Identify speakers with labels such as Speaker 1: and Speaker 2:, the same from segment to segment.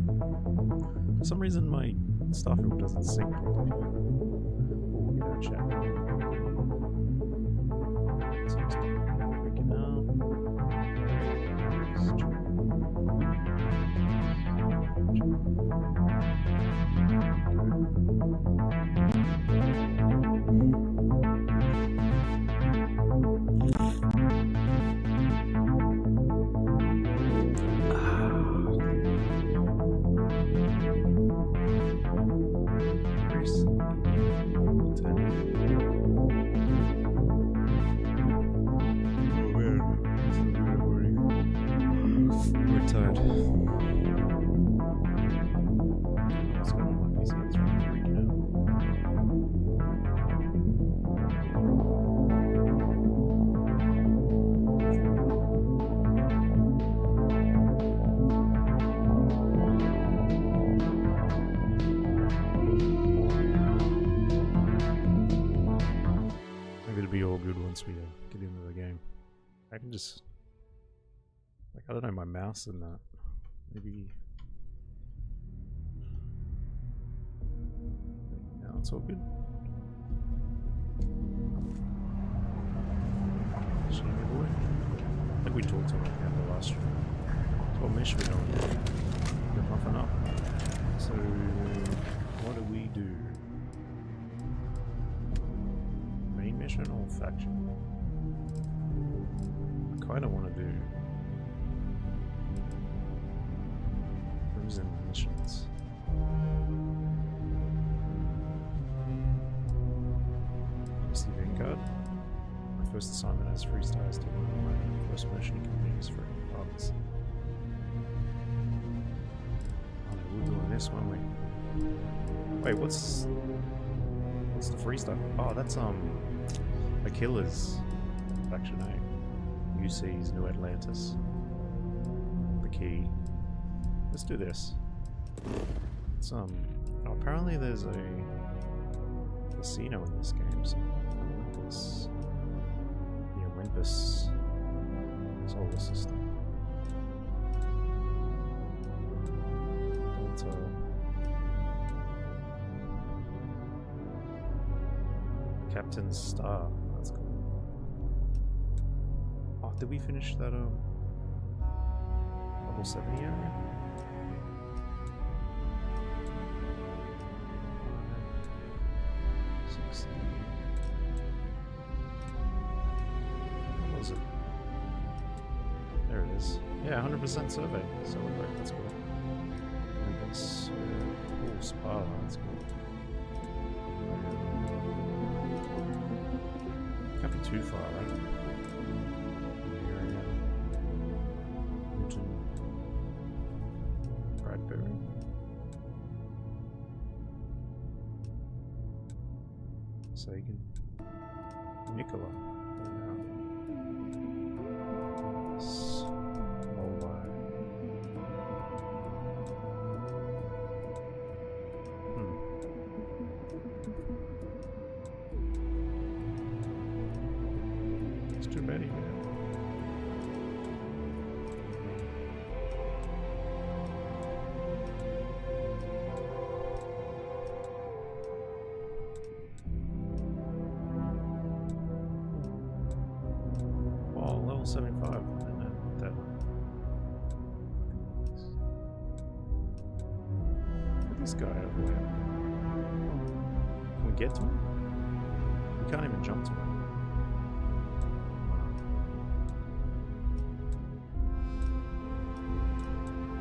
Speaker 1: For some reason my Starfield doesn't sync properly. Oh, get out chat. So it's not freaking out. Once we get into the game, I can just, like, I don't know, my mouse and that, maybe, now it's all good. I think we talked about it at the end of last stream. So what mission we on? We're puffing up. So, what do we do? Main mission or faction? I kind of want to do cruising missions. Just the Vanguard. My first assignment as 3 stars to my first mission continues for others. Oh no, we're doing this, weren't we? Wait, what's the freestyle? Oh, that's Achilles faction 8. UC's New Atlantis. The key. Let's do this. It's apparently there's a casino in this game, so it's the Olympus solar system. Captain Star. That's cool. Oh, did we finish that level 70 area? 60. What was it? There it is. Yeah, 100% survey. Celebrate. That's cool. And that's cool. Spa. That's cool. Can't be too far, right? Newton, Bradbury. Sagan, Nicola. Level 75, and then that one. Look at this guy over there. Can we get to him? We can't even jump to him.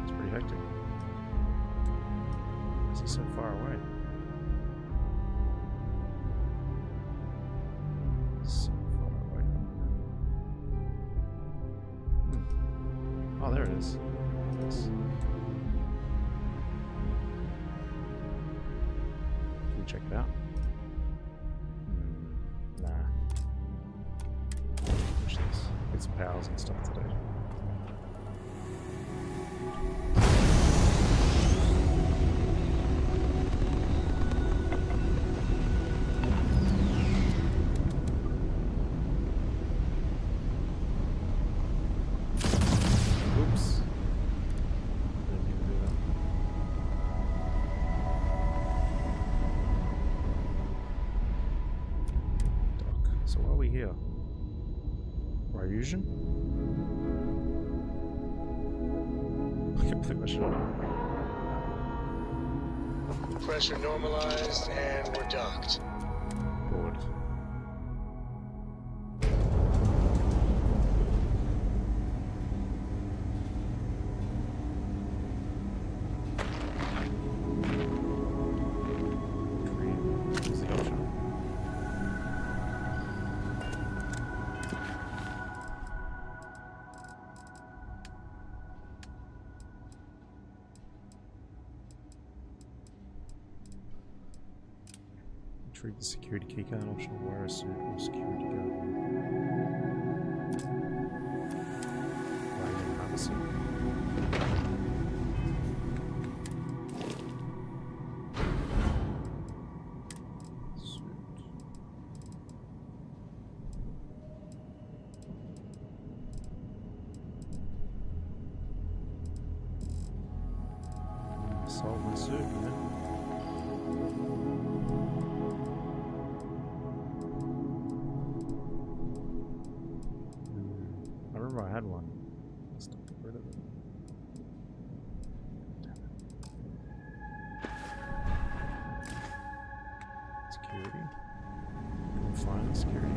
Speaker 1: It's pretty hectic. Is he so far away? So oh, there it is. Yes. Can we check it out? Nah. Push this. Get some powers and stuff today. So why are we here? Ryusion? I can put my shit on.
Speaker 2: Pressure normalized, and we're docked.
Speaker 1: Good. Use the option. Retrieve the security keycard optional wire suit or security guard. Right, have a suit. Solve my suit, man. I remember I had one. Let's not get rid of it. Security. Can find the security.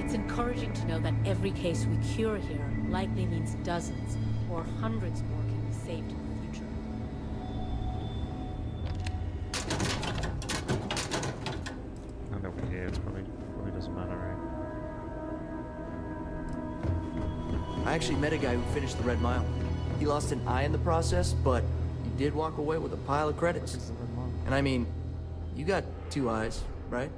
Speaker 3: It's encouraging to know that every case we cure here likely means dozens or hundreds more can be saved in the future.
Speaker 1: Now that we're here, it probably doesn't matter, right?
Speaker 4: I actually met a guy who finished the Red Mile. He lost an eye in the process, but he did walk away with a pile of credits.
Speaker 1: What is the Red Mile?
Speaker 4: And I mean, you got 2 eyes, right?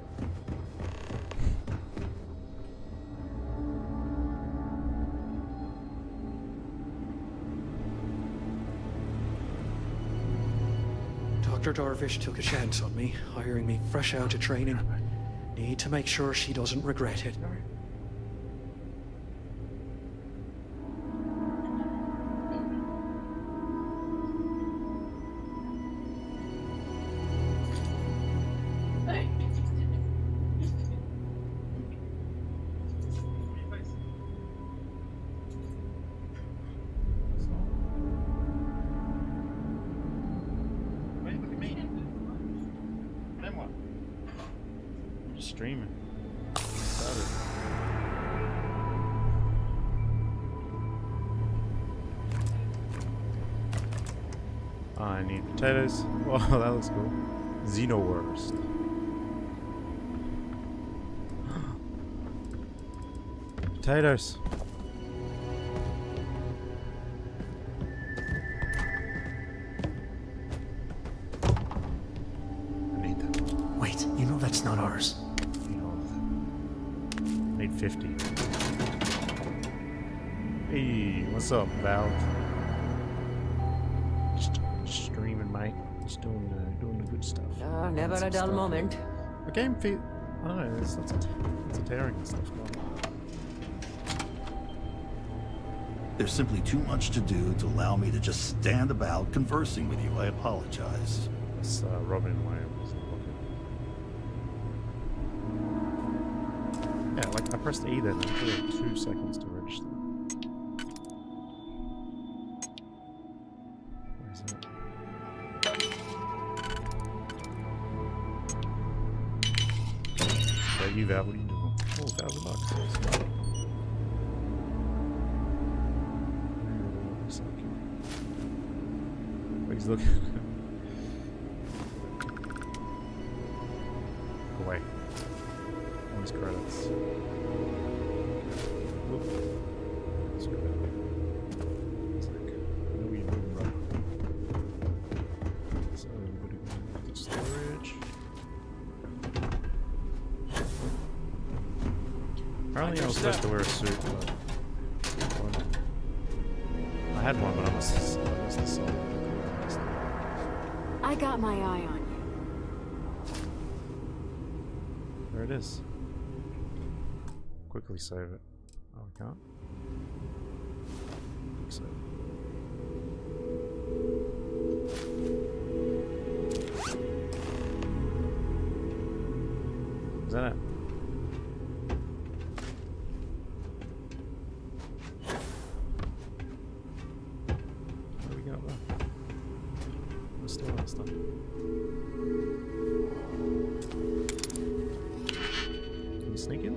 Speaker 5: Dr. Darvish took a chance on me, hiring me fresh out of training. Need to make sure she doesn't regret it.
Speaker 1: Streaming. Started. I need potatoes. Wow, that looks cool. Xenowurst. Potatoes. I need them.
Speaker 5: Wait, you know that's not ours.
Speaker 1: Need 50. Hey, what's up, Valve? Just streaming, mate. Just doing the good stuff.
Speaker 6: Never a dull moment.
Speaker 1: The game feel. I don't know. There's lots of tearing and stuff going on.
Speaker 7: There's simply too much to do to allow me to just stand about conversing with you. I apologize.
Speaker 1: That's Robin and Wayne. Yeah, like I pressed E then and it took 2 seconds to register. Where is it? So you, Val, what are you doing? Oh, $1,000 bucks. Wait, He's looking. Away. On his credits. Oop. Screw that. It's like, I know where you're moving, bro. So, we're gonna go to storage. Apparently I was supposed to wear a suit, but I had one, but I must have sold it.
Speaker 3: I got my eye on you.
Speaker 1: There it is. Quickly save it. Oh, we can't. Quick save. Is that it? What do we got there? What's still that stuff? Can you sneak in?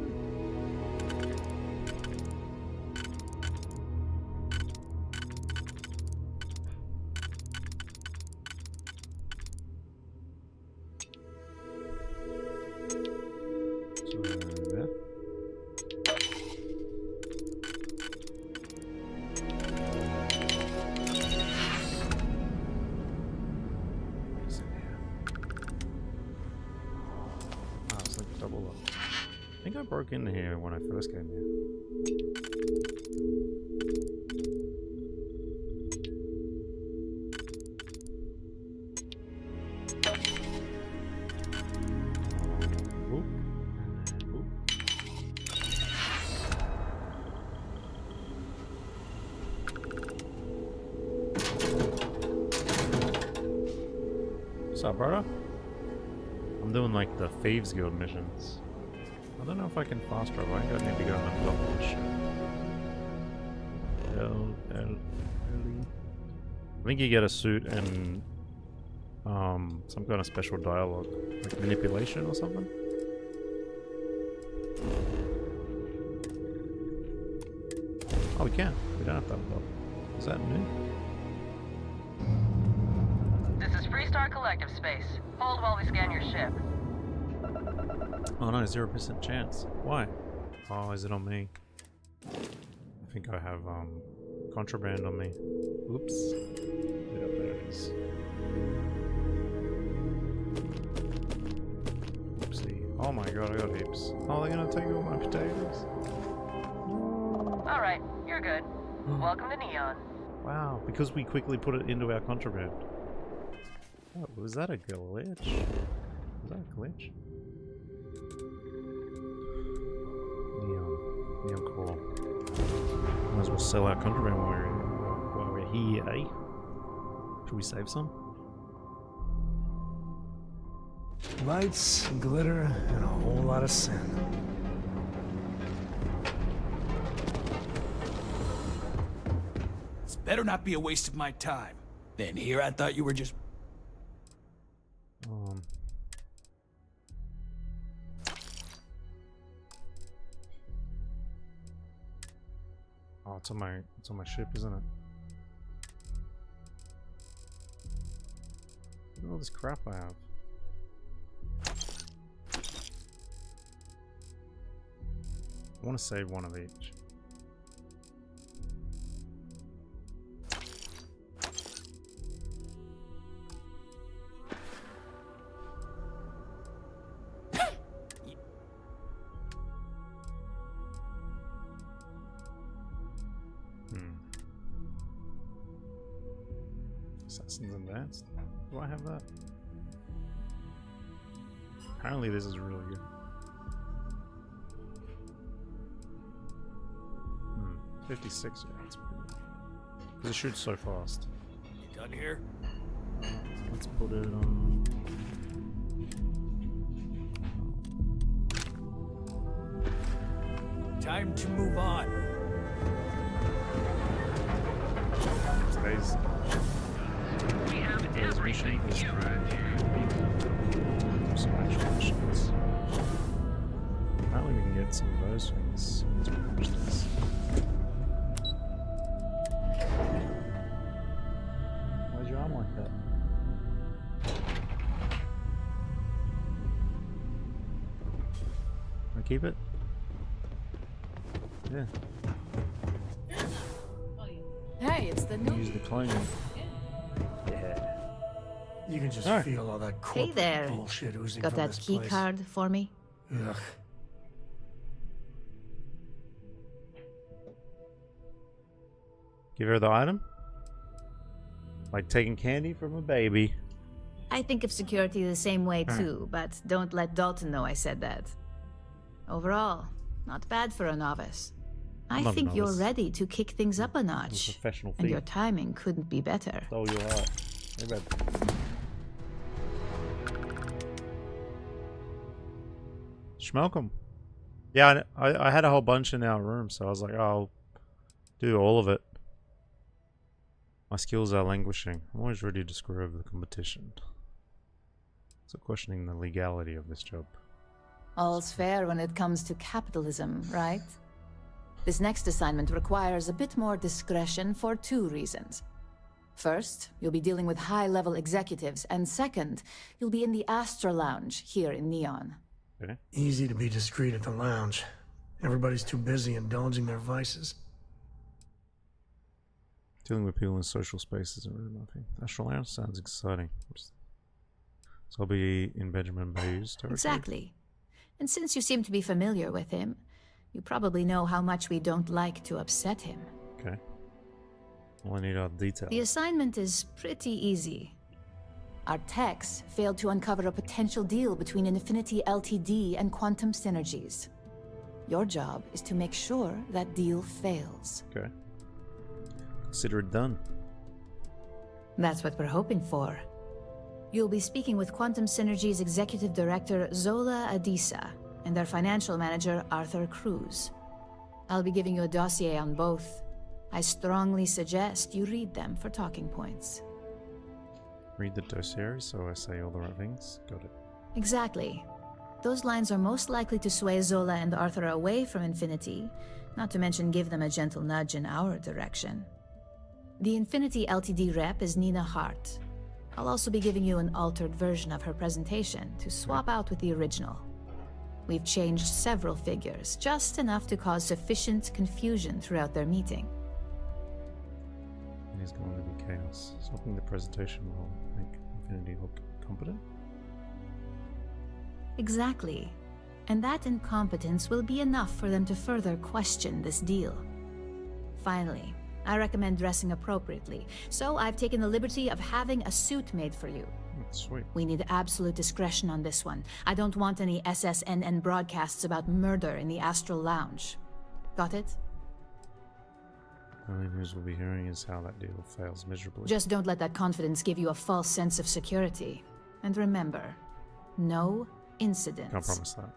Speaker 1: So there. What's in here? Ah, it's like double up. I think I broke in here when I first came here. Oop. Oop. What's up, brother? I'm doing like the Thieves Guild missions. I don't know if I can fast travel. I think I need to go on the block and shit. I think you get a suit and some kind of special dialogue, like manipulation or something. Oh, we can. We don't have to have a block. Is that new?
Speaker 6: This is Freestar Collective Space. Hold while we scan your ship.
Speaker 1: Oh no, 0% chance. Why? Oh, is it on me? I think I have contraband on me. Oops. Yeah, there it is. Oopsie. Oh my god, I got heaps. Oh, they're gonna take all my potatoes.
Speaker 6: Alright, you're good. Welcome to Neon.
Speaker 1: Wow, because we quickly put it into our contraband. Oh, was that a glitch? Was that a glitch? Neon core. Might as well sell our contraband while we're here, eh? Should we save some?
Speaker 8: Lights, glitter, and a whole lot of sin.
Speaker 9: This better not be a waste of my time. Then here I thought you were just...
Speaker 1: Oh, it's on my ship, isn't it? Look at all this crap I have. I want to save one of each. Assassin's Advanced? Do I have that? Apparently this is really good. 56, yeah, that's pretty good. Because it shoots so fast.
Speaker 9: You done here?
Speaker 1: Let's put it on...
Speaker 9: Time to move on.
Speaker 1: Today's mission is some actual missions. Apparently we can get some of those things. Let's finish this. Why's your arm like that? keep it? Yeah.
Speaker 3: Hey, it's the new.
Speaker 1: Use the cloning.
Speaker 8: Yeah. You can just
Speaker 1: Alright.
Speaker 8: feel all that
Speaker 10: Hey
Speaker 8: corporate
Speaker 10: there.
Speaker 8: bullshit oozing
Speaker 10: Got
Speaker 8: from
Speaker 10: that
Speaker 8: this
Speaker 10: key
Speaker 8: place.
Speaker 10: card for me?
Speaker 8: Ugh.
Speaker 1: Give her the item? Like taking candy from a baby.
Speaker 10: I think of security the same way
Speaker 1: Alright.
Speaker 10: too, but don't let Dalton know I said that. Overall, not bad for a novice. I
Speaker 1: I'm not a
Speaker 10: think you're
Speaker 1: novice.
Speaker 10: ready to kick things up a
Speaker 1: I'm a
Speaker 10: notch.
Speaker 1: professional
Speaker 10: And your
Speaker 1: thief.
Speaker 10: timing couldn't be better.
Speaker 1: Stole your heart. Hey, bud. Schmelcom. Yeah, I had a whole bunch in our room, so I was like, oh, I'll do all of it. My skills are languishing. I'm always ready to screw over the competition. So questioning the legality of this job.
Speaker 10: All's fair when it comes to capitalism, right? This next assignment requires a bit more discretion for 2 reasons. First, you'll be dealing with high-level executives, and second, you'll be in the Astra Lounge here in Neon.
Speaker 1: Okay.
Speaker 8: Easy to be discreet at the lounge. Everybody's too busy indulging their vices.
Speaker 1: Dealing with people in social spaces and really my thing. Astral Lounge sounds exciting. So I'll be in Benjamin Bayou's territory.
Speaker 10: Exactly. And since you seem to be familiar with him, you probably know how much we don't like to upset him.
Speaker 1: Okay. Well, I need our details.
Speaker 10: The assignment is pretty easy. Our techs failed to uncover a potential deal between Infinity Ltd and Quantum Synergies. Your job is to make sure that deal fails.
Speaker 1: Okay. Consider it done.
Speaker 10: That's what we're hoping for. You'll be speaking with Quantum Synergy's Executive Director Zola Adisa and their financial manager Arthur Cruz. I'll be giving you a dossier on both. I strongly suggest you read them for talking points.
Speaker 1: Read the dossier so I say all the right things. Got it.
Speaker 10: Exactly. Those lines are most likely to sway Zola and Arthur away from Infinity, not to mention give them a gentle nudge in our direction. The Infinity Ltd rep is Nina Hart. I'll also be giving you an altered version of her presentation to swap out with the original. We've changed several figures, just enough to cause sufficient confusion throughout their meeting.
Speaker 1: It is going to be chaos. Swapping the presentation will make Infinity look competent.
Speaker 10: Exactly. And that incompetence will be enough for them to further question this deal. Finally, I recommend dressing appropriately, so I've taken the liberty of having a suit made for you.
Speaker 1: That's sweet.
Speaker 10: We need absolute discretion on this one. I don't want any SSNN broadcasts about murder in the Astral Lounge. Got it?
Speaker 1: The only news we'll be hearing is how that deal fails miserably.
Speaker 10: Just don't let that confidence give you a false sense of security. And remember, no incidents.
Speaker 1: Can't promise that.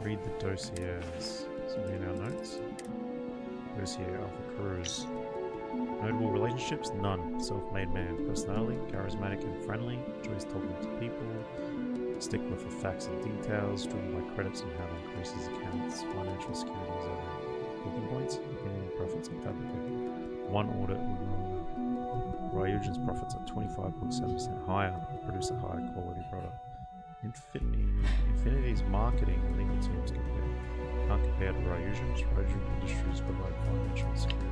Speaker 1: Read the dossiers. Something in our notes. Dossier Alpha Cruz. Notable relationships? None. Self-made man. Personality? Charismatic and friendly. Enjoys talking to people. Stickler for facts and details. Driven by credits and how to increase his accounts. Financial security is over. Booking points? Beginning profits and fabricating. One audit would ruin Ryujin's profits are 25.7% higher. Produce a higher quality product. Infinity's marketing and legal teams can't compare to Ryujin's. Ryujin Industries provide financial security.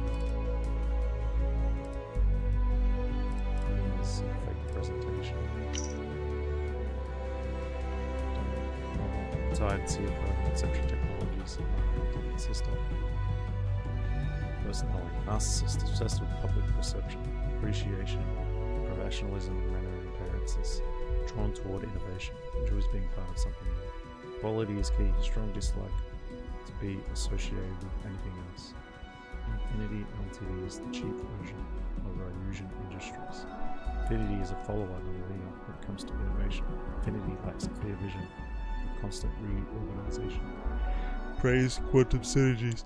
Speaker 1: This fake presentation. Tied CFO Conception Technologies and system. Personality. Narcissist obsessed with public perception, appreciation, professionalism, and manner and appearances. Drawn toward innovation. Enjoys being part of something new. Quality is key. Strong dislike to be associated with anything else. Infinity Ltd is the cheap version of Ryujin Industries. Infinity is a follower to Leon when it comes to innovation. Infinity lacks a clear vision of constant reorganization. Praise Quantum Synergies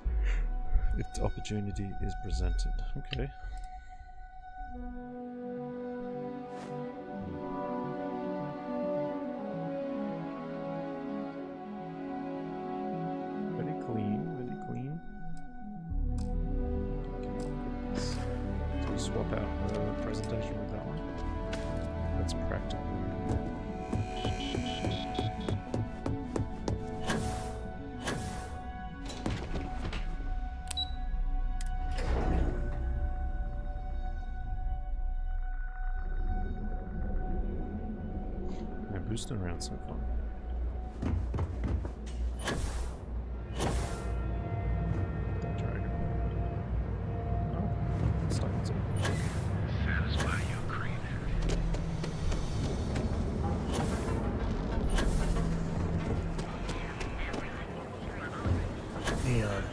Speaker 1: if the opportunity is presented. Okay. Very clean, very clean. Okay, so we swap out the presentation with that one. That's practical. boosting around so far. That dragon. Oh, it's like it's
Speaker 2: Satisfy your craving.
Speaker 8: KnIeNoG.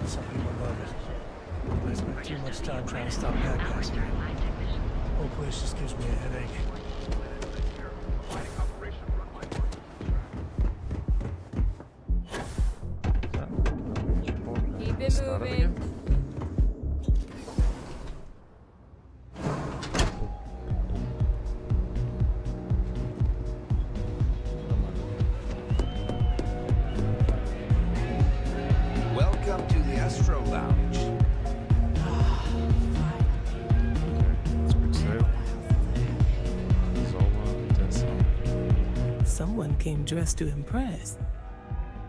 Speaker 8: Some people love it. I spend too much time trying to stop bad guys here. Whole place just gives me a headache.
Speaker 3: Keep it moving.
Speaker 9: Welcome to the Astro Lounge.
Speaker 1: It's a quick sale. Zola, Bethesda.
Speaker 11: Someone came dressed to impress.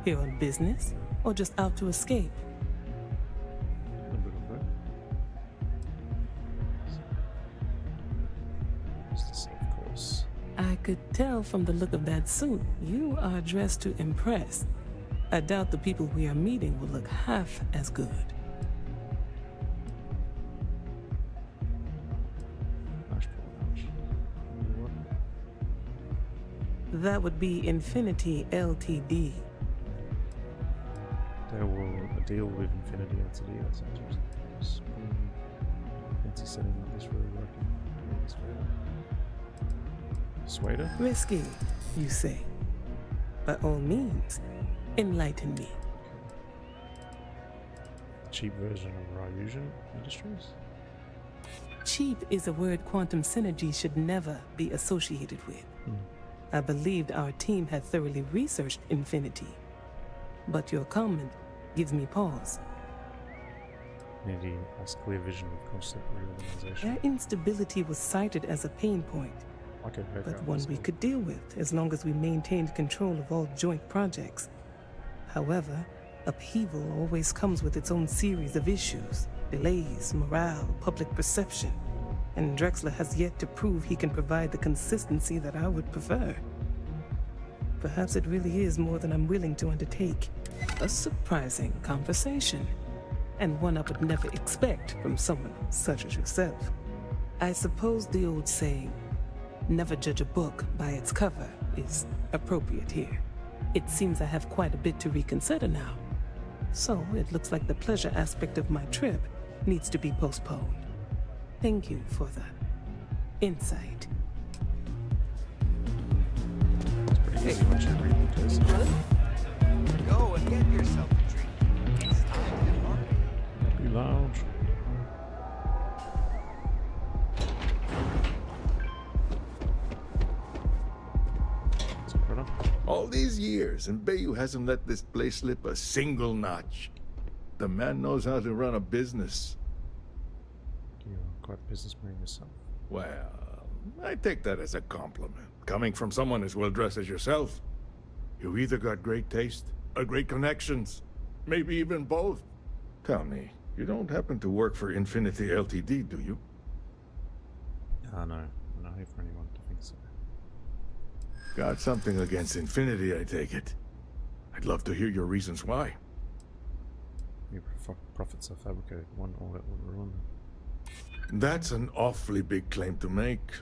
Speaker 11: Here on business, or just out to escape?
Speaker 1: A bit of both. Just a safe course.
Speaker 11: I could tell from the look of that suit, you are dressed to impress. I doubt the people we are meeting will look half as good. That would be Infinity Ltd.
Speaker 1: They will deal with Infinity Ltd. That's interesting. Fancy setting of this really working. Swader?
Speaker 11: Risky, you say. By all means, enlighten me.
Speaker 1: Cheap version of Ryusion Industries?
Speaker 11: Cheap is a word quantum synergy should never be associated with. I believed our team had thoroughly researched Infinity, but your comment gives me pause.
Speaker 1: Infinity has clear vision of concept reorganization.
Speaker 11: Their instability was cited as a pain point,
Speaker 1: Like a
Speaker 11: but one we could deal with as long as we maintained control of all joint projects. However, upheaval always comes with its own series of issues, delays, morale, public perception, and Drexler has yet to prove he can provide the consistency that I would prefer. Perhaps it really is more than I'm willing to undertake. A surprising conversation, and one I would never expect from someone such as yourself. I suppose the old saying, never judge a book by its cover, is appropriate here. It seems I have quite a bit to reconsider now. So it looks like the pleasure aspect of my trip needs to be postponed. Thank you for the insight.
Speaker 1: It's pretty easy once you read the case.
Speaker 9: Go and get yourself a drink. It's time to party.
Speaker 1: Be lounge. It's a critter.
Speaker 12: All these years, and Bayou hasn't let this place slip a single notch. The man knows how to run a business.
Speaker 1: You're quite a businessman yourself.
Speaker 12: Well, I take that as a compliment. Coming from someone as well-dressed as yourself. You either got great taste, or great connections. Maybe even both. Tell me, you don't happen to work for Infinity Ltd, do you?
Speaker 1: No, I'm not here for anyone to think so.
Speaker 12: Got something against Infinity, I take it. I'd love to hear your reasons why.
Speaker 1: Your profits are fabricated. One audit would ruin them.
Speaker 12: That's an awfully big claim to make.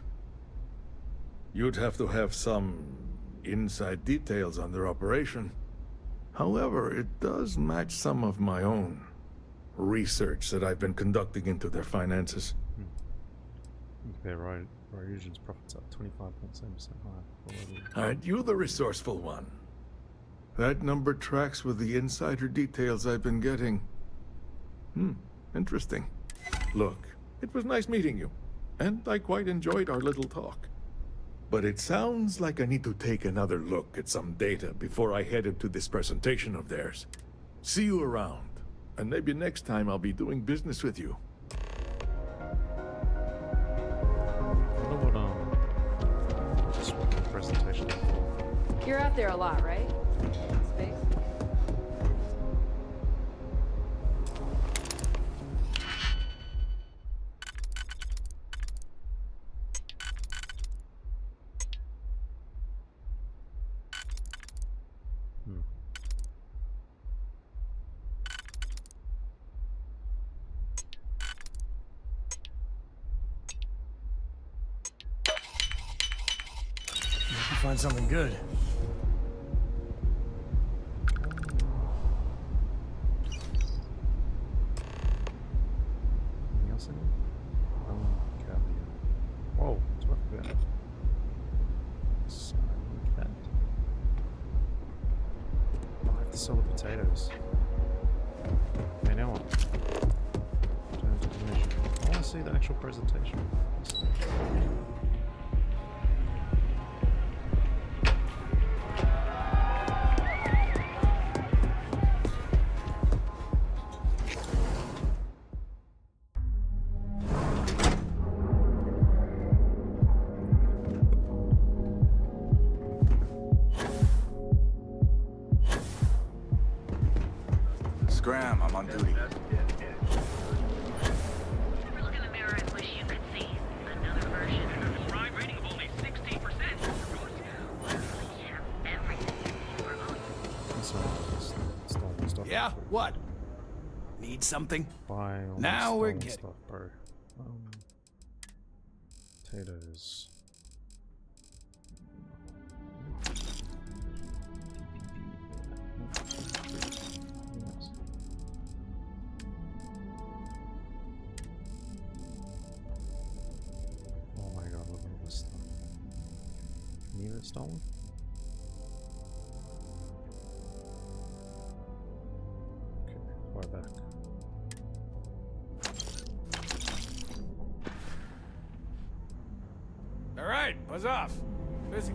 Speaker 12: You'd have to have some inside details on their operation. However, it does match some of my own research that I've been conducting into their finances.
Speaker 1: They're right. Ryusion's profits are 25.7% higher.
Speaker 12: Aren't you the resourceful one? That number tracks with the insider details I've been getting. Interesting. Look, it was nice meeting you, and I quite enjoyed our little talk. But it sounds like I need to take another look at some data before I head into this presentation of theirs. See you around, and maybe next time I'll be doing business with you.
Speaker 1: I wonder what just what the presentation is for.
Speaker 6: You're out there a lot, right? Space?
Speaker 8: find something good.
Speaker 1: Anything else in here? Caviar. Whoa, it's worth a bit. Silent cat. Oh, I have to sell the potatoes. Okay, now what? Turn to the mission. I want to see the actual presentation.
Speaker 9: Scram, I'm on duty.
Speaker 6: Look in the mirror and wish you could see another version of the crime rating of only 16%. Everything for
Speaker 1: Stolen stuff.
Speaker 9: Yeah, what? Need something?
Speaker 1: Buy all
Speaker 9: Now
Speaker 1: the
Speaker 9: we're
Speaker 1: stolen
Speaker 9: getting-
Speaker 1: stuff, bro. Potatoes. Yes. Oh my god, look at all this stuff. Can you get it stolen? Okay, fly back.
Speaker 9: All right, buzz off. Busy.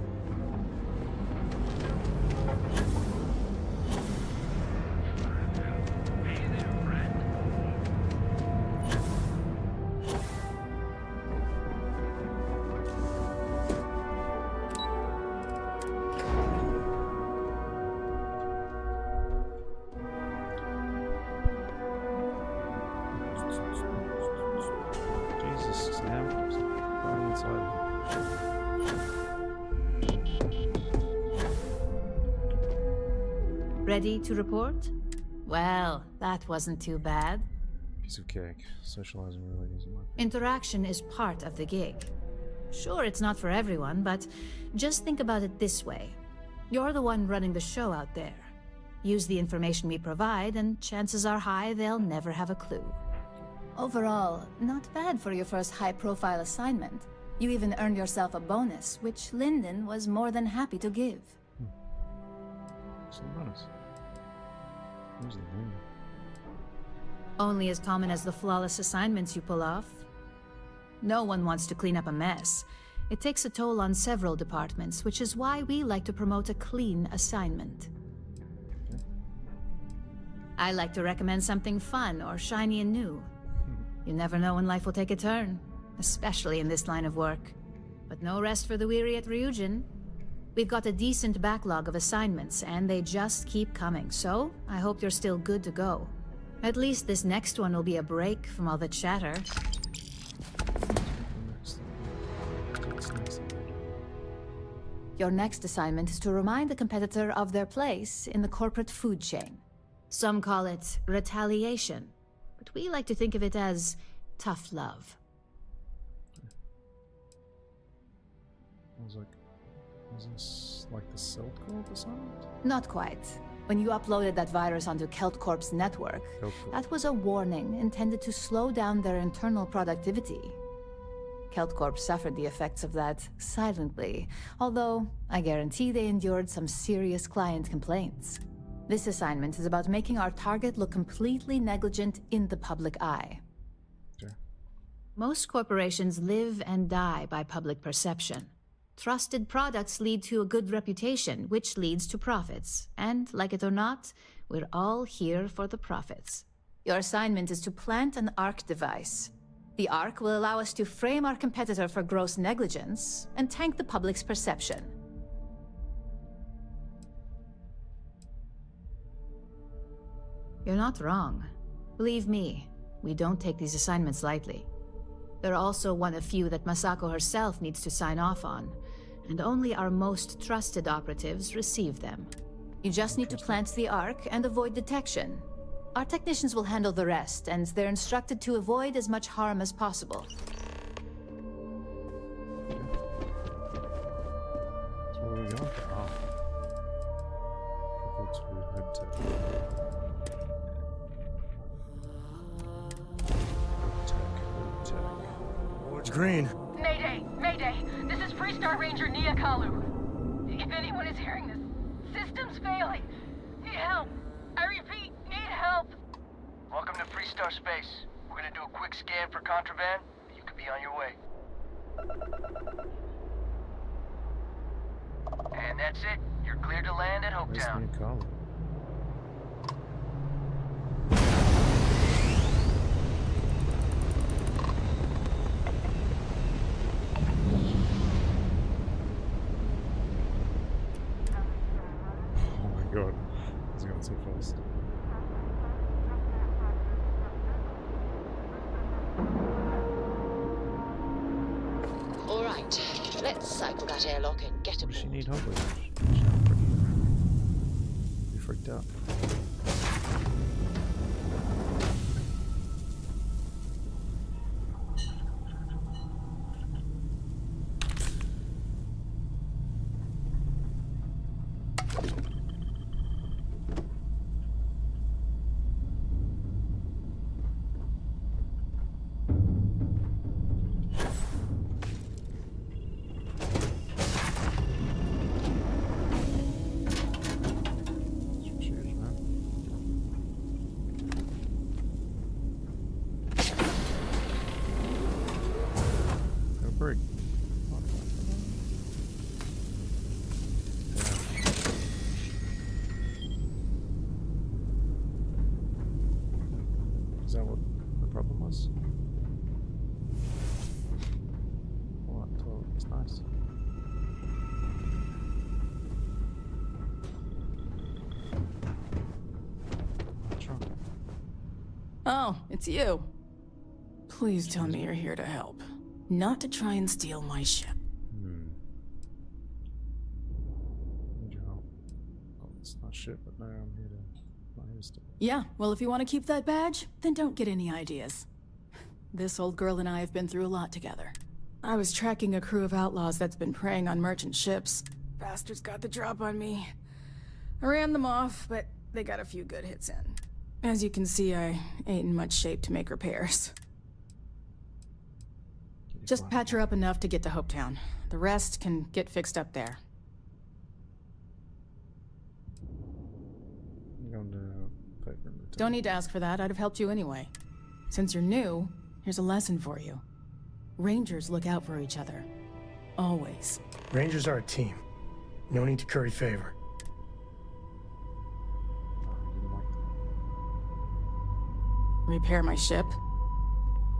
Speaker 1: Jesus, Sam. Going inside.
Speaker 10: Ready to report? Well, that wasn't too bad.
Speaker 1: Piece of cake. Socializing really isn't my
Speaker 10: Interaction is part of the gig. Sure, it's not for everyone, but just think about it this way. You're the one running the show out there. Use the information we provide, and chances are high they'll never have a clue. Overall, not bad for your first high-profile assignment. You even earned yourself a bonus, which Lyndon was more than happy to give.
Speaker 1: What's the bonus? Where's the name?
Speaker 10: Only as common as the flawless assignments you pull off. No one wants to clean up a mess. It takes a toll on several departments, which is why we like to promote a clean assignment. I like to recommend something fun or shiny and new. You never know when life will take a turn, especially in this line of work. But no rest for the weary at Ryujin. We've got a decent backlog of assignments, and they just keep coming, so I hope you're still good to go. At least this next one will be a break from all the chatter. Your next assignment is to remind the competitor of their place in the corporate food chain. Some call it retaliation, but we like to think of it as tough love.
Speaker 1: I was like, is this like the Silk Code or something?
Speaker 10: Not quite. When you uploaded that virus onto KeltCorp's network, that was a warning intended to slow down their internal productivity. KeltCorp suffered the effects of that silently, although I guarantee they endured some serious client complaints. This assignment is about making our target look completely negligent in the public eye.
Speaker 1: Sure.
Speaker 10: Most corporations live and die by public perception. Trusted products lead to a good reputation, which leads to profits. And, like it or not, we're all here for the profits. Your assignment is to plant an ARC device. The ARC will allow us to frame our competitor for gross negligence and tank the public's perception. You're not wrong. Believe me, we don't take these assignments lightly. They're also one of few that Masako herself needs to sign off on, and only our most trusted operatives receive them. You just need to plant the ARC and avoid detection. Our technicians will handle the rest, and they're instructed to avoid as much harm as possible.
Speaker 1: So what are we KnIeNoG? Oh. Triple 2 head tech. Hood tech.
Speaker 8: Ward's green.
Speaker 6: Mayday! Mayday! This is Freestar Ranger Nia Kalu. If anyone is hearing this, system's failing. Need help. I repeat, need help.
Speaker 9: Welcome to Freestar Space. We're gonna do a quick scan for contraband. You could be on your way. And that's it. You're cleared to land at
Speaker 1: Where's
Speaker 9: Hopetown.
Speaker 1: Nia Kalu? Oh my god. He's going so fast.
Speaker 13: All right, let's cycle that airlock and get
Speaker 1: What does she
Speaker 13: aboard.
Speaker 1: need help with? She sounds pretty freaked out. Cheers, man. Go break. Is that what the problem was? Oh, that toilet is nice. What's wrong?
Speaker 14: Oh, it's you. Please tell me you're here to help. Not to try and steal my ship.
Speaker 1: Need your help. Oh, it's not shit, but no, I'm here to. Not here to steal.
Speaker 14: Yeah, well, if you want to keep that badge, then don't get any ideas. This old girl and I have been through a lot together. I was tracking a crew of outlaws that's been preying on merchant ships. Bastards got the drop on me. I ran them off, but they got a few good hits in. As you can see, I ain't in much shape to make repairs. Just patch her up enough to get to Hopetown. The rest can get fixed up there.
Speaker 1: I'm going to paper and return.
Speaker 14: Don't need to ask for that, I'd have helped you anyway. Since you're new, here's a lesson for you. Rangers look out for each other. Always.
Speaker 8: Rangers are a team. No need to curry favor.
Speaker 14: Repair my ship?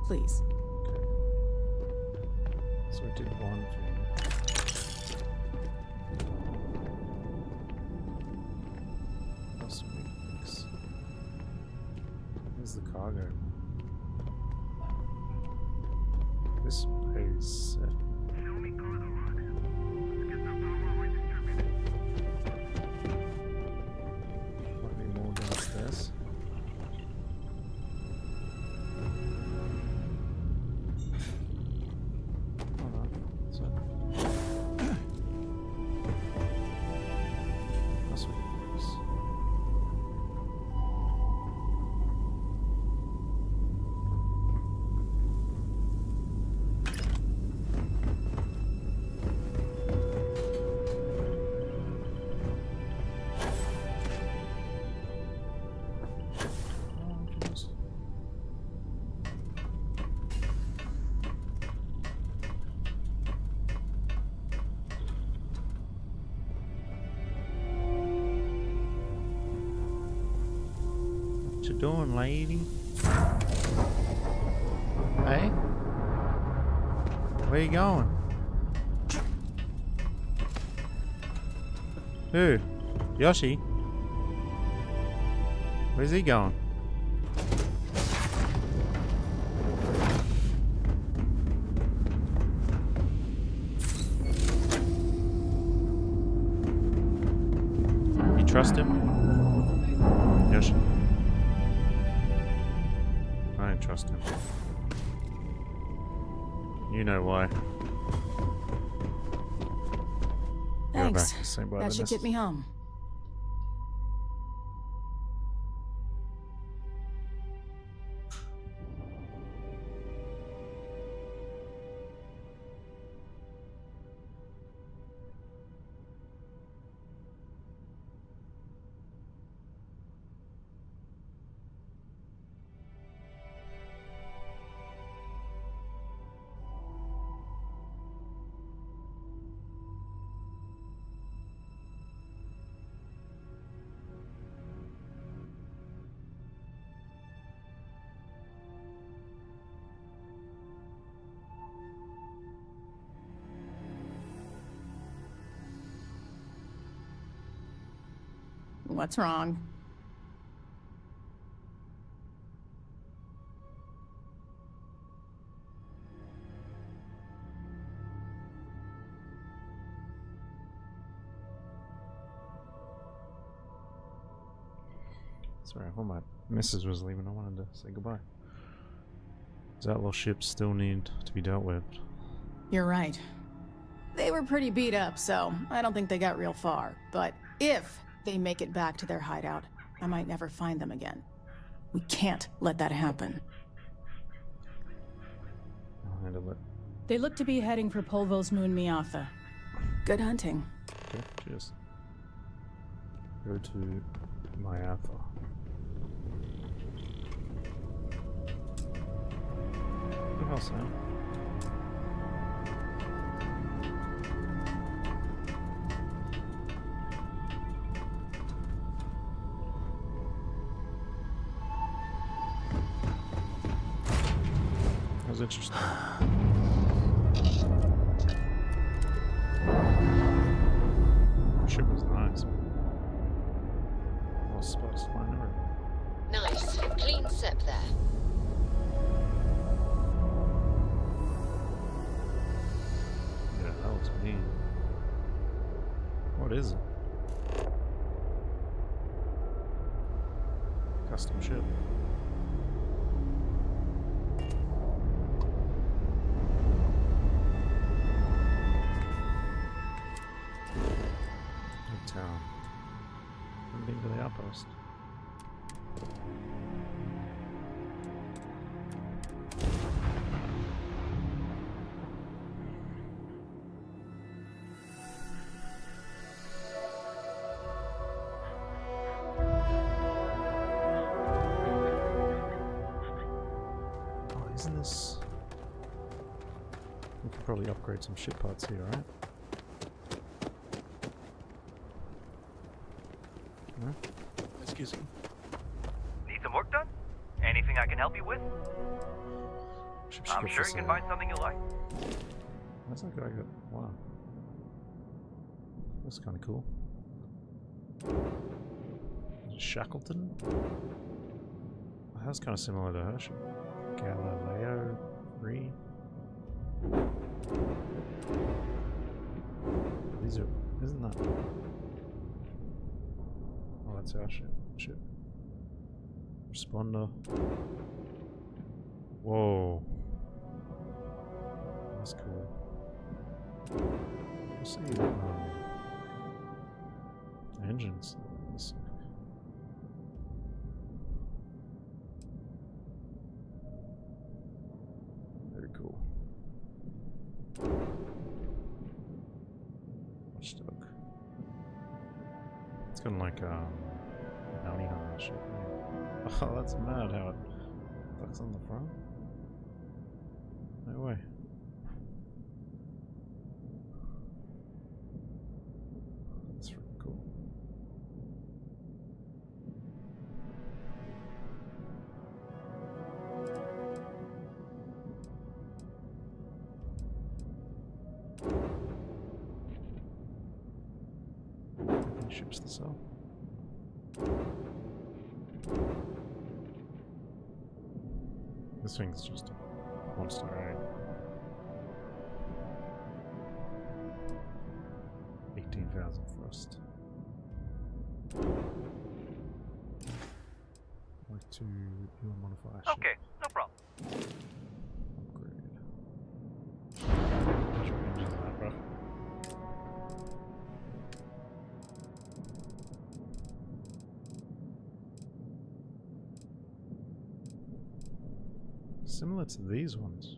Speaker 14: Please.
Speaker 1: So I did one thing. What else do we fix? Where's the cargo? This pays set. Might be more downstairs. What you doing, lady? Hey? Where you going? Who? Yoshi? Where's he going? You trust him? Yoshi? I don't trust him. You know why.
Speaker 14: Thanks.
Speaker 1: Back to St. Barnabas.
Speaker 14: That should get me home. What's wrong?
Speaker 1: Sorry, I thought my missus was leaving. I wanted to say goodbye. These outlaw ships still need to be dealt with.
Speaker 14: You're right. They were pretty beat up, so I don't think they got real far. But if they make it back to their hideout, I might never find them again. We can't let that happen.
Speaker 1: I'll handle it.
Speaker 14: They look to be heading for Polvo's Noon Miatha. Good hunting.
Speaker 1: Okay, cheers. Go to Miatha. What the hell, Sam? That was interesting. Ship was nice. I was supposed to find her.
Speaker 13: Nice. Clean sep there.
Speaker 1: Yeah, that looks mean. What is it? Custom ship. Town. I've been to the outpost. Oh, isn't this? We could probably upgrade some ship parts here, right? No?
Speaker 9: Excuse me. Need some work done? Anything I can help you with? I'm sure you can find something you like.
Speaker 1: That's like I got. Wow. That's kind of cool. Shackleton? Oh, that's kind of similar to her ship. Galileo 3. These are. Isn't that? Oh, that's our ship. Responder. Whoa. That's cool. Let's see. Engines. Let's see. Very cool. Watchdog. It's kind of like bounty hunter shit. Yeah. Oh, that's mad how it ducks on the front. No way. That's really cool. Ships to sell. This thing's just a monster, right? 18,000 first. Like to do a modifier.
Speaker 9: Okay, no problem.
Speaker 1: Upgrade. Which range is that, bro? Similar to these ones.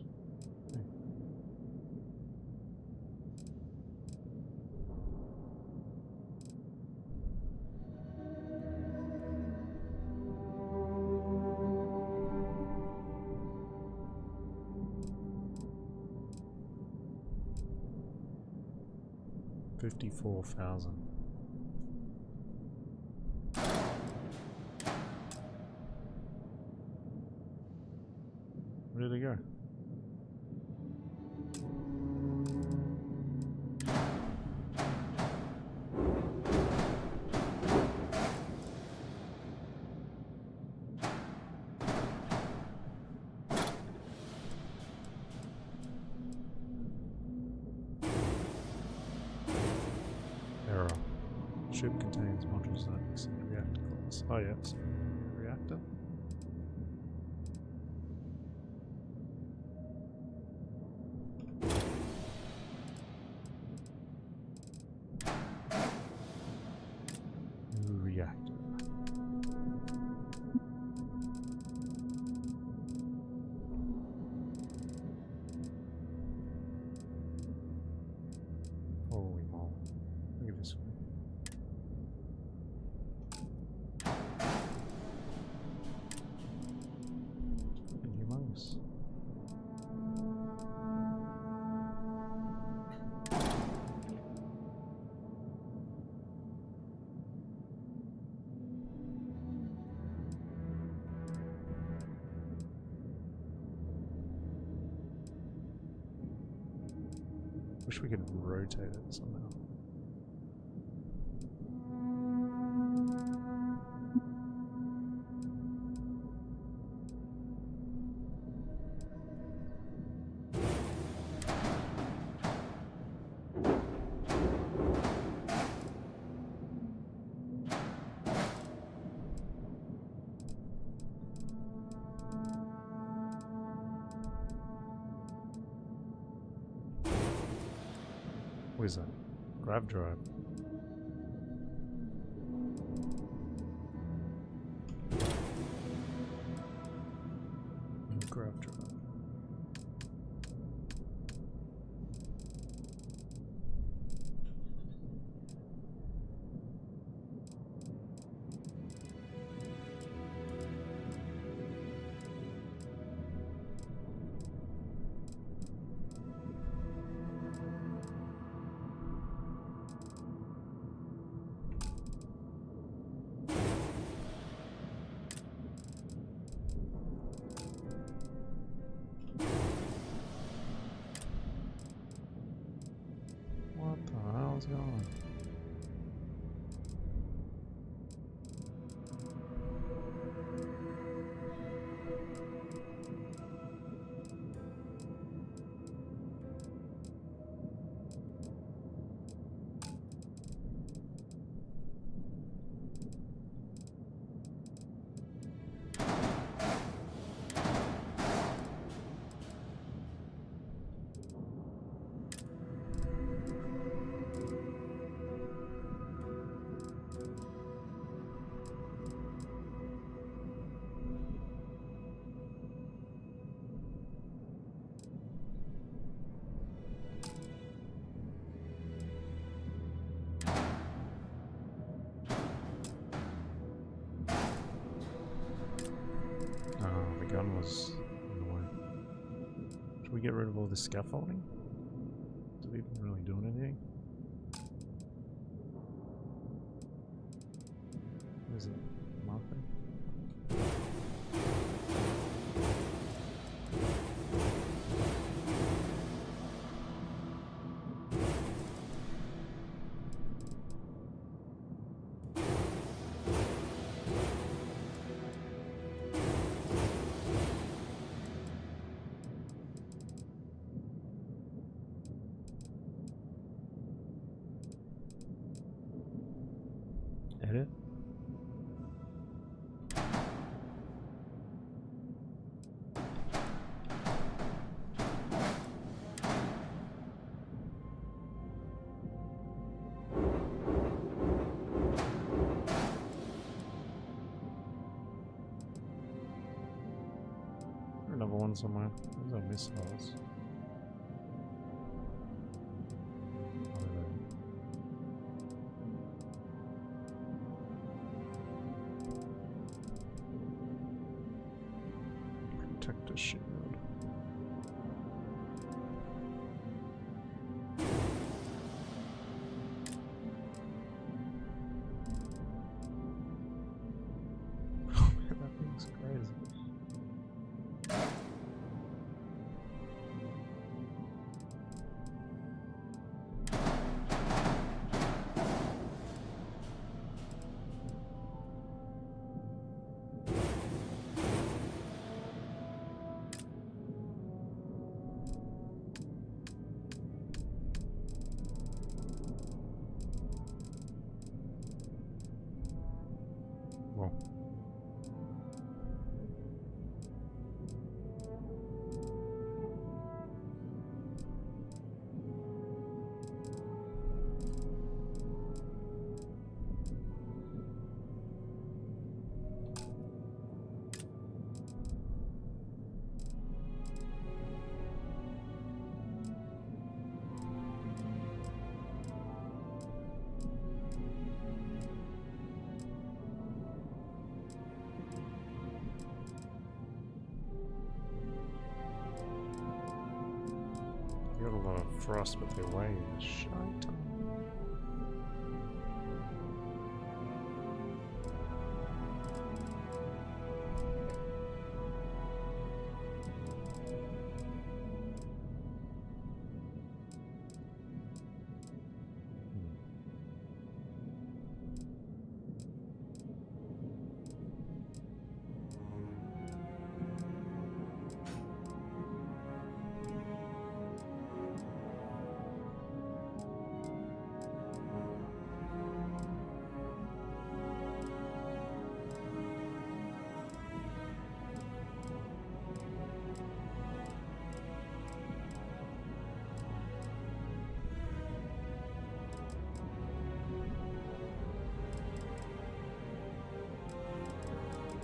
Speaker 1: $54,000. Where did it go? Error. Ship contains modules that exceed reactor class. Oh yes. Reactor? Reactor. Holy moly. Look at this one. Humongous. Wish we could rotate it somehow. What is that? Grav drive. Grav drive. What the hell's going on? The gun was in the way. Should we get rid of all this scaffolding? Is it even really doing anything? What is it? Marking? Edit? Another one somewhere. Those are missiles. Protector shield. That thing's crazy. Whoa. You got a lot of frost, but they weigh a shite ton.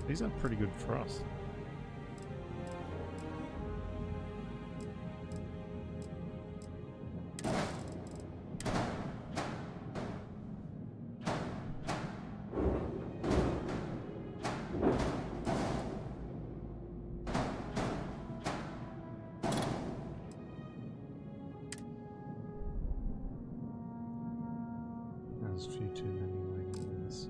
Speaker 1: These are pretty good for us. There's a few too many wings.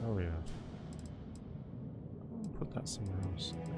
Speaker 1: Oh yeah. I'll put that somewhere else, I think.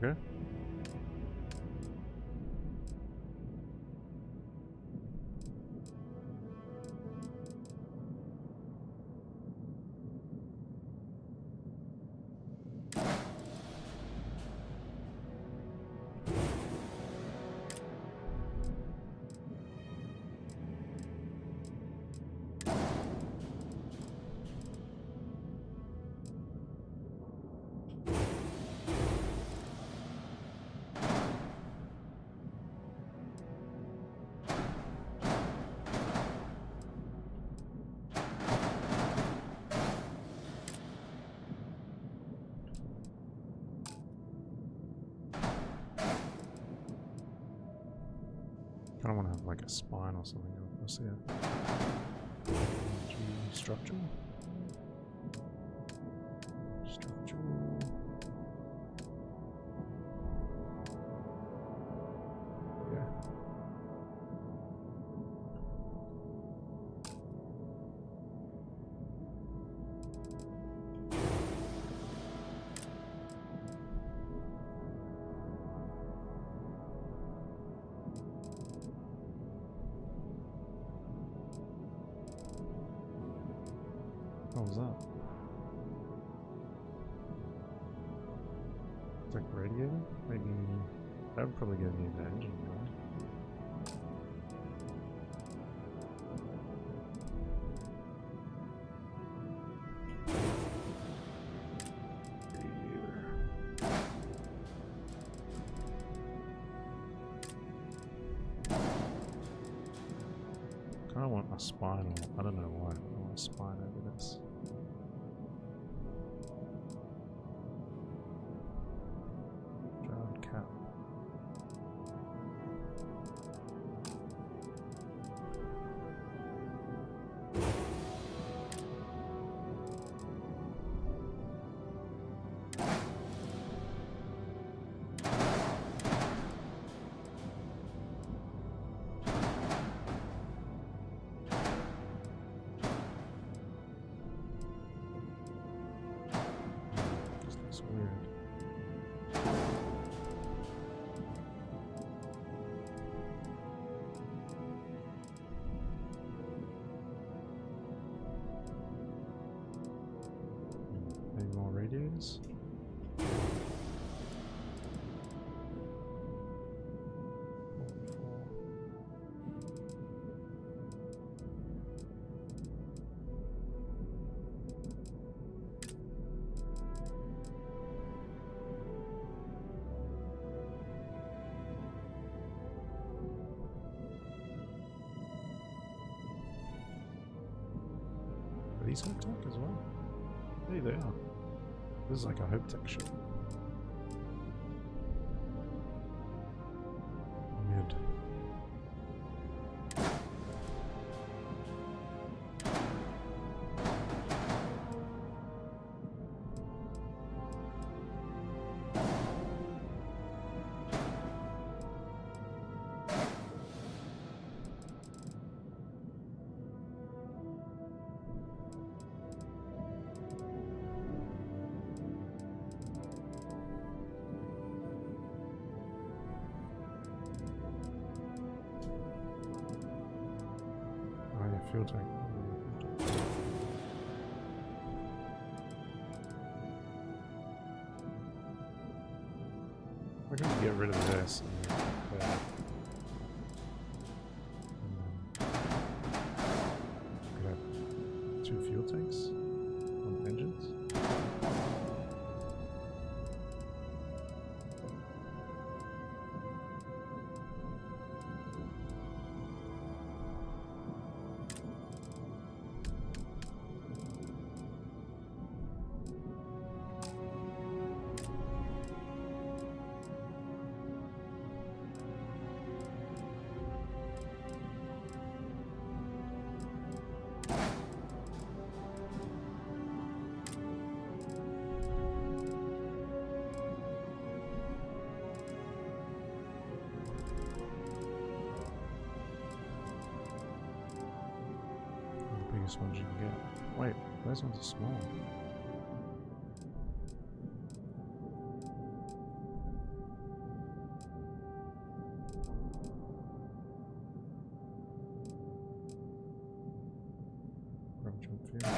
Speaker 1: Okay. I don't want to have like a spine or something. I'll see it. Structural. Structural. Yeah. What was that? It's like radiator? Maybe that would probably go near the engine, right? I don't want a spine, I don't know why. I don't want a spine over this. Drowned cat. It's weird. Any more radiators? Are these Hope Tech as well? Hey, they are. This is like a Hope Tech ship. Weird. Fuel tank. We're going to get rid of this. We have 2 fuel tanks on engines. Biggest ones you can get. Wait, those ones are small. jump fuel.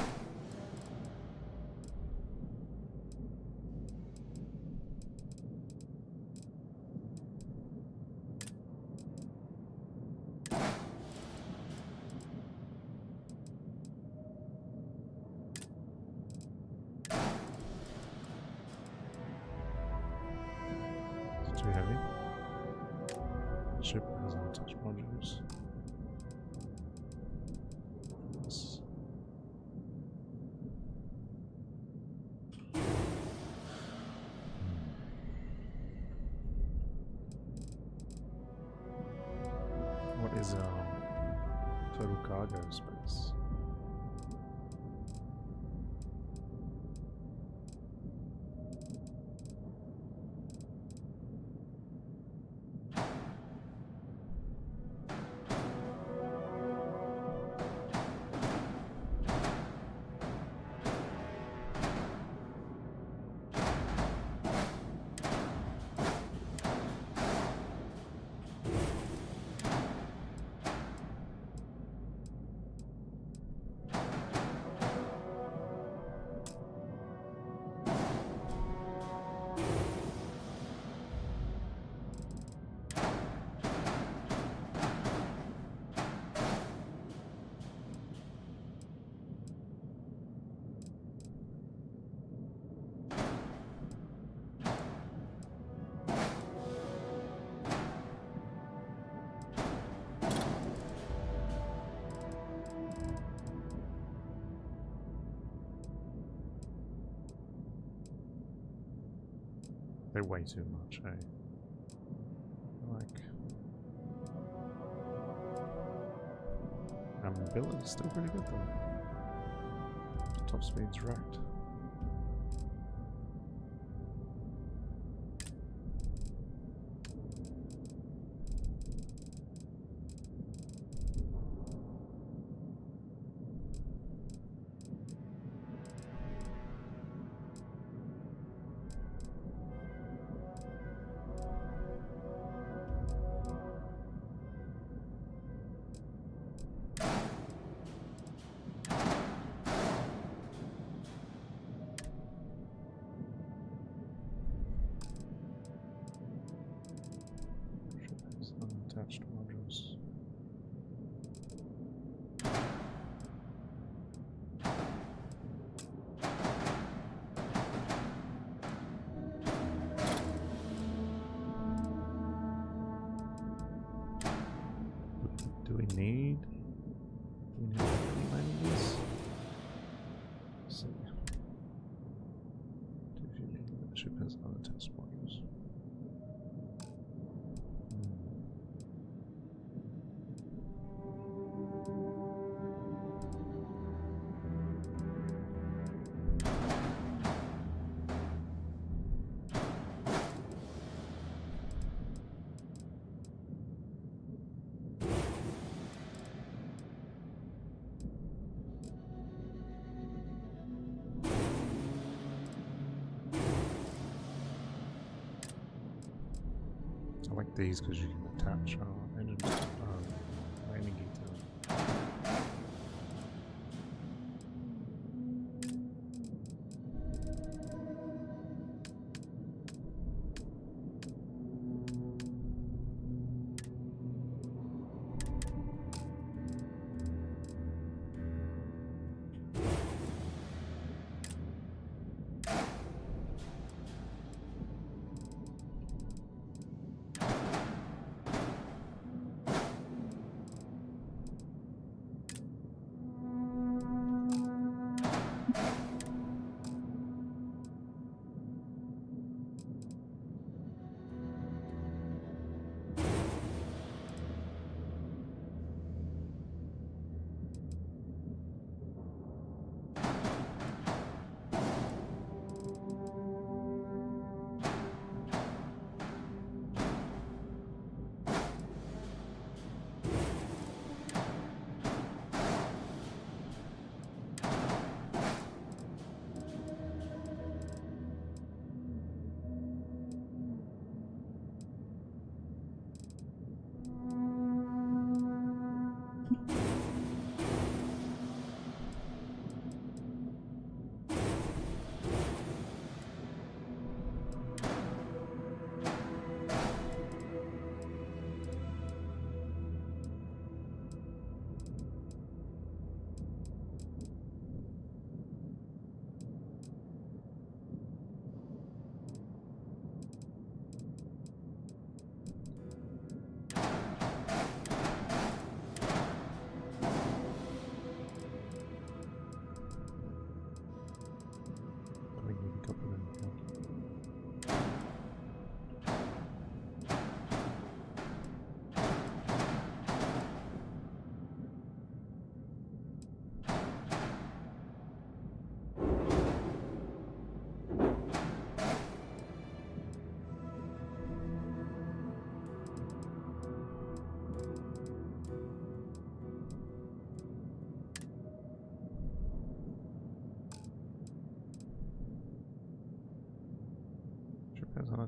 Speaker 1: Too heavy. Ship has untouched modules. Yes. What is total cargo space? They weigh too much, eh? Like, mobility is still pretty good though. Top speed's wrecked. Unattached modules. Do we need any of this? Let's see. The ship has unattached modules. I like these because you can attach engine landing gear to them.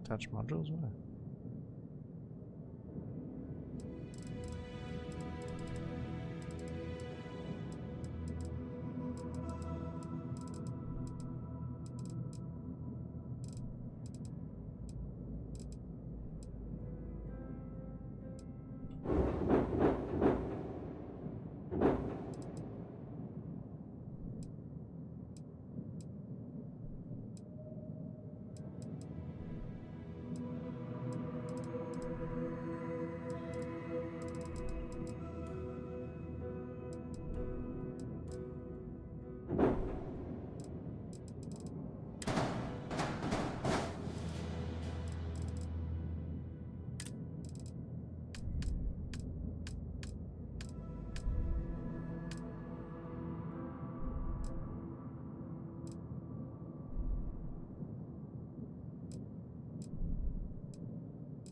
Speaker 1: unattached modules? Where?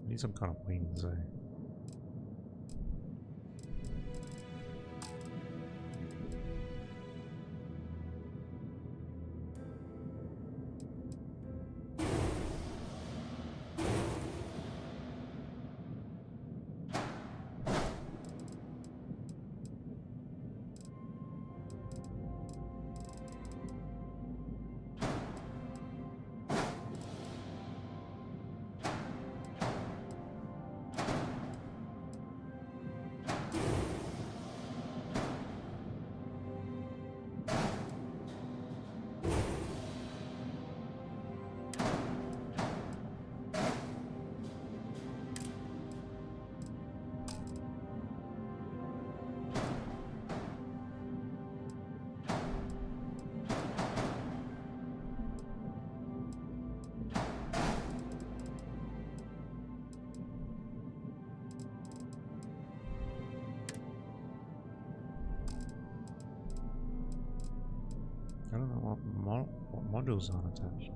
Speaker 1: Need some kind of wings, eh? I don't know what modules aren't attached.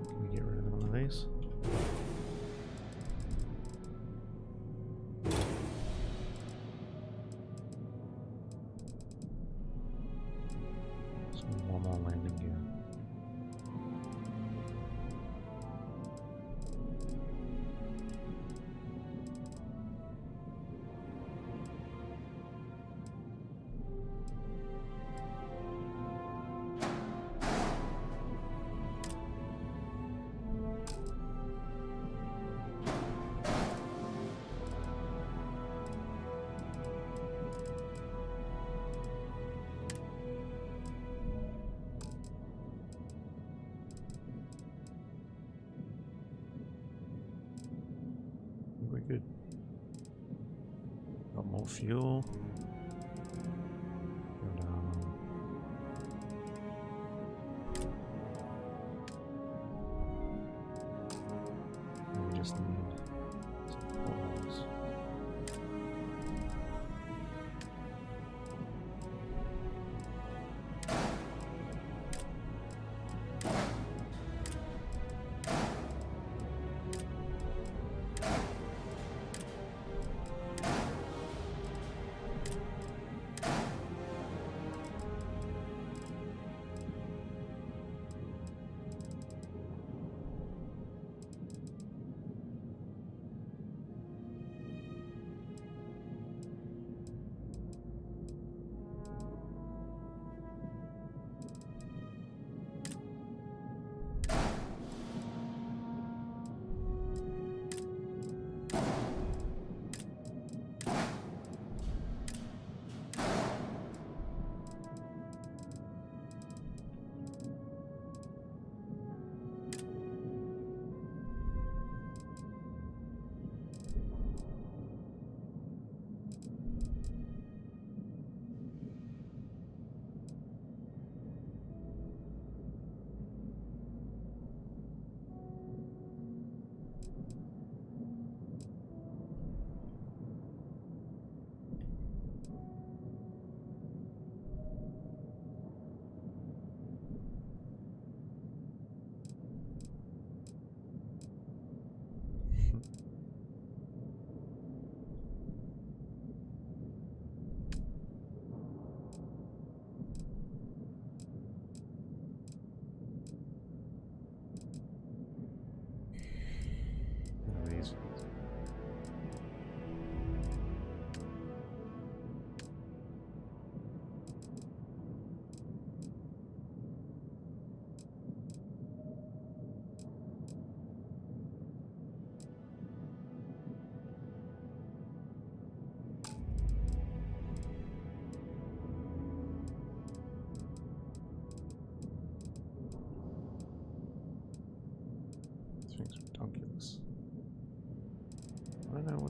Speaker 1: Can we get rid of one of these? One more landing gear. We're good. Got more fuel. And, we just need some portals.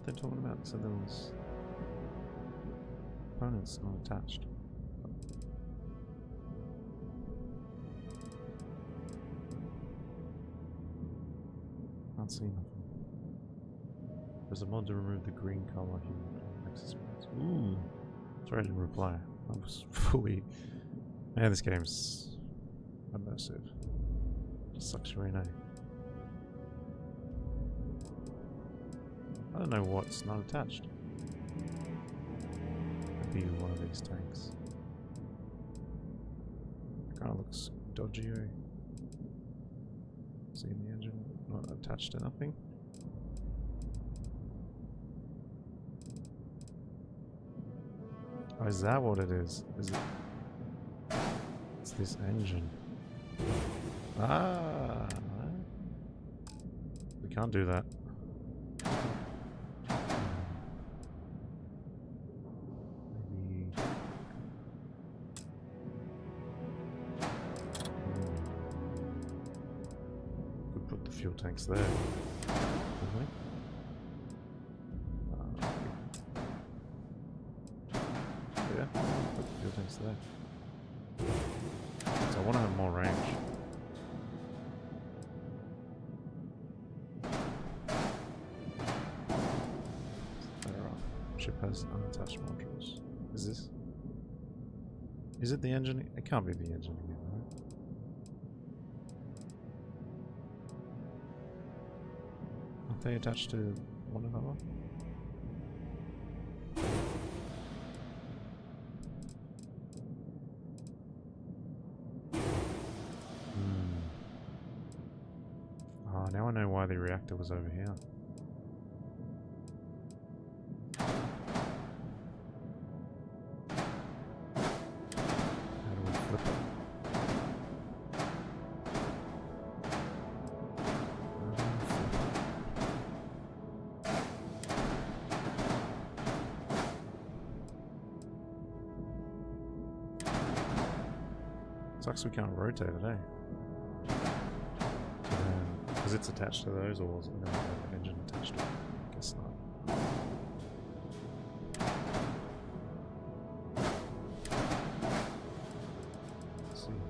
Speaker 1: they're talking about. So there was components not attached. Can't see nothing. There's a mod to remove the green color here. Ooh. Sorry I didn't reply. I was fully... Man, this game's immersive. Just sucks you in, eh? I don't know what's not attached. Maybe one of these tanks. Kinda looks dodgy, eh? Seeing the engine not attached to nothing. Oh, is that what it is? Is it? It's this engine. Ah! We can't do that. Maybe. Could put the fuel tanks there. Couldn't we? Yeah, put the fuel tanks there. So I want to have more range. Ship has unattached modules. Is this? Is it the engine? It can't be the engine again, right? Aren't they attached to one another? Oh, now I know why the reactor was over here. Sucks we can't rotate it, eh? Because it's attached to those, or is it going to have an engine attached to it? I guess not. Let's see.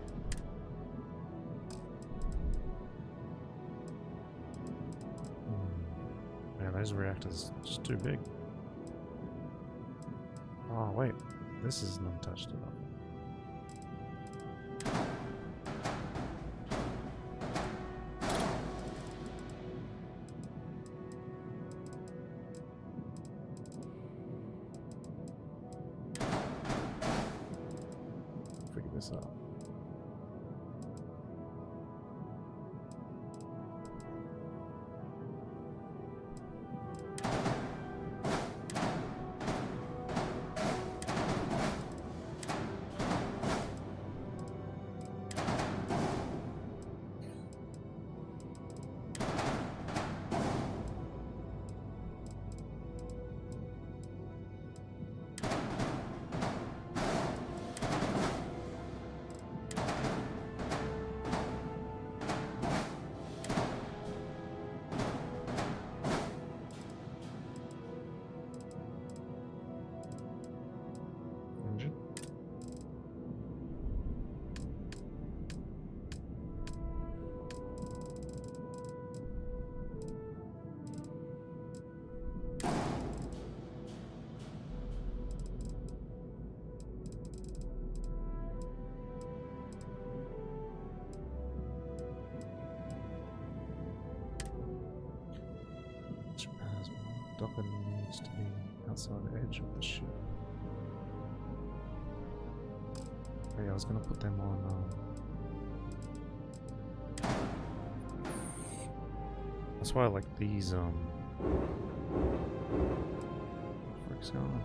Speaker 1: Man, those reactors are just too big. Oh, wait. This is not attached to that. This up. Docker needs to be outside the edge of the ship. Oh yeah, I was gonna put them on. That's why I like these. What the frick's going on?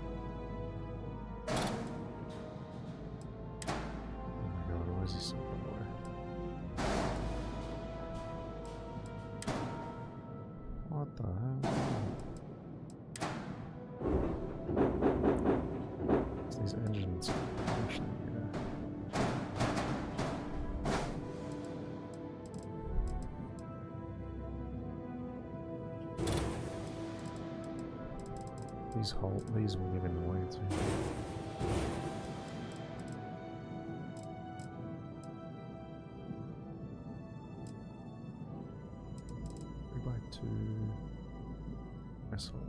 Speaker 1: Oh my god, why is he so far away? What the hell? These engines actually, These will live in the way too. 3x2 vessel.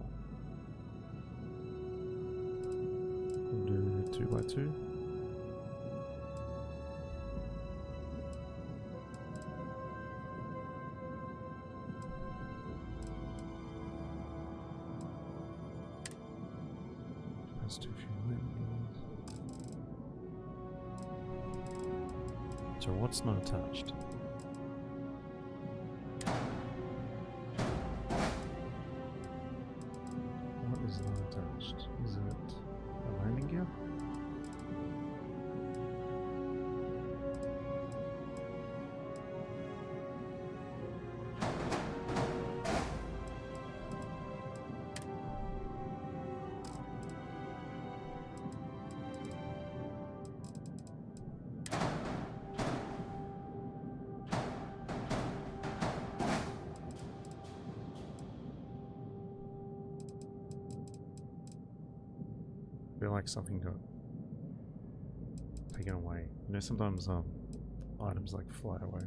Speaker 1: We'll do 2x2. That's too few windows. So what's not attached? What is not attached? Is it a landing gear? I feel like something got taken away. You know, sometimes items like fly away.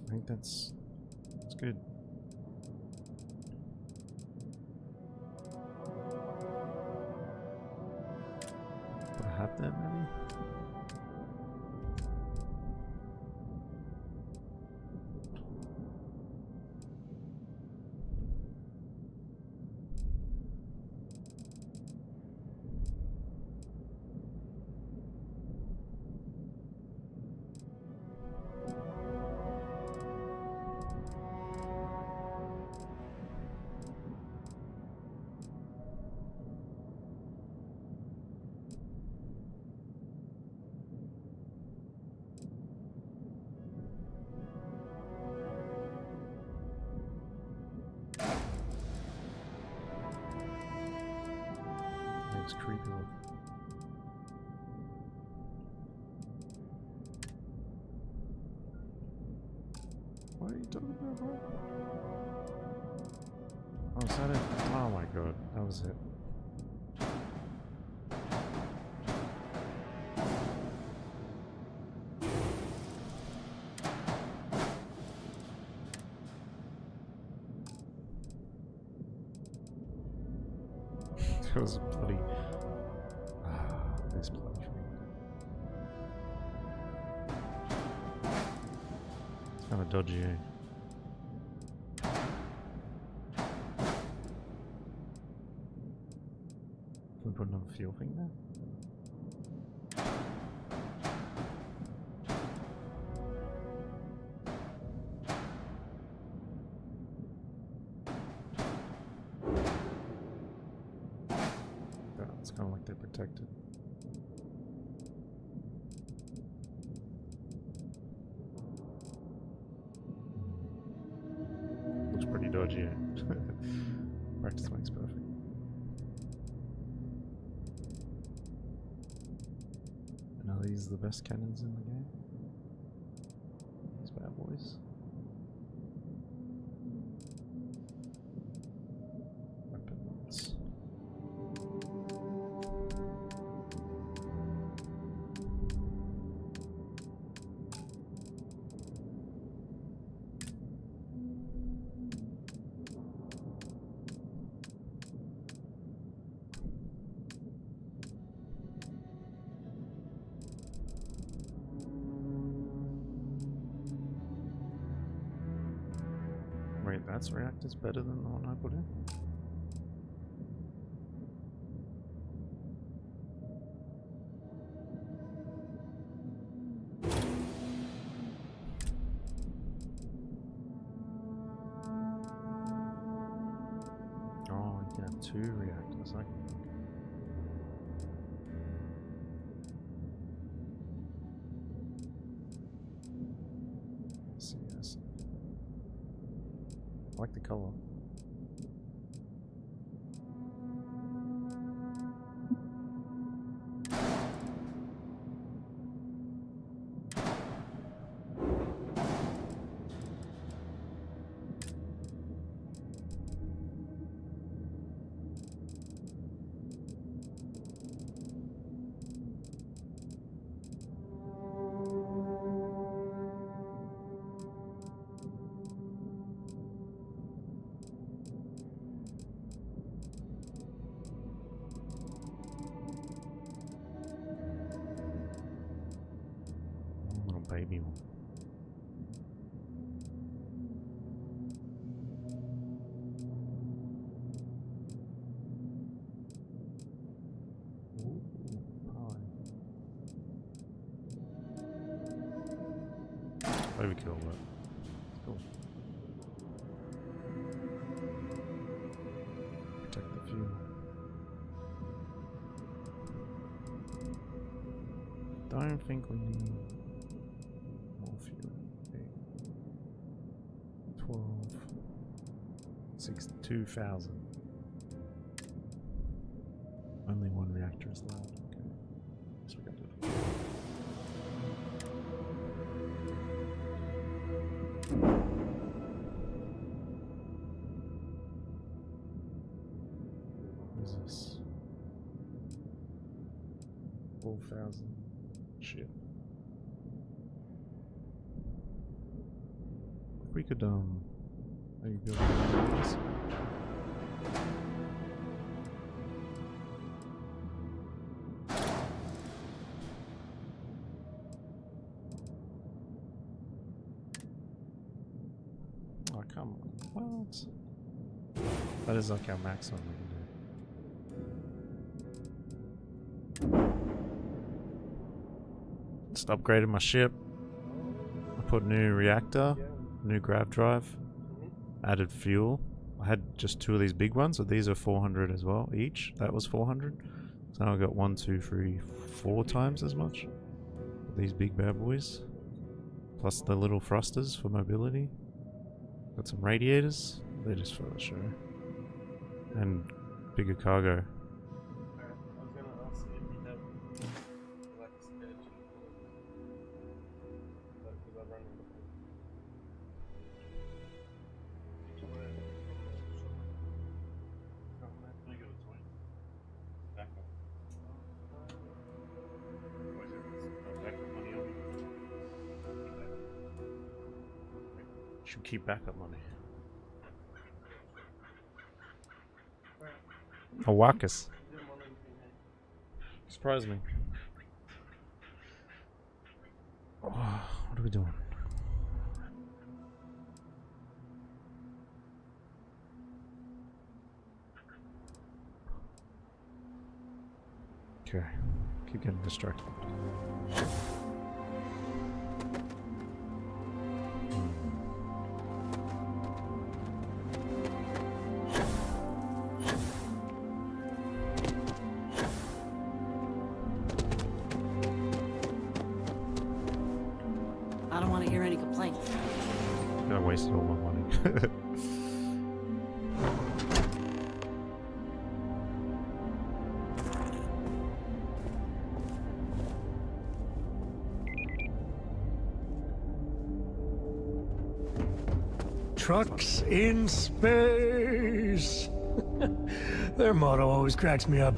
Speaker 1: I think that's good. Put a hat there, maybe? It's creepy look. What are you talking about, bro? Oh, is that it? Oh my god, that was it. It was a bloody... this bloody thing. It's kind of dodgy, eh? Can we put another fuel thing there? It's kind of like they're protected. Looks pretty dodgy, eh? Practice makes perfect. And are these the best cannons in the game? These bad boys. Weapons. Wait, that's reactor's better than the one I put in? Yeah, 2 reactors. Okay. Yes. I like the color. Baby one. Ooh, pie. Overkill, but cool. Protect the fuel. Don't think we need 2,000. Only 1 reactor is allowed. Okay. Guess we got to do it. What is this? 4,000 shit. If we could maybe build this. Oh, come on. What? That is like our maximum we can do. Just upgraded my ship. I put new reactor, new grav drive, added fuel. I had just 2 of these big ones, so these are 400 as well each. That was 400. So now I got 1, 2, 3, 4 times as much. These big bad boys. Plus the little thrusters for mobility. Got some radiators. They're just for the show. And bigger cargo. Should keep backup money. A Wakas. Surprise me. Oh, what are we doing? Okay. Keep getting distracted.
Speaker 3: I don't want to hear any complaints.
Speaker 1: I wasted all my money.
Speaker 8: Trucks in space. Their motto always cracks me up.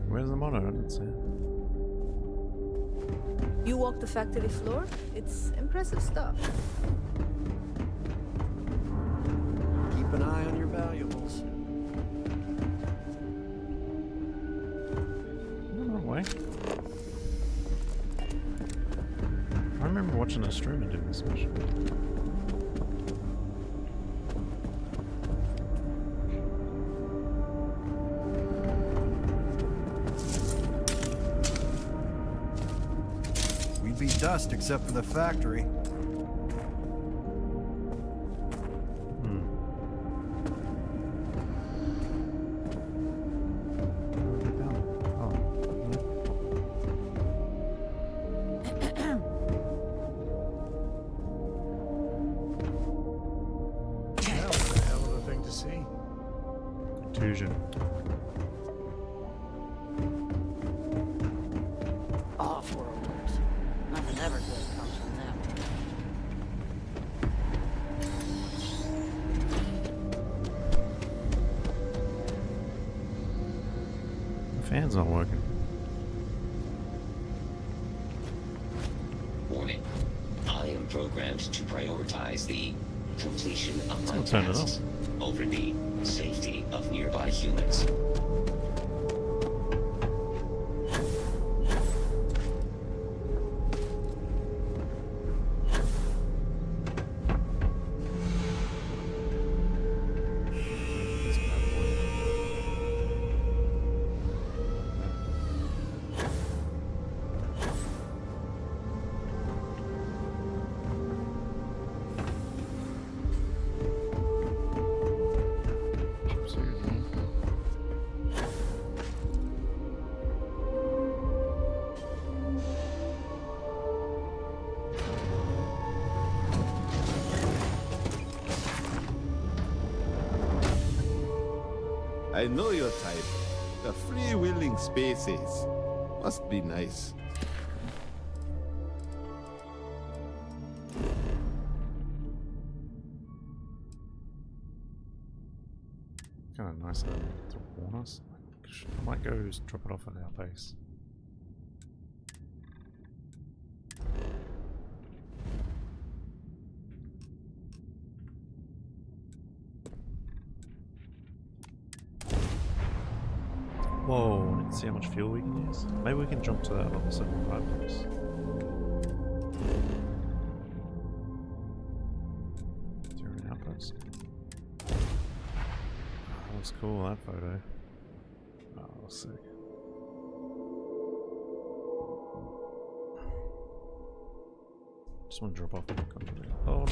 Speaker 1: Where's the motto? I didn't see it.
Speaker 10: You walk the factory floor? It's impressive stuff.
Speaker 4: Keep an eye on your valuables.
Speaker 1: No way. I remember watching a streamer do this mission.
Speaker 15: We'd be dust except for the factory.
Speaker 1: Fusion.
Speaker 16: Off-worlders. Nothing ever good comes from them.
Speaker 1: The fan's not working.
Speaker 17: Warning. I am programmed to prioritize the completion of my
Speaker 1: turn it
Speaker 17: tasks over the safety of nearby humans.
Speaker 18: I know your type. The free-willing species. Must be nice.
Speaker 1: Kind of nice of them to warn us. I might go drop it off at our base. Whoa, I didn't see how much fuel we can use. Maybe we can jump to that level 75 place. Is there an outpost? Oh, that was cool, that photo. Oh, sick. Just want to drop off and come to me. Oh no.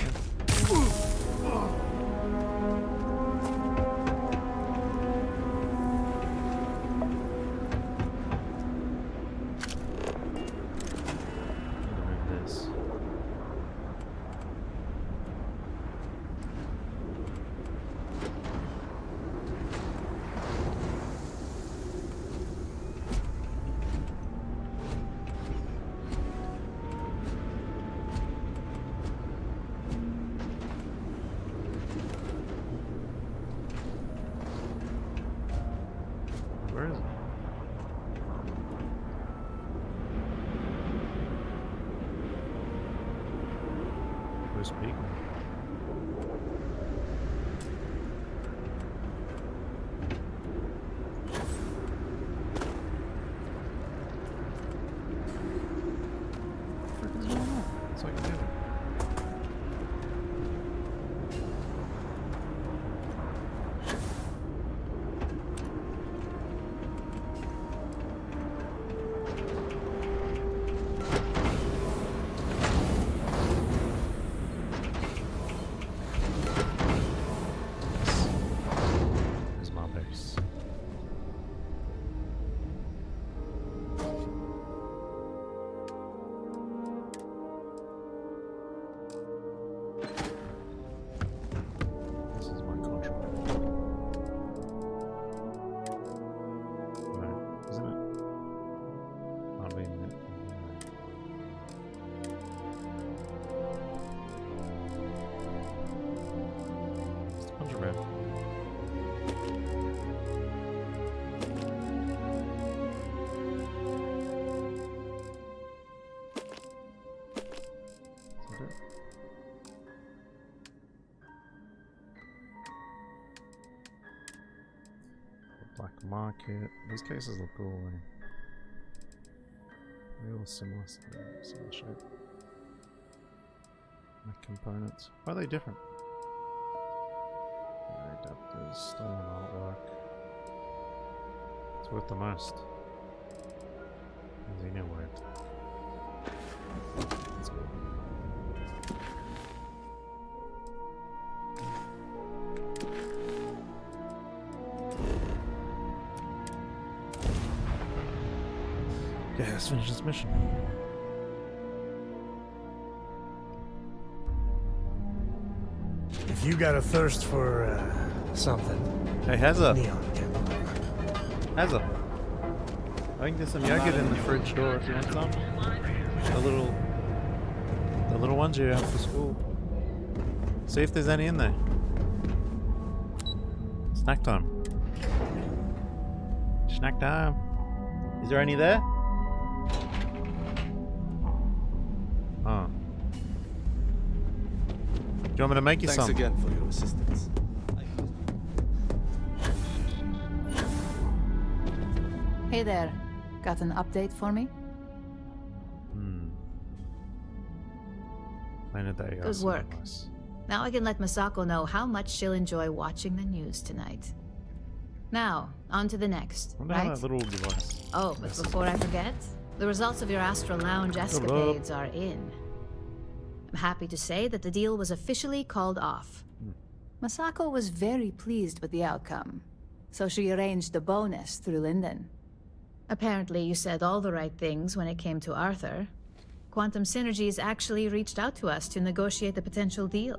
Speaker 1: Where is it? Who's speaking? What the frick is going on? It's like a Black market. These cases look cool. Real similar shape. The components. Why are they different? Adapters, stolen artwork. It's worth the most. Xenia word. Let's go. Yeah, let's finish this mission.
Speaker 8: If you got a thirst for something,
Speaker 1: Hey, Hazza.
Speaker 8: Neon can.
Speaker 1: Hazza. I think there's some yogurt in the fridge door if you want some. The little ones you have for school. See if there's any in there. Snack time. Snack time. Is there any there? Oh. Do you want me to make you some?
Speaker 19: Thanks again for your assistance.
Speaker 10: Hey there. Got an update for me? Good work. Now I can let Masako know how much she'll enjoy watching the news tonight. Now, on to the next, right?
Speaker 1: That little device.
Speaker 10: Oh, but before I forget, the results of your Astral Lounge escapades are in. I'm happy to say that the deal was officially called off. Masako was very pleased with the outcome, so she arranged a bonus through Linden. Apparently, you said all the right things when it came to Arthur. Quantum Synergies actually reached out to us to negotiate the potential deal.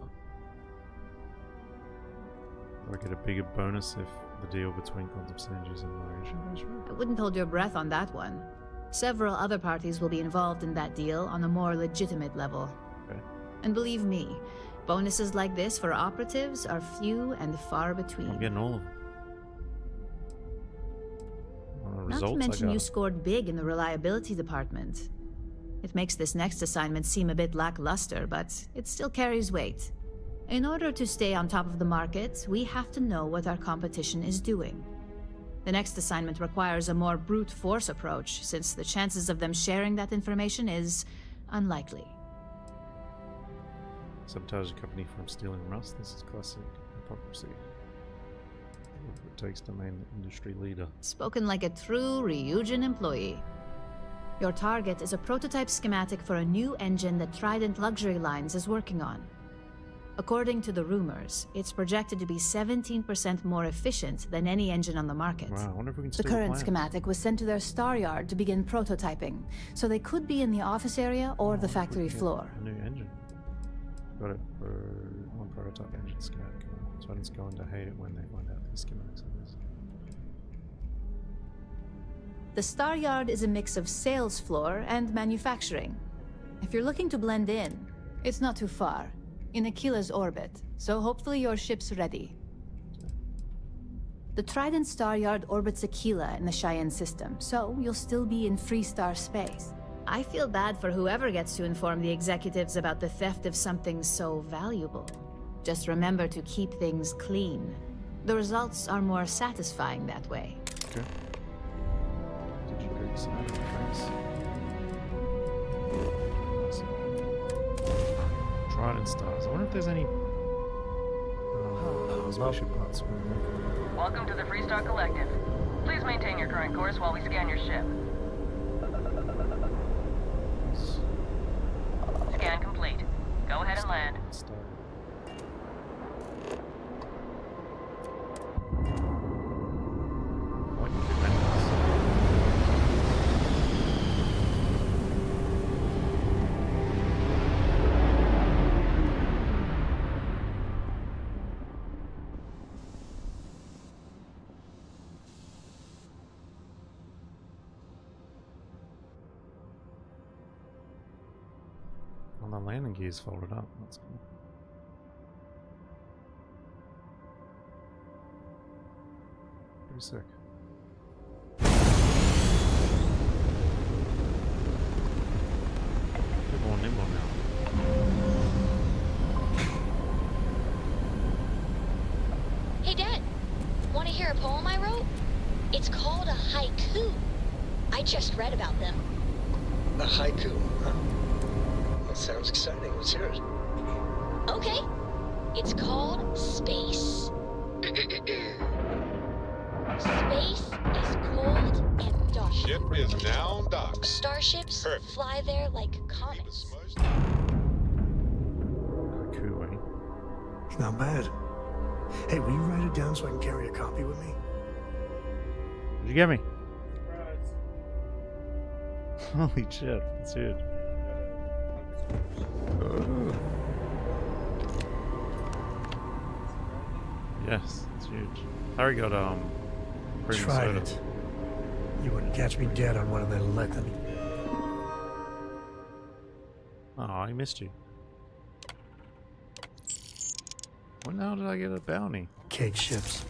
Speaker 1: Do I get a bigger bonus if the deal between Quantum Synergies and Malaysia goes through?
Speaker 10: I wouldn't hold your breath on that one. Several other parties will be involved in that deal on a more legitimate level.
Speaker 1: Okay.
Speaker 10: And believe me, bonuses like this for operatives are few and far between.
Speaker 1: I'm getting all of them.
Speaker 10: Not to mention you scored big in the reliability department. It makes this next assignment seem a bit lackluster, but it still carries weight. In order to stay on top of the market, we have to know what our competition is doing. The next assignment requires a more brute force approach, since the chances of them sharing that information is unlikely.
Speaker 1: Sabotage a company from stealing rust. This is classic hypocrisy. What it takes to main industry leader.
Speaker 10: Spoken like a true Ryujin employee. Your target is a prototype schematic for a new engine that Trident Luxury Lines is working on. According to the rumors, it's projected to be 17% more efficient than any engine on the market.
Speaker 1: Wow, I wonder if we can
Speaker 10: The
Speaker 1: steal
Speaker 10: current
Speaker 1: plans.
Speaker 10: schematic was sent to their Star Yard to begin prototyping, so they could be in the office area or the factory floor.
Speaker 1: A new engine. Got it for one prototype engine schematic. So I just going to hate it when they find out these schematics are this.
Speaker 10: The Star Yard is a mix of sales floor and manufacturing. If you're looking to blend in, it's not too far, in Aquila's orbit, so hopefully your ship's ready. The Trident Star Yard orbits Aquila in the Cheyenne system, so you'll still be in Freestar space. I feel bad for whoever gets to inform the executives about the theft of something so valuable. Just remember to keep things clean. The results are more satisfying that way.
Speaker 1: Okay. Trident stars. I wonder if there's any spaceship parts.
Speaker 6: Welcome to the Freestar Collective. Please maintain your current course while we scan your ship. Scan complete. Go ahead and land.
Speaker 1: The landing gear's folded up. That's cool. Pretty sick. A bit more nimble now.
Speaker 13: Hey, Dad. Want to hear a poem I wrote? It's called a haiku. I just read about them.
Speaker 2: A haiku, huh? That sounds exciting. Let's hear it.
Speaker 13: Okay. It's called Space. Space is cold and dark.
Speaker 18: Ship is now docked.
Speaker 13: Starships fly there like comets.
Speaker 1: Cool, eh?
Speaker 8: It's not bad. Hey, will you write it down so I can carry a copy with me?
Speaker 1: What'd you get me? Holy shit, that's huge. Yes, it's huge. Harry got cream
Speaker 8: Tried
Speaker 1: soda.
Speaker 8: it. You wouldn't catch me dead on one of their liquor.
Speaker 1: Oh, I missed you. When the hell did I get a bounty?
Speaker 8: Cake ships.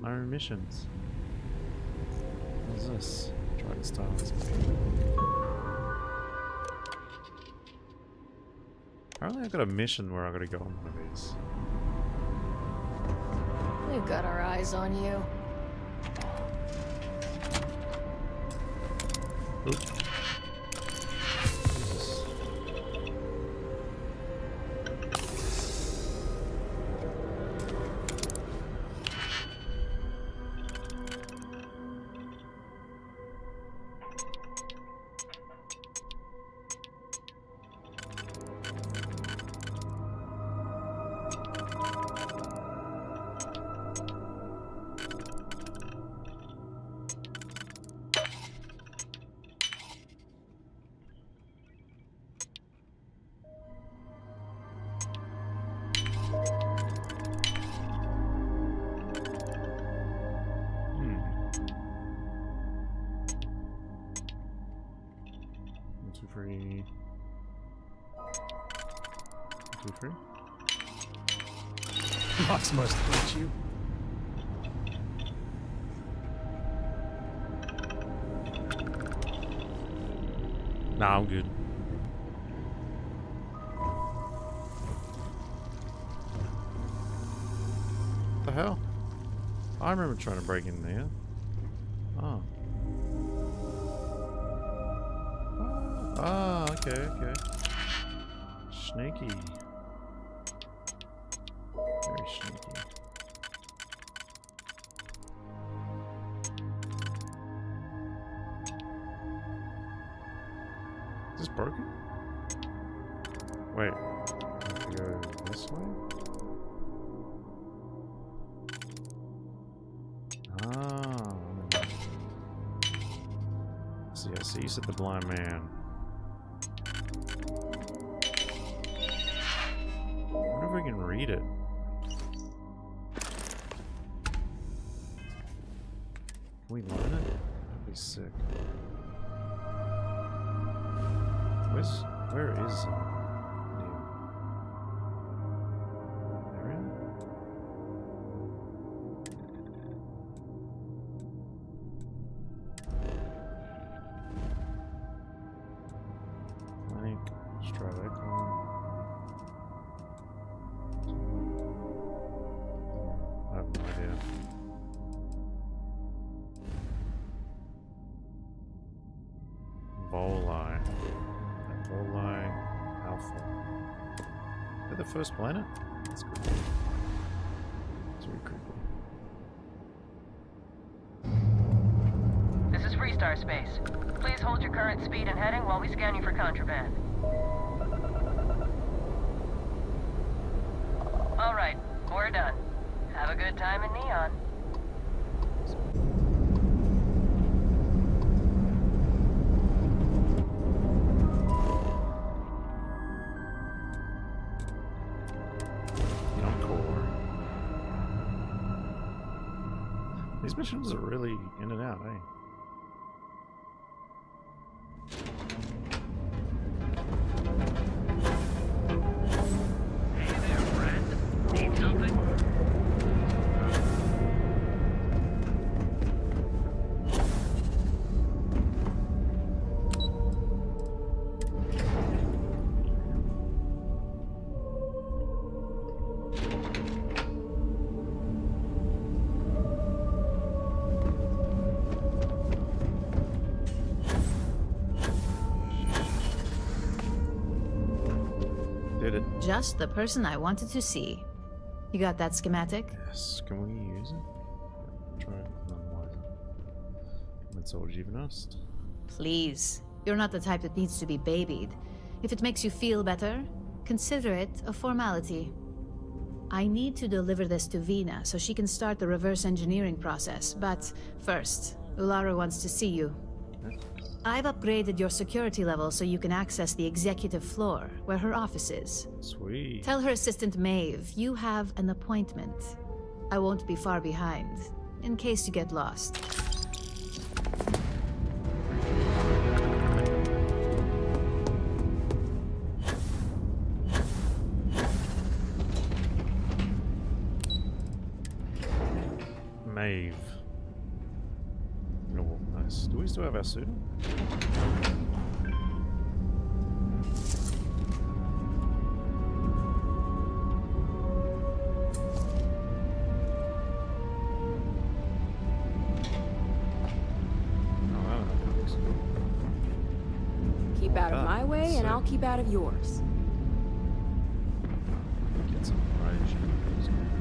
Speaker 1: No missions. What's this? Try to start this. Apparently I got a mission where I gotta go on one of these.
Speaker 13: We've got our eyes on you.
Speaker 1: Oop. Jesus. Free. 2, 3.
Speaker 8: Lots must hate you.
Speaker 1: Nah, I'm good. What the hell? I remember trying to break in there. Oh. Ah, okay, okay. Sneaky. Very sneaky. Is this broken? Wait. I have to go this way? Ah. See, I see you said the blind man. I wonder if we can read it. Can we learn it? That'd be sick. Where is area? Link, Stride icon. I have no idea. Volii. Volii Alpha. They're the first planet? That's good. That's really creepy.
Speaker 6: This is Freestar Space. Please hold your current speed and heading while we scan you for contraband. All right, we're done. Have a good time in Neon.
Speaker 1: These missions are really in and out, eh?
Speaker 9: Hey there, friend. Need something?
Speaker 10: Just the person I wanted to see. You got that schematic?
Speaker 1: Yes. Can we use it? Try it. Otherwise, that's all you've asked.
Speaker 10: Please. You're not the type that needs to be babied. If it makes you feel better, consider it a formality. I need to deliver this to Vina so she can start the reverse engineering process, but first, Ulara wants to see you.
Speaker 1: Okay.
Speaker 10: I've upgraded your security level so you can access the executive floor, where her office is.
Speaker 1: Sweet.
Speaker 10: Tell her assistant Maeve you have an appointment. I won't be far behind, in case you get lost.
Speaker 1: Maeve. Oh, nice. Do we still have our suit on?
Speaker 19: Keep out of my way, and I'll keep out of yours.
Speaker 1: Get some rage.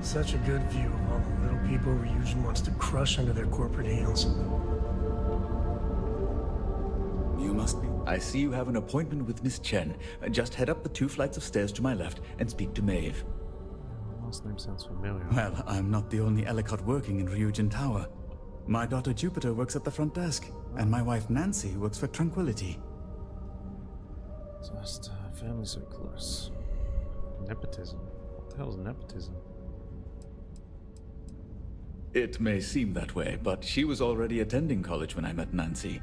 Speaker 8: Such a good view of all the little people Ryujin wants to crush under their corporate heels.
Speaker 20: You must be. I see you have an appointment with Miss Chen. Just head up the 2 flights of stairs to my left and speak to Maeve.
Speaker 1: Last name sounds familiar.
Speaker 20: Well, I'm not the only Ellicott working in Ryujin Tower. My daughter Jupiter works at the front desk, and my wife Nancy works for Tranquility.
Speaker 1: Just family so close. Nepotism. What the hell is nepotism?
Speaker 20: It may seem that way, but she was already attending college when I met Nancy.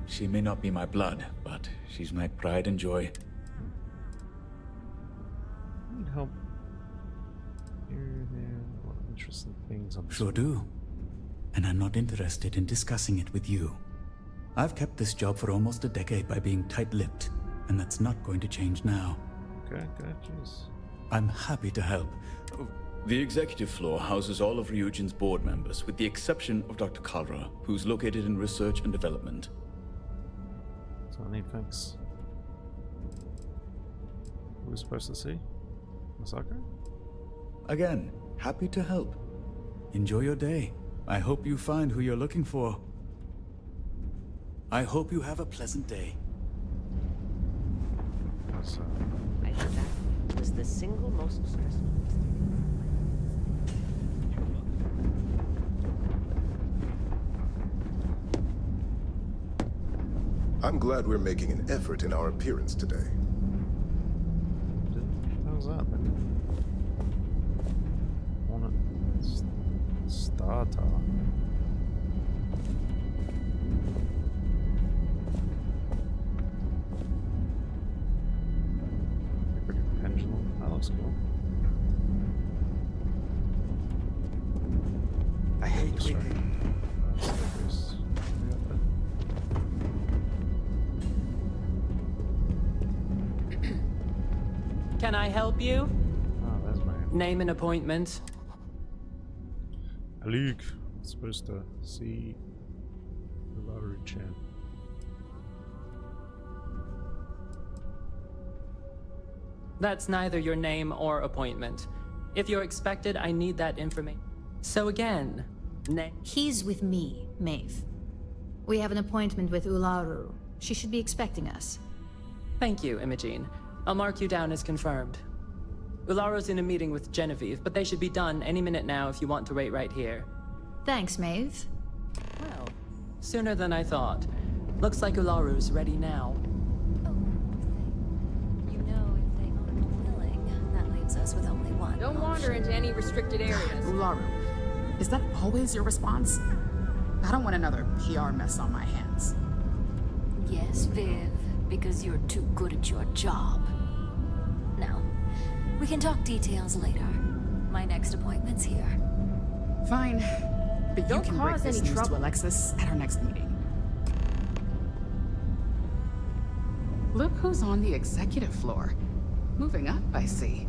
Speaker 20: She may not be my blood, but she's my pride and joy.
Speaker 1: Need help. Here, there, a lot of interesting things on this.
Speaker 20: Sure do. And I'm not interested in discussing it with you. I've kept this job for almost a decade by being tight-lipped, and that's not going to change now.
Speaker 1: Okay, jeez.
Speaker 20: I'm happy to help. The executive floor houses all of Ryujin's board members, with the exception of Dr. Kalra, who's located in research and development.
Speaker 1: So I need thanks. Who are we supposed to see? Masako?
Speaker 20: Again, happy to help. Enjoy your day. I hope you find who you're looking for. I hope you have a pleasant day.
Speaker 1: So,
Speaker 16: I think that was the single most stressful.
Speaker 21: I'm glad we're making an effort in our appearance today.
Speaker 1: how's that then? Want it starter. Pendulum. That looks cool.
Speaker 22: I hate
Speaker 1: Sorry.
Speaker 22: waiting.
Speaker 23: Can I help you?
Speaker 1: Oh, there's my
Speaker 23: Name and appointment.
Speaker 1: Luke. I'm supposed to see the lottery Chen.
Speaker 23: That's neither your name or appointment. If you're expected, I need that information. So again, name.
Speaker 10: He's with me, Maeve. We have an appointment with Ularu. She should be expecting us.
Speaker 23: Thank you, Imogene. I'll mark you down as confirmed. Ularu's in a meeting with Genevieve, but they should be done any minute now if you want to wait right here.
Speaker 10: Thanks, Maeve.
Speaker 23: Well, sooner than I thought. Looks like Ularu's ready now.
Speaker 24: Us with only one.
Speaker 19: Don't wander into any restricted areas.
Speaker 25: Ularu, is that always your response? I don't want another PR mess on my hands.
Speaker 24: Yes, Viv, because you're too good at your job. Now, we can talk details later. My next appointment's here.
Speaker 25: Fine, but
Speaker 19: Don't
Speaker 25: you can break
Speaker 19: cause
Speaker 25: this
Speaker 19: any
Speaker 25: news
Speaker 19: trouble.
Speaker 25: to Alexis at our next meeting. Look who's on the executive floor. Moving up, I see.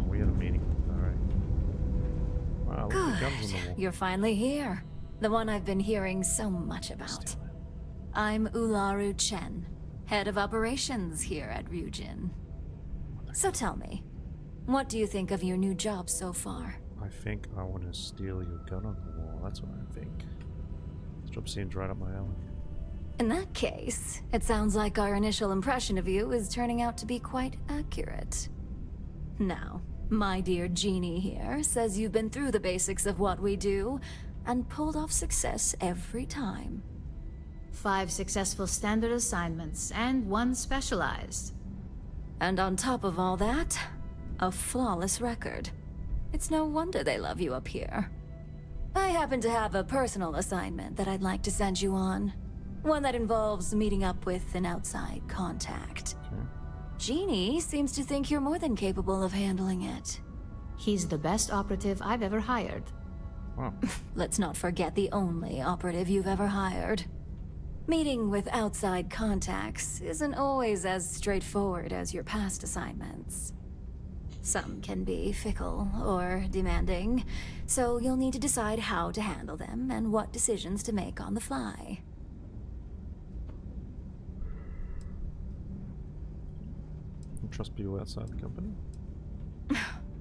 Speaker 1: We had a meeting. Alright. Wow, look at the guns on the
Speaker 24: Good.
Speaker 1: wall.
Speaker 24: You're finally here. The one I've been hearing so much about. I'm Ularu Chen, head of operations here at Ryujin. So tell me, what do you think of your new job so far?
Speaker 1: I think I want to steal your gun on the wall. That's what I think. This job seems right up my alley.
Speaker 24: In that case, it sounds like our initial impression of you is turning out to be quite accurate. Now, my dear Jeannie here says you've been through the basics of what we do and pulled off success every time.
Speaker 10: 5 successful standard assignments, and 1 specialized.
Speaker 24: And on top of all that, a flawless record. It's no wonder they love you up here. I happen to have a personal assignment that I'd like to send you on. One that involves meeting up with an outside contact. Jeannie seems to think you're more than capable of handling it.
Speaker 10: He's the best operative I've ever hired.
Speaker 1: Wow.
Speaker 24: Let's not forget the only operative you've ever hired. Meeting with outside contacts isn't always as straightforward as your past assignments. Some can be fickle or demanding, so you'll need to decide how to handle them and what decisions to make on the fly.
Speaker 1: Trust people outside the company?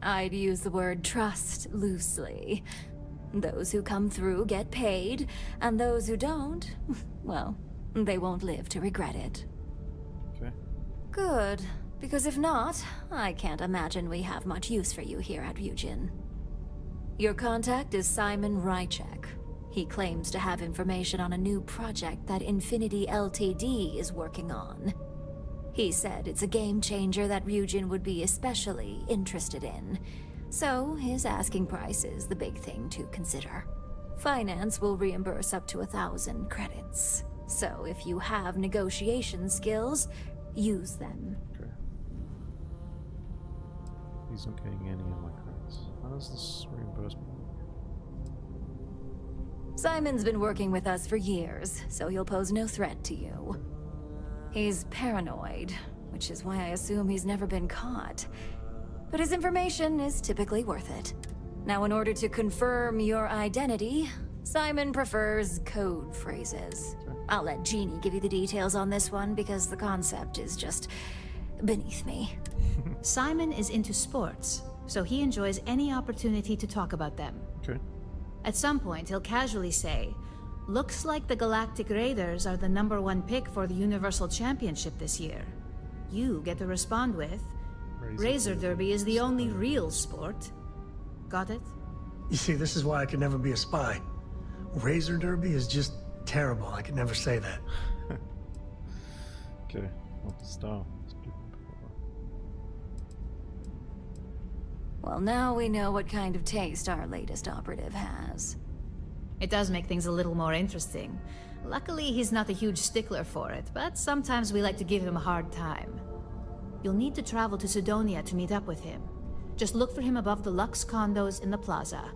Speaker 24: I'd use the word trust loosely. Those who come through get paid, and those who don't, well, they won't live to regret it.
Speaker 1: Okay.
Speaker 24: Good, because if not, I can't imagine we have much use for you here at Ryujin. Your contact is Simon Rychek. He claims to have information on a new project that Infinity Ltd is working on. He said it's a game changer that Ryujin would be especially interested in. So his asking price is the big thing to consider. Finance will reimburse up to 1,000 credits. So if you have negotiation skills, use them.
Speaker 1: Okay. He's not getting any of my credits. How does this reimbursement work?
Speaker 24: Simon's been working with us for years, so he'll pose no threat to you. He's paranoid, which is why I assume he's never been caught. But his information is typically worth it. Now, in order to confirm your identity, Simon prefers code phrases. I'll let Jeannie give you the details on this one because the concept is just beneath me.
Speaker 10: Simon is into sports, so he enjoys any opportunity to talk about them.
Speaker 1: Okay.
Speaker 10: At some point, he'll casually say, "Looks like the Galactic Raiders are the #1 pick for the Universal Championship this year." You get to respond with, "Razor Derby is the only real sport." Got it?
Speaker 8: You see, this is why I could never be a spy. Razor Derby is just terrible. I could never say that.
Speaker 1: Okay, not the star.
Speaker 24: Well, now we know what kind of taste our latest operative has.
Speaker 10: It does make things a little more interesting. Luckily, he's not a huge stickler for it, but sometimes we like to give him a hard time. You'll need to travel to Sidonia to meet up with him. Just look for him above the Lux condos in the plaza.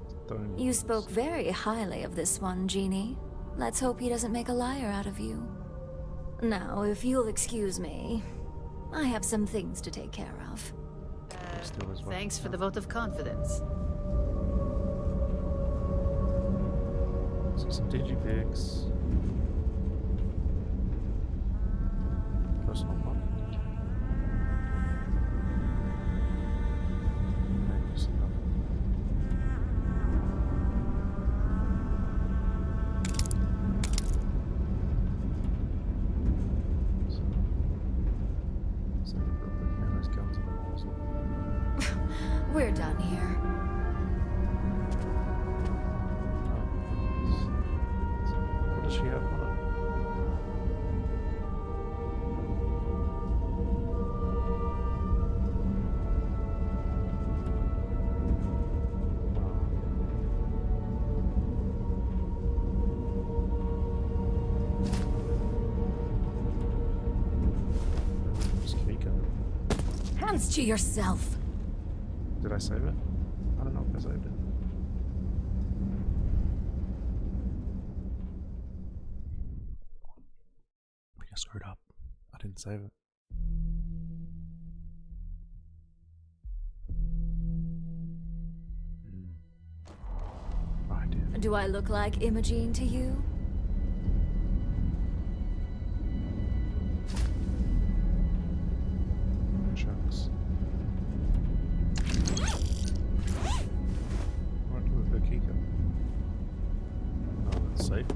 Speaker 24: You spoke very highly of this one, Jeannie. Let's hope he doesn't make a liar out of you. Now, if you'll excuse me, I have some things to take care of.
Speaker 10: Thanks for the vote of confidence.
Speaker 1: So some digipics. Personal one.
Speaker 24: We're done here.
Speaker 1: What does she have on it?
Speaker 24: Hands to yourself.
Speaker 1: Did I save it? I don't know if I saved it. I think I screwed up. I didn't save it. Oh, I did.
Speaker 24: Do I look like Imogene to you?
Speaker 1: Shucks. What do with the keycap? Oh, that's safe.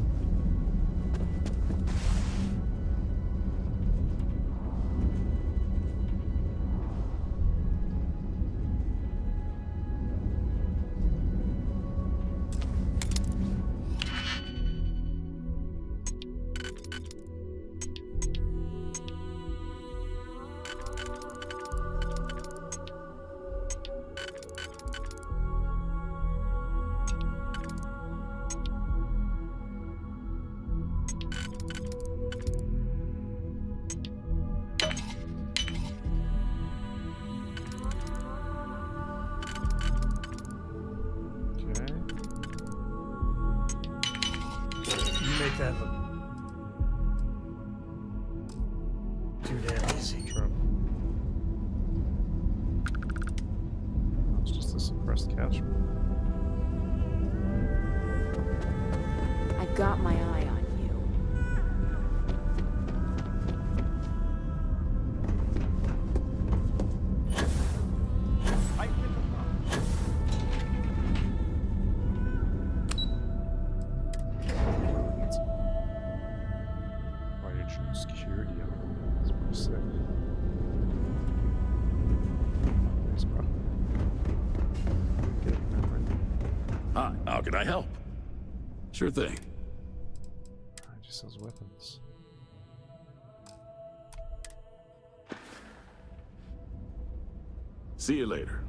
Speaker 8: that look too damn easy.
Speaker 1: True. It's just a suppressed couch.
Speaker 19: I've got my eye on you.
Speaker 1: Hydrogen security. That's pretty sick. Thanks, bro. Get it,
Speaker 5: Hi, how can I help? Sure thing.
Speaker 1: I just sells weapons.
Speaker 5: See you later.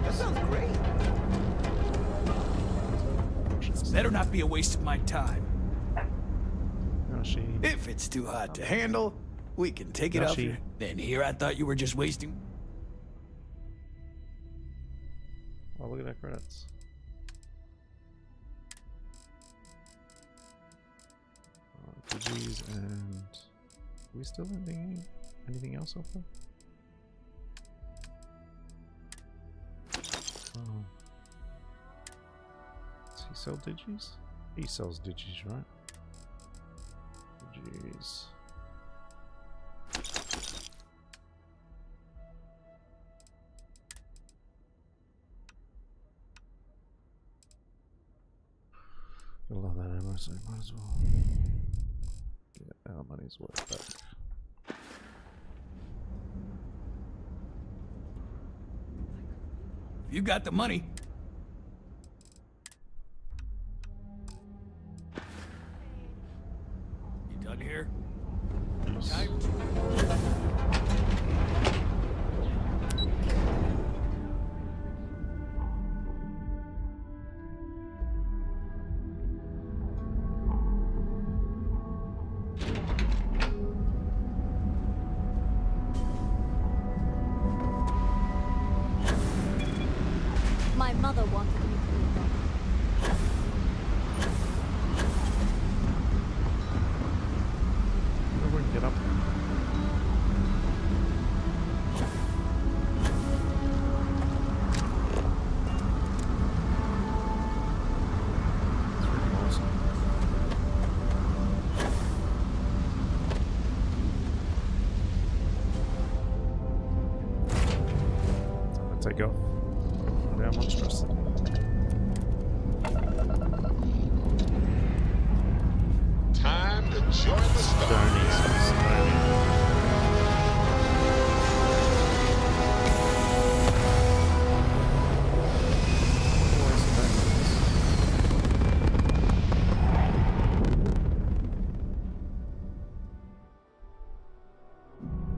Speaker 2: That sounds great.
Speaker 7: Better not be a waste of my time.
Speaker 1: Yoshi.
Speaker 7: If it's too hot to handle, we can take it off
Speaker 1: Yoshi.
Speaker 7: you. Then here I thought you were just wasting.
Speaker 1: Oh, look at that credits. GG's and we still anything else off there? Oh. Does he sell digis? He sells digis, right? Digis. I love that ammo, so might as well get our money's worth back.
Speaker 7: You got the money. You done here? Time
Speaker 24: My mother wanted me to leave them.
Speaker 1: We can get up. It's really awesome. Time to take off. I'm not stressed.
Speaker 21: Time to join the Starfield.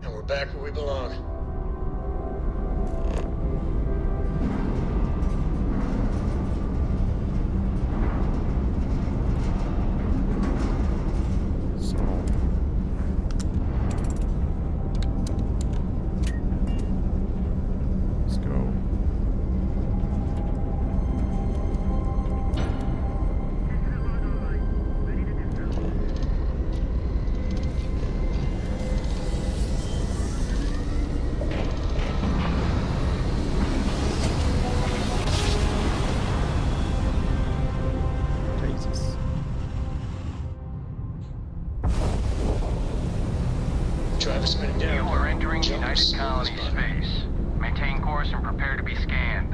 Speaker 2: And we're back where we belong.
Speaker 1: Let's go. Jesus.
Speaker 2: Travis spin it down.
Speaker 9: You are entering
Speaker 2: Jump
Speaker 9: United
Speaker 2: us.
Speaker 9: Colony space. Maintain course and prepare to be scanned.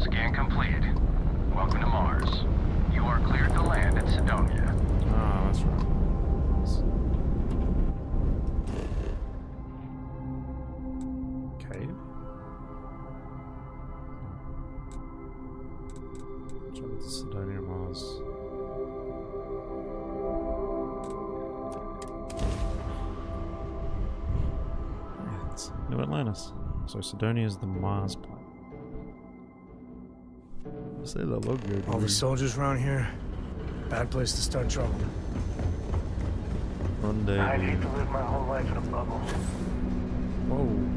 Speaker 9: Scan completed. Welcome to Mars. You are cleared to land at Sidonia.
Speaker 1: Ah, that's right. Cave? Travel to Sidonia, Mars. Yeah, it's New Atlantis. So Sidonia is the Mars planet. Say that logo.
Speaker 8: All the soldiers around here, Bad place to start trouble.
Speaker 1: Rendezvous.
Speaker 8: I'd hate to live my whole life in a bubble.
Speaker 1: Whoa.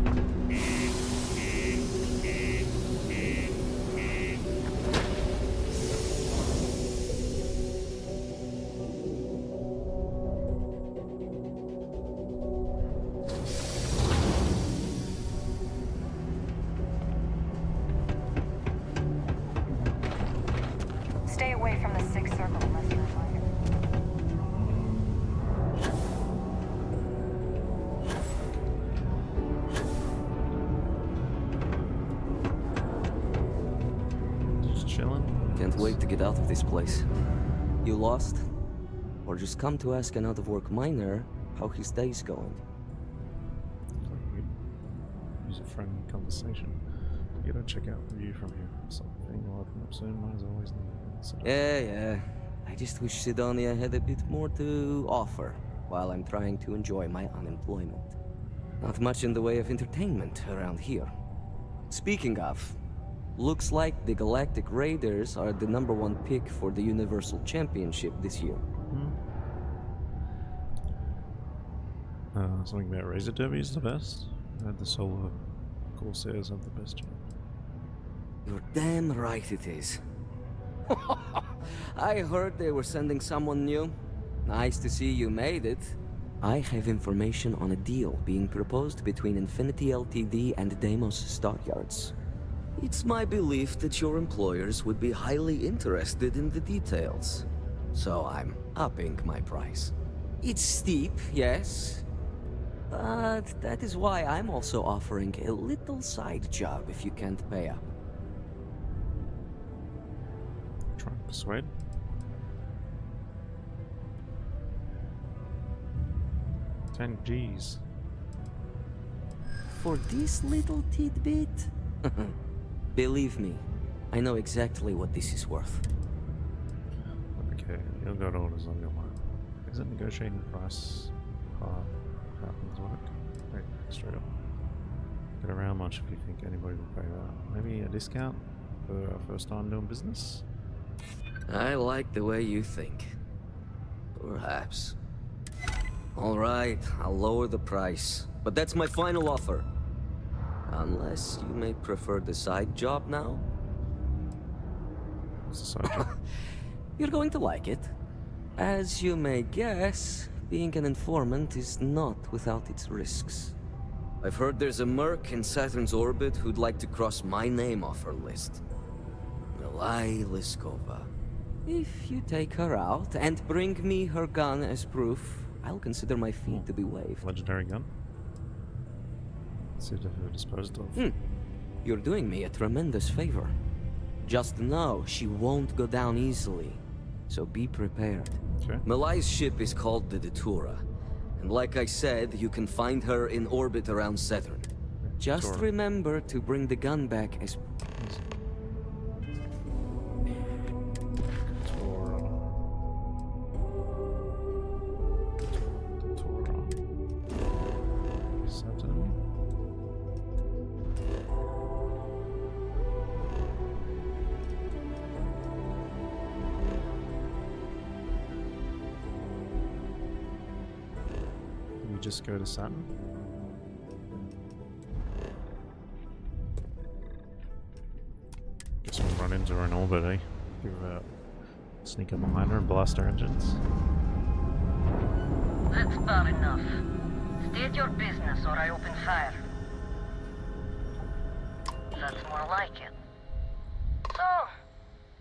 Speaker 6: Stay away from the sixth circle unless you're invited.
Speaker 1: Just chilling.
Speaker 3: Can't wait to get out of this place. You lost? Or just come to ask an out-of-work miner how his day's going?
Speaker 1: Use a friendly conversation. You gotta check out the view from here. Something will open up soon. Might as always know.
Speaker 3: Yeah. I just wish Sidonia had a bit more to offer while I'm trying to enjoy my unemployment. Not much in the way of entertainment around here. Speaking of, looks like the Galactic Raiders are the #1 pick for the Universal Championship this year.
Speaker 1: Something about Razor Derby is the best. I had the Solar Corsairs have the best chance.
Speaker 3: You're damn right it is. I heard they were sending someone new. Nice to see you made it. I have information on a deal being proposed between Infinity Ltd and Deimos Stockyards. It's my belief that your employers would be highly interested in the details. So I'm upping my price. It's steep, yes. But that is why I'm also offering a little side job if you can't pay up.
Speaker 1: Try and persuade. $10
Speaker 3: For this little tidbit? Believe me, I know exactly what this is worth.
Speaker 1: Okay, you'll got orders on your mind. Is it negotiating price? How things work? Wait, straight up. Get around much if you think anybody will pay that. Maybe a discount for our first time doing business?
Speaker 3: I like the way you think. Perhaps. Alright, I'll lower the price. But that's my final offer. Unless you may prefer the side job now?
Speaker 1: What's the side job?
Speaker 3: You're going to like it. As you may guess, being an informant is not without its risks. I've heard there's a merc in Saturn's orbit who'd like to cross my name off her list. Milai Liskova. If you take her out and bring me her gun as proof, I'll consider my fee to be waived.
Speaker 1: Legendary gun? See if they're disposed of.
Speaker 3: You're doing me a tremendous favor. Just know she won't go down easily, so be prepared.
Speaker 1: Okay.
Speaker 3: Malai's ship is called the Datura, and like I said, you can find her in orbit around Saturn. Just remember to bring the gun back as...
Speaker 1: Just go to Saturn. Guess we'll run into her in orbit, eh? Sneak up behind her and blast her engines.
Speaker 6: That's bad enough. State your business or I open fire. That's more like it. So,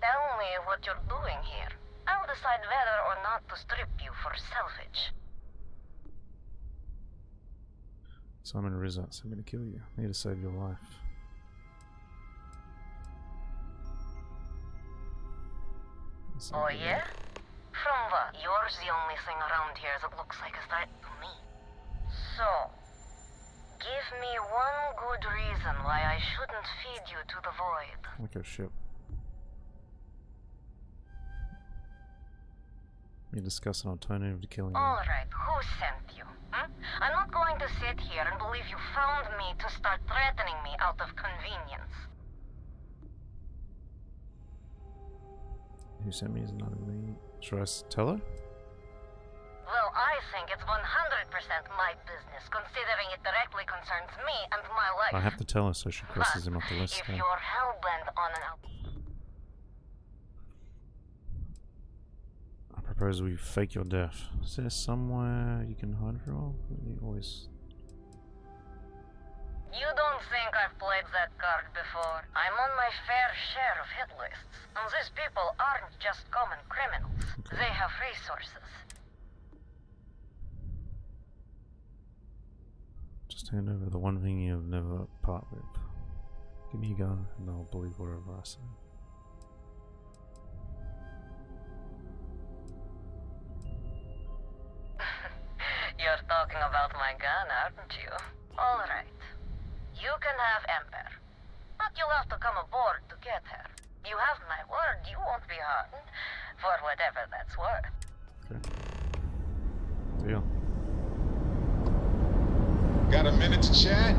Speaker 6: tell me what you're doing here. I'll decide whether or not to strip you for salvage.
Speaker 1: Simon Rizza sent me to kill you. I need to save your life.
Speaker 6: Oh yeah? From what? You're the only thing around here that looks like a threat to me. So, give me one good reason why I shouldn't feed you to the void.
Speaker 1: Like a ship. You discuss an alternative to killing you.
Speaker 6: Alright, who sent you? I'm not going to sit here and believe you found me to start threatening me out of convenience.
Speaker 1: Who sent me is none of me. Should I tell her?
Speaker 6: Well, I think it's 100% my business, considering it directly concerns me and my life.
Speaker 1: I have to tell her so she crosses him off the list.
Speaker 6: If you're hellbent on an...
Speaker 1: I propose we fake your death. Is there somewhere you can hide for all? You always...
Speaker 6: You don't think I've played that card before? I'm on my fair share of hit lists, and these people aren't just common criminals.
Speaker 1: Okay.
Speaker 6: They have resources.
Speaker 1: Just hand over the one thing you'll never part with. Give me a gun and I'll believe whatever I say.
Speaker 6: You're talking about my gun, aren't you? Alright. You can have Ember. But you'll have to come aboard to get her. You have my word, you won't be harmed. For whatever that's worth.
Speaker 1: Okay. Deal.
Speaker 4: Got a minute to chat?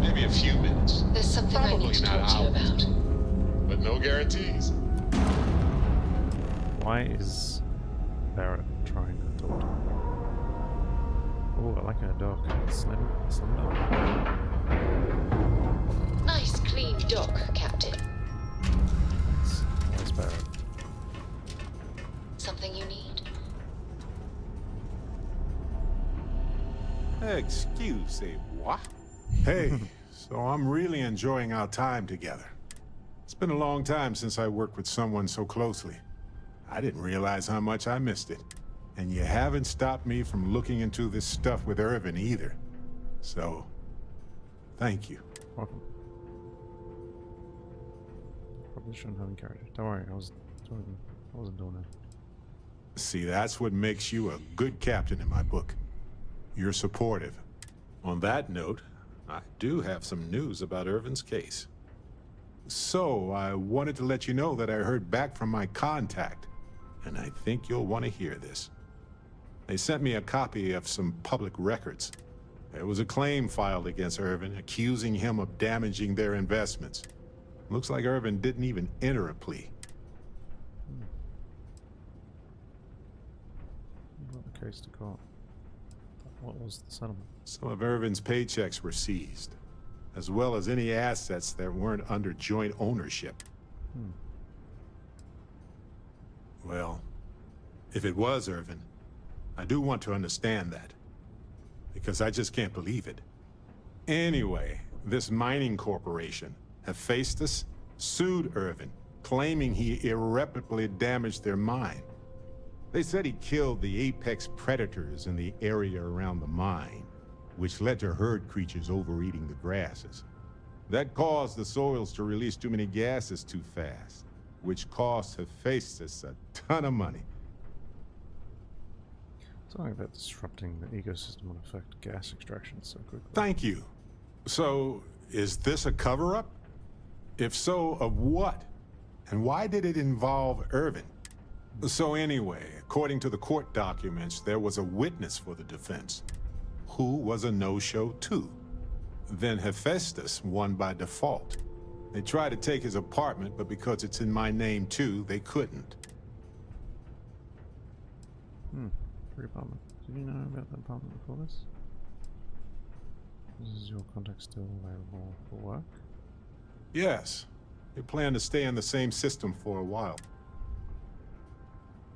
Speaker 4: Maybe a few minutes.
Speaker 17: There's something
Speaker 4: Probably
Speaker 17: I need to
Speaker 4: not
Speaker 17: talk to you
Speaker 4: hours.
Speaker 17: about.
Speaker 4: But no guarantees.
Speaker 1: Why is Barrett trying to talk to him? Oh, I like her dog. Slim dog.
Speaker 17: Nice clean dock, Captain.
Speaker 1: Where's Barrett?
Speaker 17: Something you need?
Speaker 11: Excusez-moi. Hey, so I'm really enjoying our time together. It's been a long time since I worked with someone so closely. I didn't realize how much I missed it. And you haven't stopped me from looking into this stuff with Irvin either. So, thank you.
Speaker 1: Welcome. Probably shouldn't have encouraged it. Don't worry, I wasn't doing it.
Speaker 11: See, that's what makes you a good captain in my book. You're supportive. On that note, I do have some news about Irvin's case. So, I wanted to let you know that I heard back from my contact, and I think you'll want to hear this. They sent me a copy of some public records. There was a claim filed against Irvin, accusing him of damaging their investments. Looks like Irvin didn't even enter a plea.
Speaker 1: What the case to court? What was the settlement?
Speaker 11: Some of Irvin's paychecks were seized, as well as any assets that weren't under joint ownership. Well, if it was Irvin, I do want to understand that, because I just can't believe it. Anyway, this mining corporation, Hephaestus, sued Irvin, claiming he irreparably damaged their mine. They said he killed the apex predators in the area around the mine, which led to herd creatures overeating the grasses. That caused the soils to release too many gases too fast, which cost Hephaestus a ton of money.
Speaker 1: Something about disrupting the ecosystem will affect gas extraction so quickly.
Speaker 11: Thank you. So, is this a cover-up? If so, of what? And why did it involve Irvin? So anyway, according to the court documents, there was a witness for the defense, who was a no-show too. Then Hephaestus won by default. They tried to take his apartment, but because it's in my name too, they couldn't.
Speaker 1: Free apartment. Did you know about that apartment before this? Is your contact still available for work?
Speaker 11: Yes. We plan to stay in the same system for a while.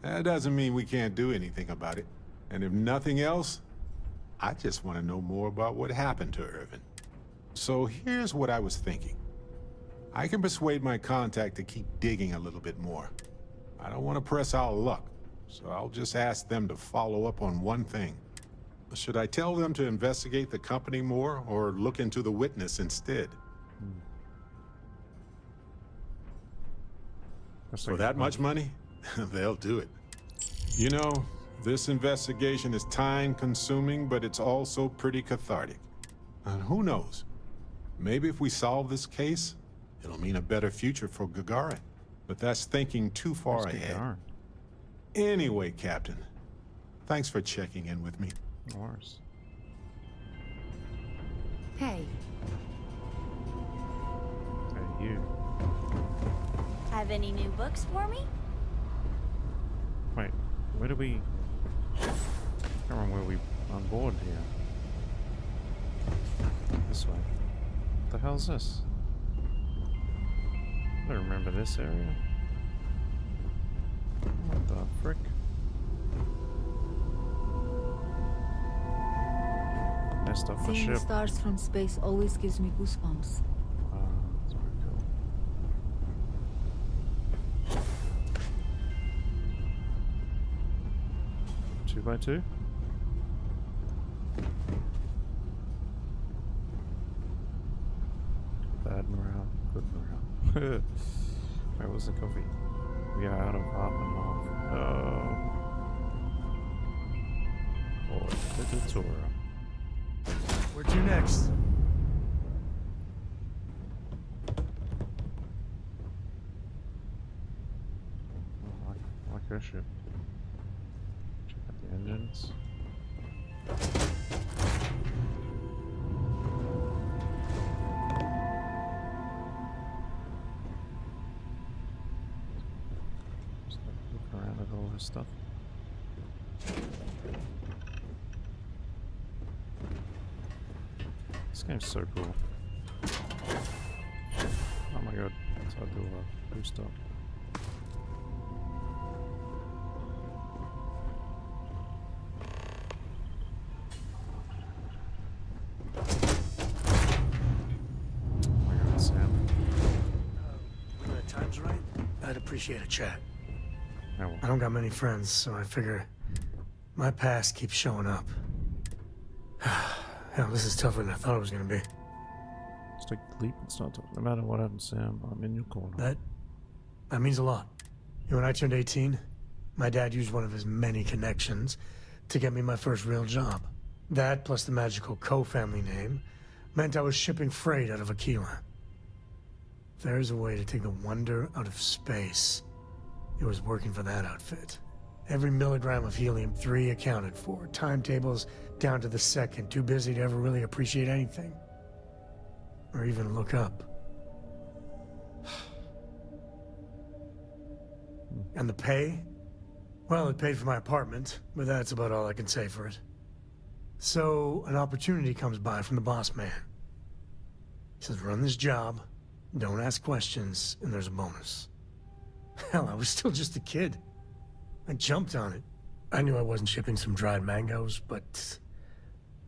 Speaker 11: That doesn't mean we can't do anything about it. And if nothing else, I just want to know more about what happened to Irvin. So here's what I was thinking. I can persuade my contact to keep digging a little bit more. I don't want to press our luck, so I'll just ask them to follow up on one thing. Should I tell them to investigate the company more, or look into the witness instead? For that much money? They'll do it. You know, this investigation is time-consuming, but it's also pretty cathartic. And who knows? Maybe if we solve this case, it'll mean a better future for Gagarin. But that's thinking too far ahead.
Speaker 1: Gagarin?
Speaker 11: Anyway, Captain, thanks for checking in with me.
Speaker 1: No worries.
Speaker 19: Hey.
Speaker 1: Hey, you.
Speaker 12: Have any new books for me?
Speaker 1: Where do we... I can't remember where we on board here. This way. What the hell's this? I don't remember this area. What the frick? Messed up the
Speaker 12: Seeing the
Speaker 1: ship.
Speaker 12: stars from space always gives me goosebumps.
Speaker 1: That's pretty cool. 2x2? Bad morale, good morale. Where was the coffee? We are out of half and half. Oh, little tour.
Speaker 8: Where to next?
Speaker 1: I like her ship. Check out the engines. Just look around at all this stuff. This game's so cool. Oh my god, so I'll do a boost up. Oh my god, Sam.
Speaker 8: When the time's right, I'd appreciate a chat.
Speaker 1: I won't.
Speaker 8: I don't got many friends, so I figure my past keeps showing up. Hell, this is tougher than I thought it was gonna be.
Speaker 1: Just take the leap and start talking. No matter what happens, Sam, I'm in your corner.
Speaker 8: That means a lot. You know, when I turned 18, my dad used one of his many connections to get me my first real job. That, plus the magical co-family name, meant I was shipping freight out of Aquila. If there's a way to take the wonder out of space, it was working for that outfit. Every milligram of helium-3 accounted for. Timetables down to the second. Too busy to ever really appreciate anything. Or even look up. And the pay? Well, it paid for my apartment, but that's about all I can say for it. So, an opportunity comes by from the boss man. He says, run this job, don't ask questions, and there's a bonus. Hell, I was still just a kid. I jumped on it. I knew I wasn't shipping some dried mangoes, but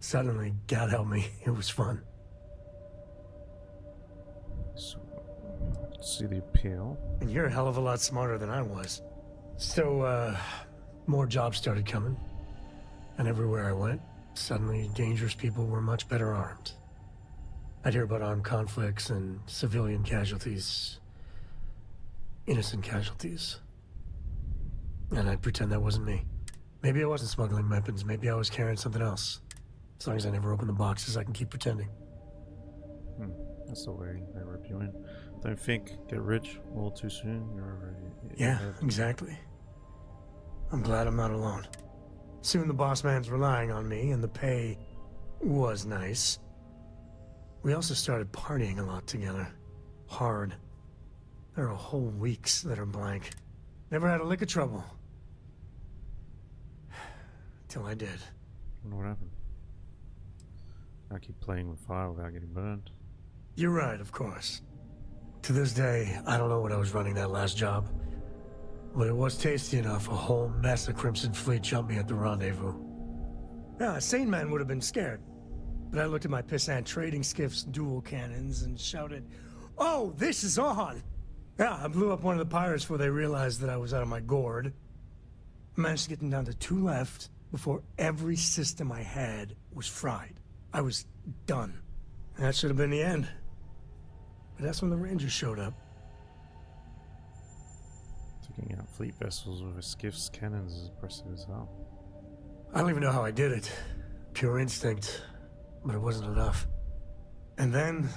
Speaker 8: suddenly, God help me, it was fun.
Speaker 1: So, see the appeal.
Speaker 8: And you're a hell of a lot smarter than I was. So, more jobs started coming. And everywhere I went, suddenly dangerous people were much better armed. I'd hear about armed conflicts and civilian casualties. Innocent casualties. And I'd pretend that wasn't me. Maybe I wasn't smuggling weapons, maybe I was carrying something else. As long as I never open the boxes, I can keep pretending.
Speaker 1: That's the way they rip you in. Don't think, get rich all too soon, you're already...
Speaker 8: Yeah, exactly. I'm glad I'm not alone. Soon the boss man's relying on me, and the pay was nice. We also started partying a lot together. Hard. There are whole weeks that are blank. Never had a lick of trouble. Till I did.
Speaker 1: I wonder what happened. I keep playing with fire without getting burned.
Speaker 8: You're right, of course. To this day, I don't know what I was running that last job. But it was tasty enough, a whole mess of Crimson Fleet jumped me at the rendezvous. Yeah, a sane man would have been scared. But I looked at my pissant trading skiff's dual cannons and shouted, "Oh, this is on!" Yeah, I blew up one of the pirates before they realized that I was out of my gourd. I managed to get them down to 2 left before every system I had was fried. I was done. And that should have been the end. But that's when the Rangers showed up.
Speaker 1: Taking out fleet vessels with a skiff's cannons is impressive as hell.
Speaker 8: I don't even know how I did it. Pure instinct. But it wasn't enough. And then,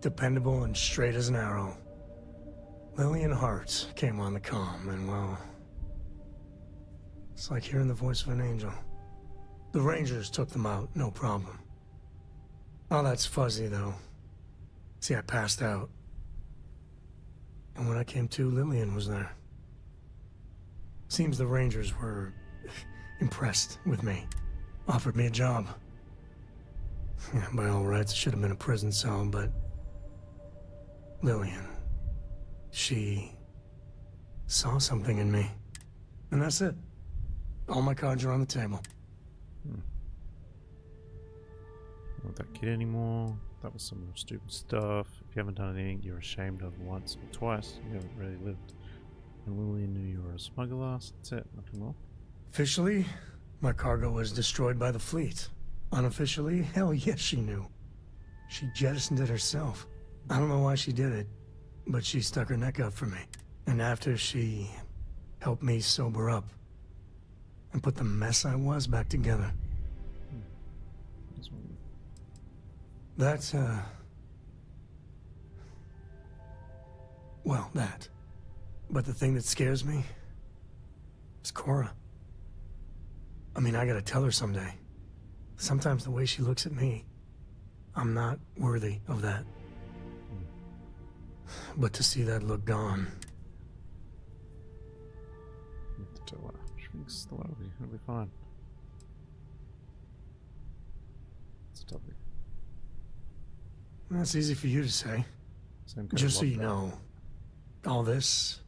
Speaker 8: dependable and straight as an arrow, Lillian Hart came on the comm, and well, it's like hearing the voice of an angel. The Rangers took them out, no problem. All that's fuzzy, though. See, I passed out. And when I came to, Lillian was there. Seems the Rangers were impressed with me. Offered me a job. Yeah, by all rights, it should have been a prison cell, but... Lillian... She... saw something in me. And that's it. All my cards are on the table.
Speaker 1: Not that kid anymore. That was some real stupid stuff. If you haven't done anything you're ashamed of once or twice, you haven't really lived. And Lillian knew you were a smuggler, so that's it. Nothing more.
Speaker 8: Officially, my cargo was destroyed by the fleet. Unofficially, hell yes, she knew. She jettisoned it herself. I don't know why she did it, but she stuck her neck out for me. And after she helped me sober up and put the mess I was back together. That's, well, that. But the thing that scares me is Cora. I mean, I gotta tell her someday. Sometimes the way she looks at me, I'm not worthy of that. But to see that look gone...
Speaker 1: It'll be fine. It's a topic.
Speaker 8: That's easy for you to say. Just so you know, all this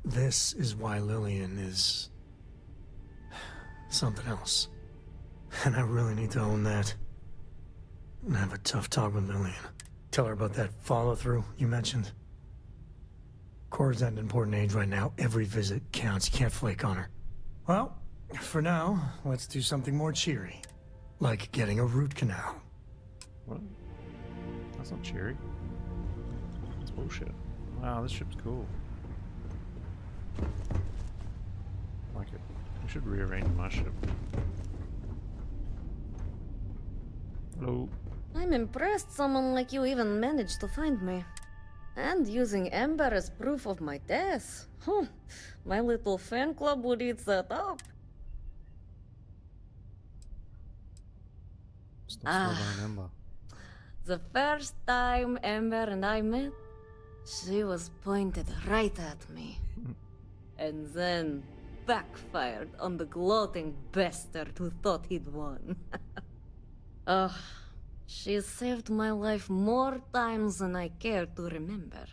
Speaker 8: is why Lillian is something else. And I really need to own that. And have a tough talk with Lillian. Tell her about that follow-through you mentioned. Cora's at an important age right now. Every visit counts. You can't flake on her. Well, for now, let's do something more cheery. Like getting a root canal.
Speaker 1: What? That's not cheery. That's bullshit. Wow, this ship's cool. I like it. We should rearrange my ship. Hello.
Speaker 6: I'm impressed someone like you even managed to find me. And using Ember as proof of my death. My little fan club would eat that up. The first time Ember and I met, she was pointed right at me. And then backfired on the gloating bastard who thought he'd won. She's saved my life more times than I care to remember.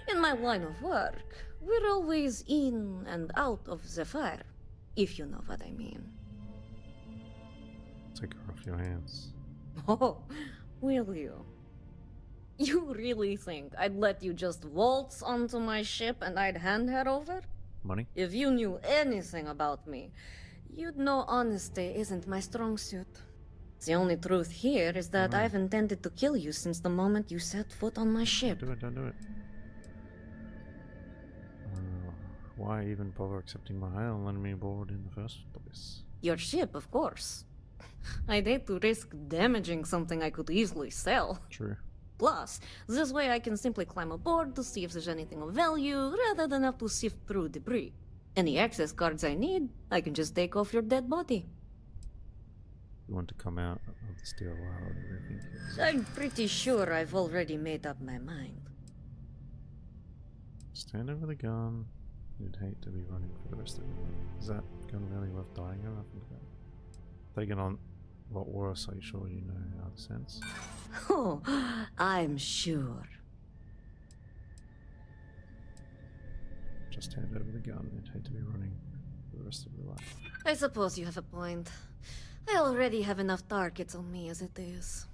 Speaker 6: In my line of work, we're always in and out of the fire, if you know what I mean.
Speaker 1: Take her off your hands.
Speaker 6: Oh, will you? You really think I'd let you just waltz onto my ship and I'd hand her over?
Speaker 1: Money?
Speaker 6: If you knew anything about me, you'd know honesty isn't my strong suit. The only truth here is that I've intended to kill you since the moment you set foot on my ship.
Speaker 1: Don't do it. Why even bother accepting my hail and letting me aboard in the first place?
Speaker 6: Your ship, of course. I'd hate to risk damaging something I could easily sell.
Speaker 1: True.
Speaker 6: Plus, this way I can simply climb aboard to see if there's anything of value, rather than have to sift through debris. Any access cards I need, I can just take off your dead body.
Speaker 1: You want to come out of the steel while everything is...
Speaker 6: I'm pretty sure I've already made up my mind.
Speaker 1: Stand over the gun. You'd hate to be running for the rest of your life. Is that gun really worth dying over? I think that. Taking on a lot worse, are you sure you know how to sense?
Speaker 6: Oh, I'm sure.
Speaker 1: Just hand over the gun. You'd hate to be running for the rest of your life.
Speaker 6: I suppose you have a point. I already have enough targets on me as it is.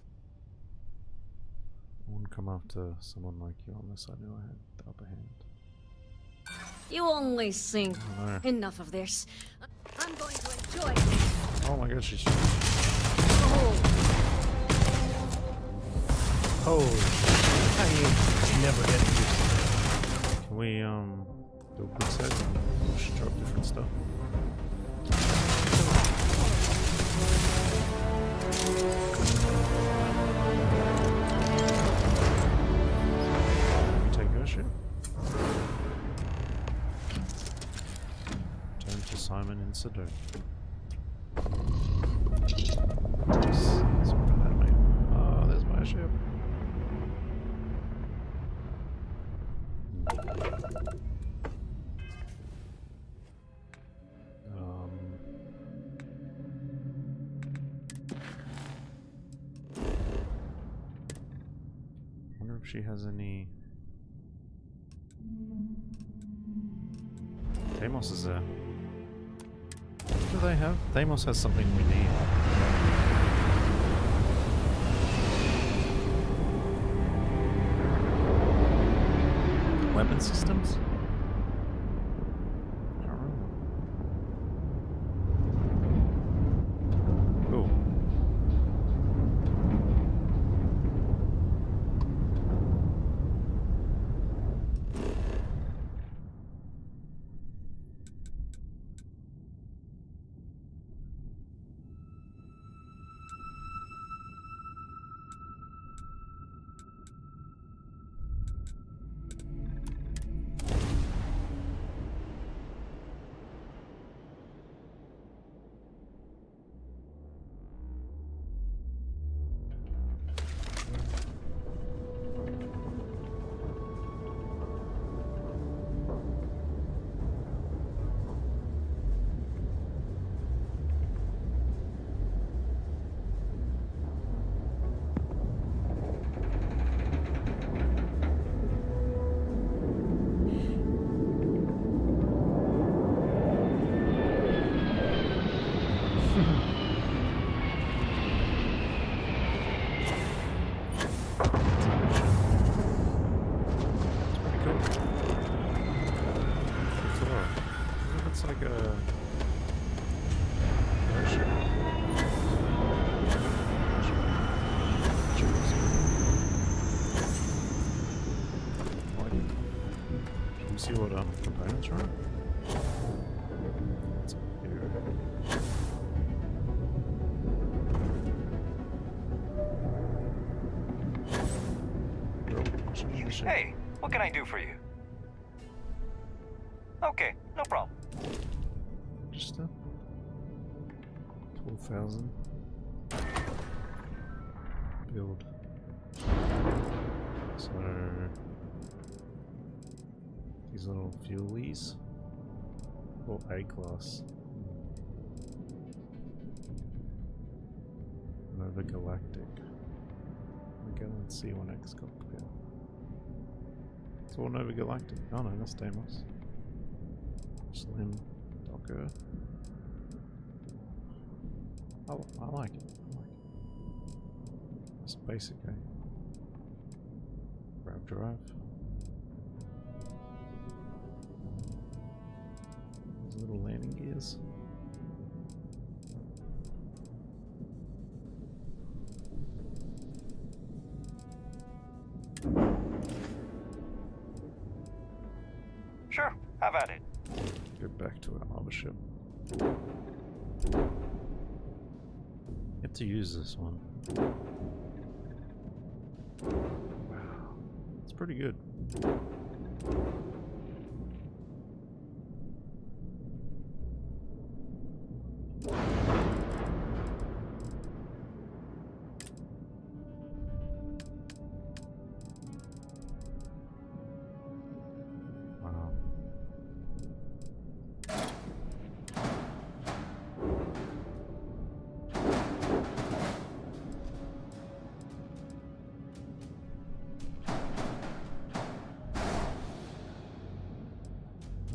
Speaker 1: I wouldn't come after someone like you unless I knew I had the upper hand.
Speaker 6: You only think.
Speaker 1: Oh, no.
Speaker 6: Enough of this. I'm going to enjoy.
Speaker 1: Oh my god, she's...
Speaker 8: Holy. I mean, never get used to it.
Speaker 1: Can we, do a quick set and we'll just drop different stuff? We take her ship. Turn to Simon in Sado. Oh, there's my ship. wonder if she has any... Deimos is there. What do they have? Deimos has something we need. Weapon systems? I don't remember. Cool. See what components are? It's up here.
Speaker 9: Hey, what can I do for you? Okay, no problem.
Speaker 1: Just 12,000. Build. So these little fuelies or A-class. Nova Galactic. Okay, let's see one X cockpit. It's all Nova Galactic. Oh no, that's Deimos. Slim Docker. Oh, I like it. It's basic, eh? Grav drive. These little landing gears.
Speaker 9: Sure, have at it.
Speaker 1: Go back to our mothership. Get to use this one. Wow, it's pretty good.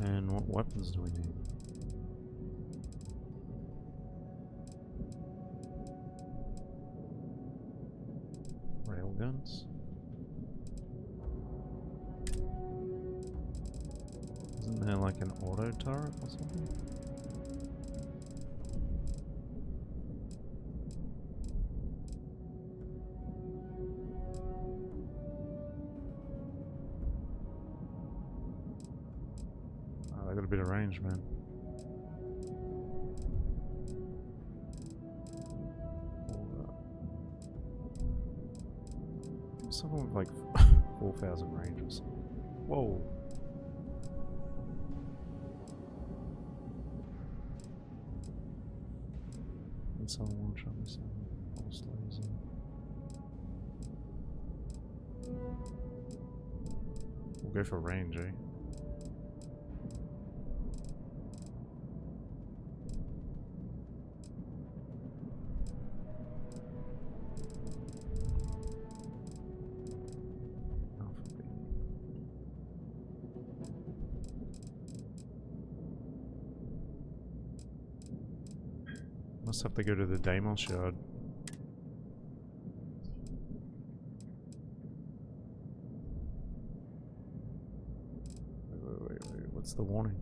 Speaker 1: And what weapons do we need? Railguns? Isn't there like an auto turret or something? I got a bit of range, man. Someone with like 4,000 range or something. Whoa. And someone won't show me some pulse laser. We'll go for range, eh? Must have to go to the Deimos yard. Wait. What's the warning?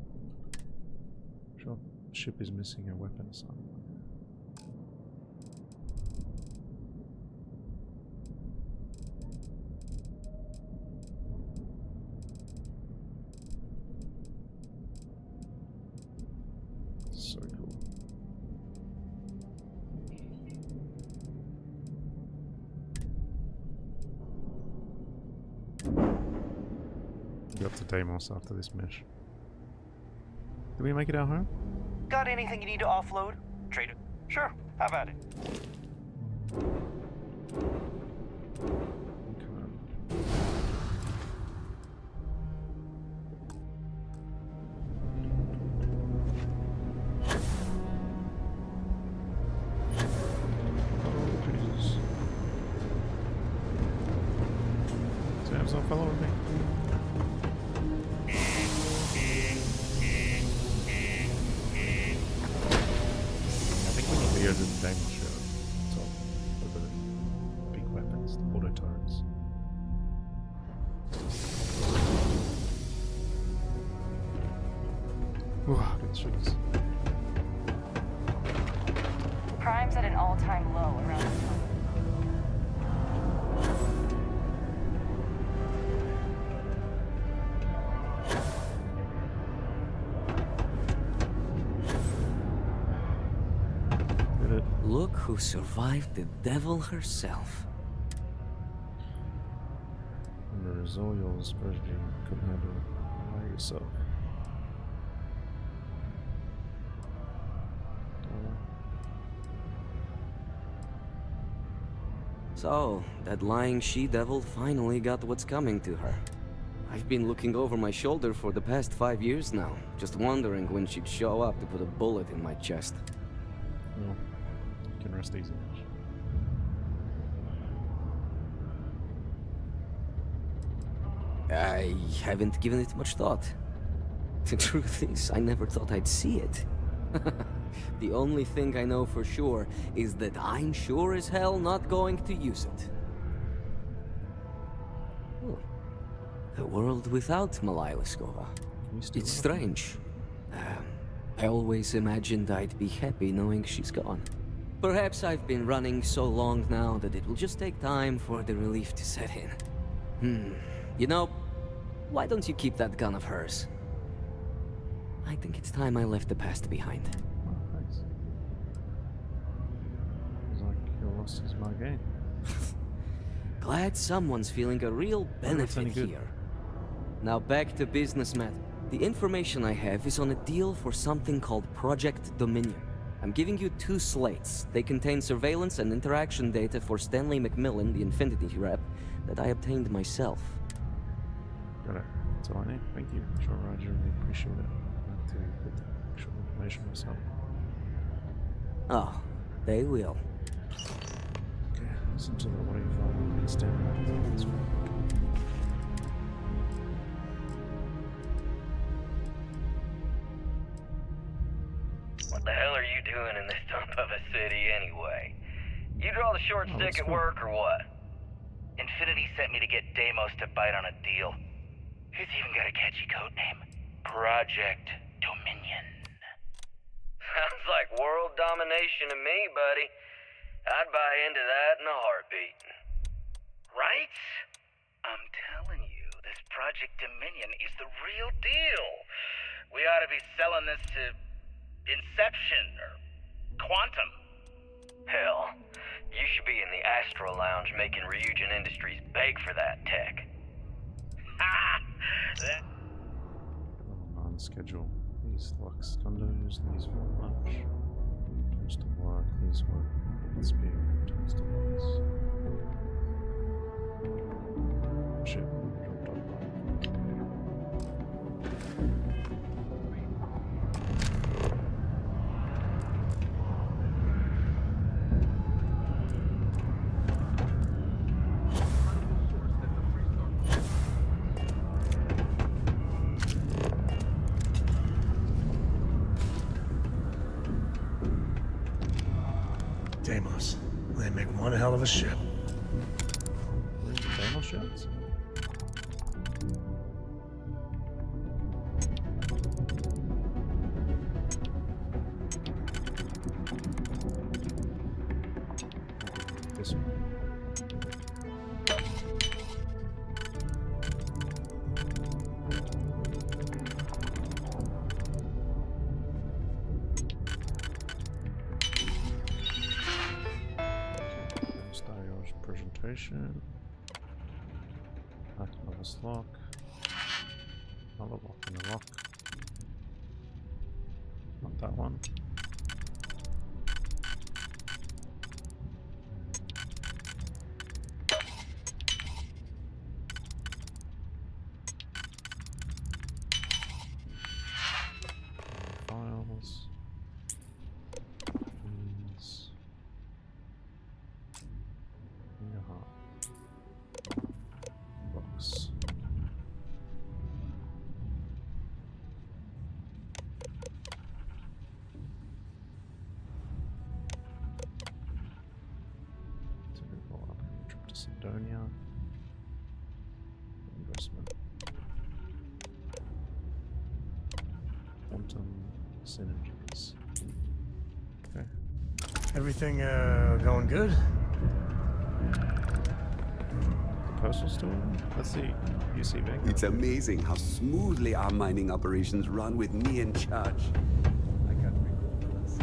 Speaker 1: Sure. Ship is missing a weapon or something. So cool. Go up to Deimos after this mesh. Did we make it out home?
Speaker 9: Got anything you need to offload? Trade it. Sure, have at it.
Speaker 1: Sam's not following me. Go to the Deimos show. So, with the big weapons, the auto turrets. Wow, good shoots.
Speaker 6: Crime's at an all-time low around this time.
Speaker 3: Look who survived the devil herself.
Speaker 1: Under Zoyol's version, couldn't handle it by yourself.
Speaker 3: So, that lying she-devil finally got what's coming to her. I've been looking over my shoulder for the past 5 years now, just wondering when she'd show up to put a bullet in my chest.
Speaker 1: Well, you can rest easy.
Speaker 3: I haven't given it much thought. The truth is, I never thought I'd see it. The only thing I know for sure is that I'm sure as hell not going to use it. A world without Malaya Liskova. It's strange. I always imagined I'd be happy knowing she's gone. Perhaps I've been running so long now that it will just take time for the relief to set in. You know, why don't you keep that gun of hers? I think it's time I left the past behind.
Speaker 1: Oh, thanks. Seems like your loss is my gain.
Speaker 3: Glad someone's feeling a real benefit here. Now back to business, Matt. The information I have is on a deal for something called Project Dominion. I'm giving you 2 slates. They contain surveillance and interaction data for Stanley McMillan, the Infinity rep, that I obtained myself.
Speaker 1: Got it. That's all I need. Thank you. Sure, Roger. We appreciate it. I'd like to get the actual information myself.
Speaker 3: Oh, they will.
Speaker 1: Okay, listen to the audio file. Stanley. That's fine.
Speaker 9: What the hell are you doing in this dump of a city anyway? You draw the short stick at work or what? Infinity sent me to get Deimos to bite on a deal. He's even got a catchy code name. Project Dominion. Sounds like world domination to me, buddy. I'd buy into that in a heartbeat. Right? I'm telling you, this Project Dominion is the real deal. We ought to be selling this to Inception or Quantum. Hell, you should be in the Astro Lounge making Ryujin Industries beg for that tech. Ha!
Speaker 1: On schedule. These Lux condos, these for lunch. Turns to work, these work. Speed turns to lunch. Shit, dropped off.
Speaker 8: of a ship.
Speaker 1: Where's the thermal ships? This one. Start your presentation. Back to this lock. Another lock in the lock. Not that one. Files. Keys. Box. So we go up and trip to Sidonia. Investment. Quantum synergies. Okay.
Speaker 8: Everything going good?
Speaker 1: Postal store? Let's see. UC Vanguard.
Speaker 13: It's amazing how smoothly our mining operations run with me in charge. I can't recall the last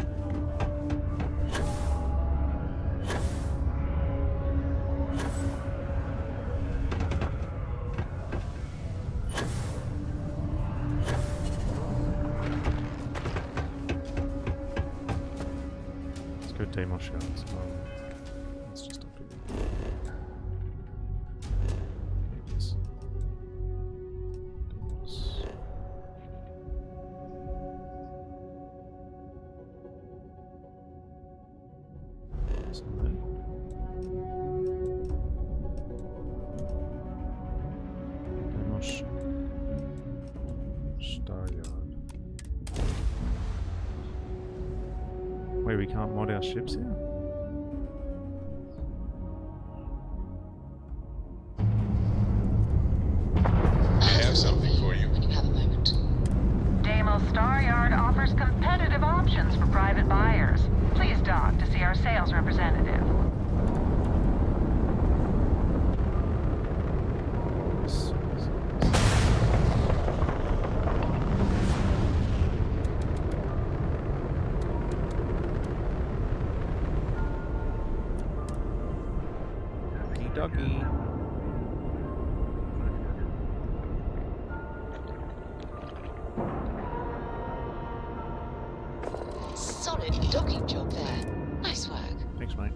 Speaker 1: Let's go demo shots. Let's just up here. Wait, we can't mod our ships here?
Speaker 4: I have something for you.
Speaker 6: When you have a moment. Deimos Staryard offers competitive options for private buyers. Please dock to see our sales representative.
Speaker 1: Doggy.
Speaker 6: Solid docking job there. Nice work.
Speaker 1: Thanks, mate.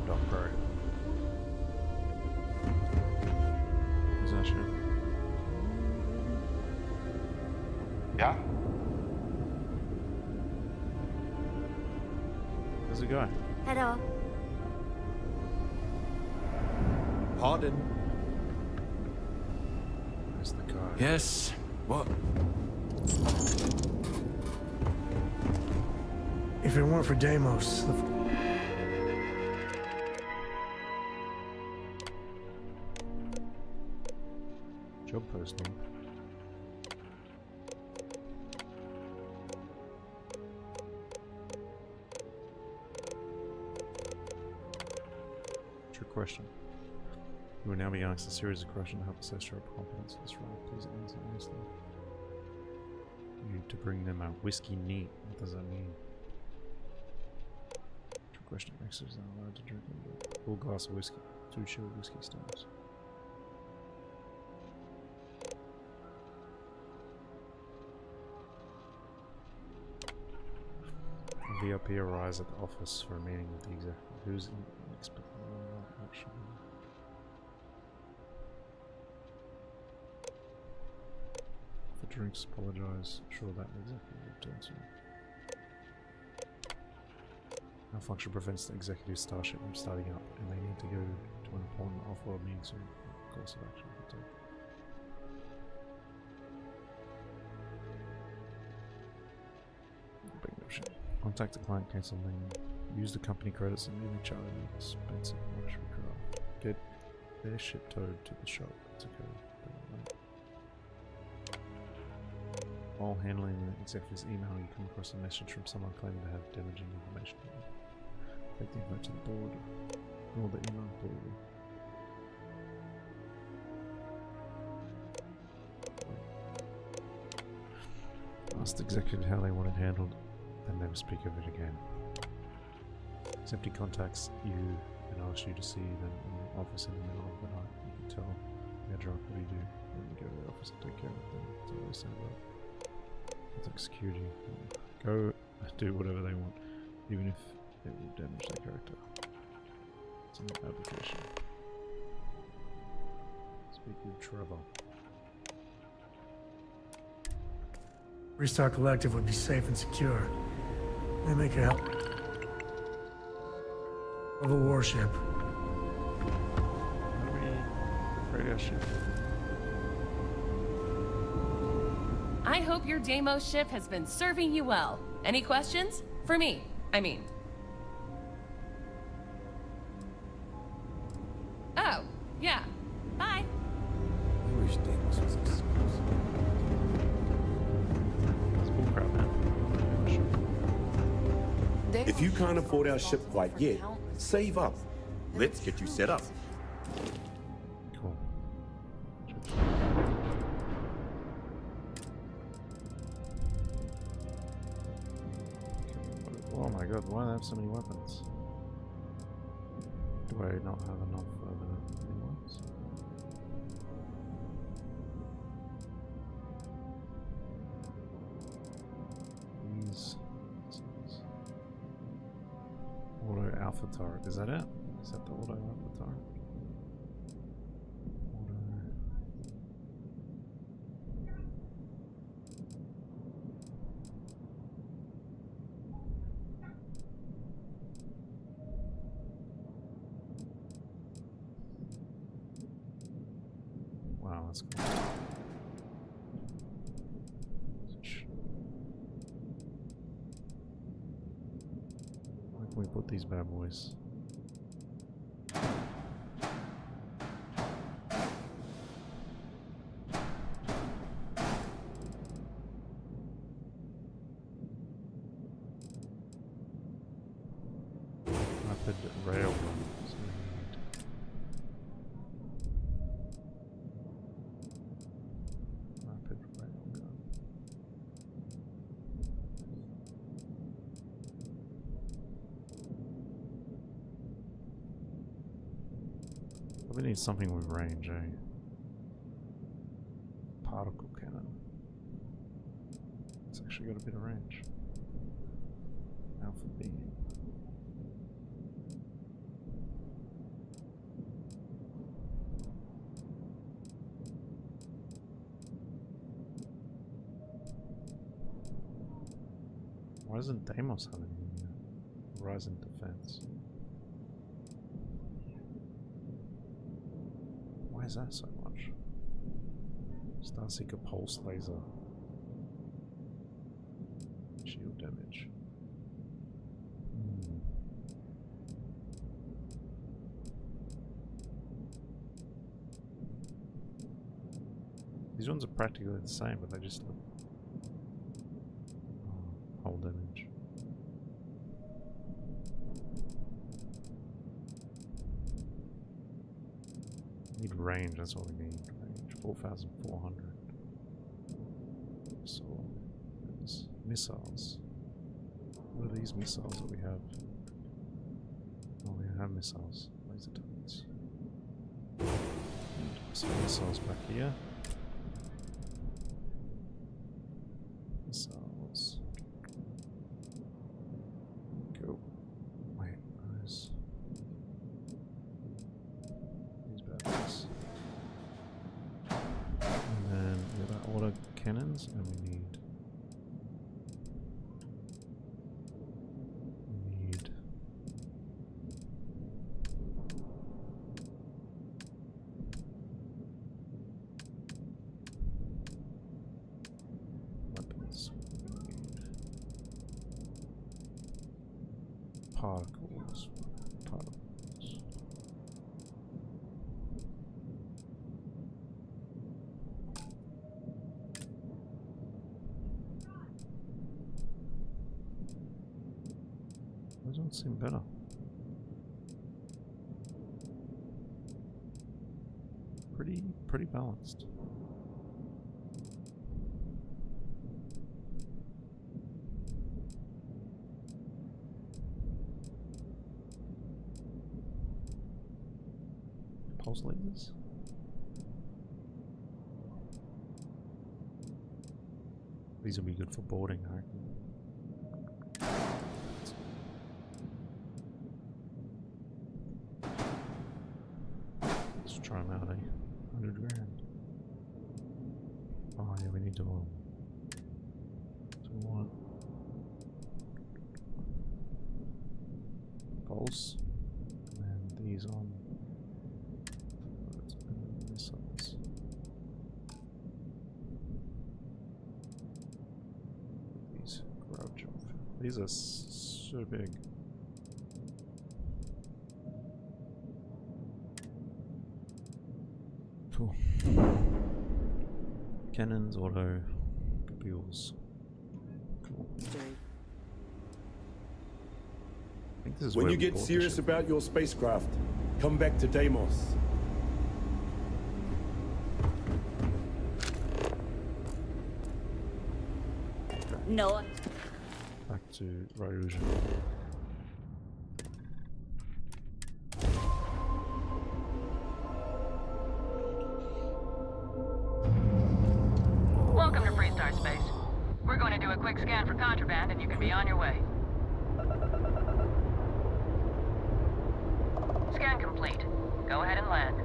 Speaker 1: Dock pro. Possession.
Speaker 14: Yeah?
Speaker 1: Where's the guy?
Speaker 24: Hello.
Speaker 14: Pardon?
Speaker 1: Where's the guy?
Speaker 14: Yes. What?
Speaker 8: If it weren't for Deimos,
Speaker 1: Job posting. Trick question. You will now be asked a series of questions to help assess your competence for this role. Please answer honestly. You to bring them a whiskey neat. What does that mean? Trick question. Extras are allowed to drink a full glass of whiskey. 2 chilled whiskey stones. VIP arrives at the office for a meeting with the executive. Who's expecting action? For drinks, apologize. Sure that the executive will return soon. Malfunction prevents the executive starship from starting up, and they need to go to an important off-world meeting soon. Course of action will take. Big no shit. Contact the client, cancel lien. Use the company credits and really charge an expensive luxury craft. Get their shit towed to the shop. It's okay. While handling the executive's email, you come across a message from someone claiming to have damaging information. Take the info to the board. Ignore the email completely. Ask the executive how they want it handled, and never speak of it again. Except he contacts you and asks you to see them in the office in the middle of the night. You can tell they're drunk. What do you do? Then you go to the office and take care of them. That's all they say about contact security. Go do whatever they want, even if it will damage their character. It's an application. Speak with Trevor.
Speaker 8: Restart Collective would be safe and secure. They make a hell of a warship.
Speaker 1: Radio ship.
Speaker 15: I hope your Deimos ship has been serving you well. Any questions? For me, I mean. Oh, yeah. Bye.
Speaker 14: I wish Deimos was exclusive.
Speaker 16: If you can't afford our ship quite yet, save up. Let's get you set up.
Speaker 1: Cool. Oh my god, why do I have so many weapons? Do I not have enough new ones? These. Auto alpha turret, is that it? Is that the auto alpha turret? Wow, that's cool. Where can we put these bad boys? Rapid railgun. Rapid railgun. Probably need something with range, eh? Particle cannon. It's actually got a bit of range. Alpha beam. Why doesn't Deimos have any Horizon Defense? Why is that so much? Starseeker Pulse Laser. Shield damage. These ones are practically the same, but they just look... Hull damage. Need range, that's all we need. Range 4,400. So there's missiles. What are these missiles that we have? Oh, we have missiles. Laser turrets. Some missiles back here. Missiles. Go. Wait, those. These bad boys. And then we got auto cannons, and we need. Particles. Those don't seem better. Pretty balanced. Pulse lasers? These will be good for boarding, I reckon. Let's try them out, eh? 100 grand. Oh yeah, we need to one. Pulse. And these on. Let's put missiles. These crouch off. These are so big. Cool. Cannons, auto, pupils. Cool. I think this is
Speaker 16: When
Speaker 1: where
Speaker 16: you
Speaker 1: we
Speaker 16: get
Speaker 1: bought
Speaker 16: serious
Speaker 1: the ship.
Speaker 16: about your spacecraft, come back to Deimos.
Speaker 12: No.
Speaker 1: Back to Ryujin.
Speaker 18: Welcome to Freestar Space. We're going to do a quick scan for contraband and you can be on your way. Scan complete. Go ahead and land.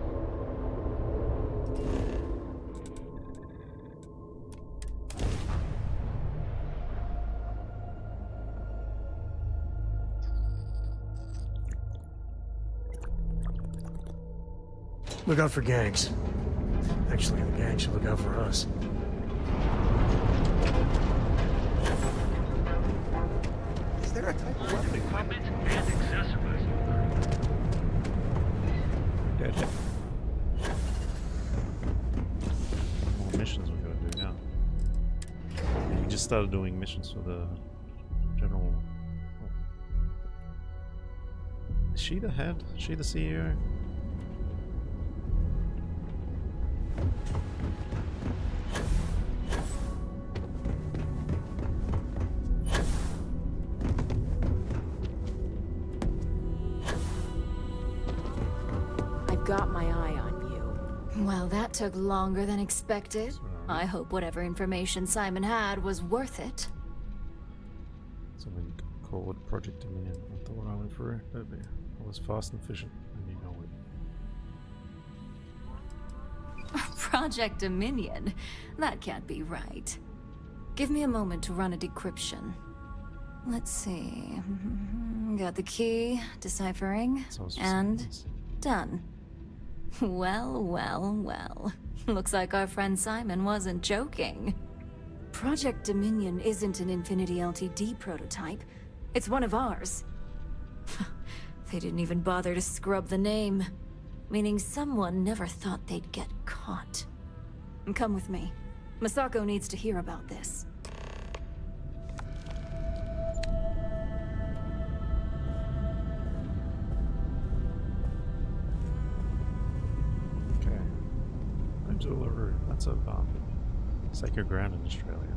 Speaker 8: Look out for gangs. Actually, the gang should look out for us.
Speaker 21: Is there a type of
Speaker 20: Equipment and accessories.
Speaker 1: Dead. More missions we gotta do now. We just started doing missions for the general. Oh. Is she the head? Is she the CEO?
Speaker 19: Got my eye on you.
Speaker 24: Well, that took longer than expected. I hope whatever information Simon had was worth it.
Speaker 1: Something called Project Dominion. I thought I went through. I was fast and efficient, and you know it.
Speaker 24: Project Dominion? That can't be right. Give me a moment to run a decryption. Let's see. Got the key, deciphering, and done. Well, well, well. Looks like our friend Simon wasn't joking. Project Dominion isn't an Infinity Ltd prototype. It's one of ours. They didn't even bother to scrub the name. Meaning someone never thought they'd get caught. Come with me. Masako needs to hear about this.
Speaker 1: Uluru. That's a sacred ground in Australia.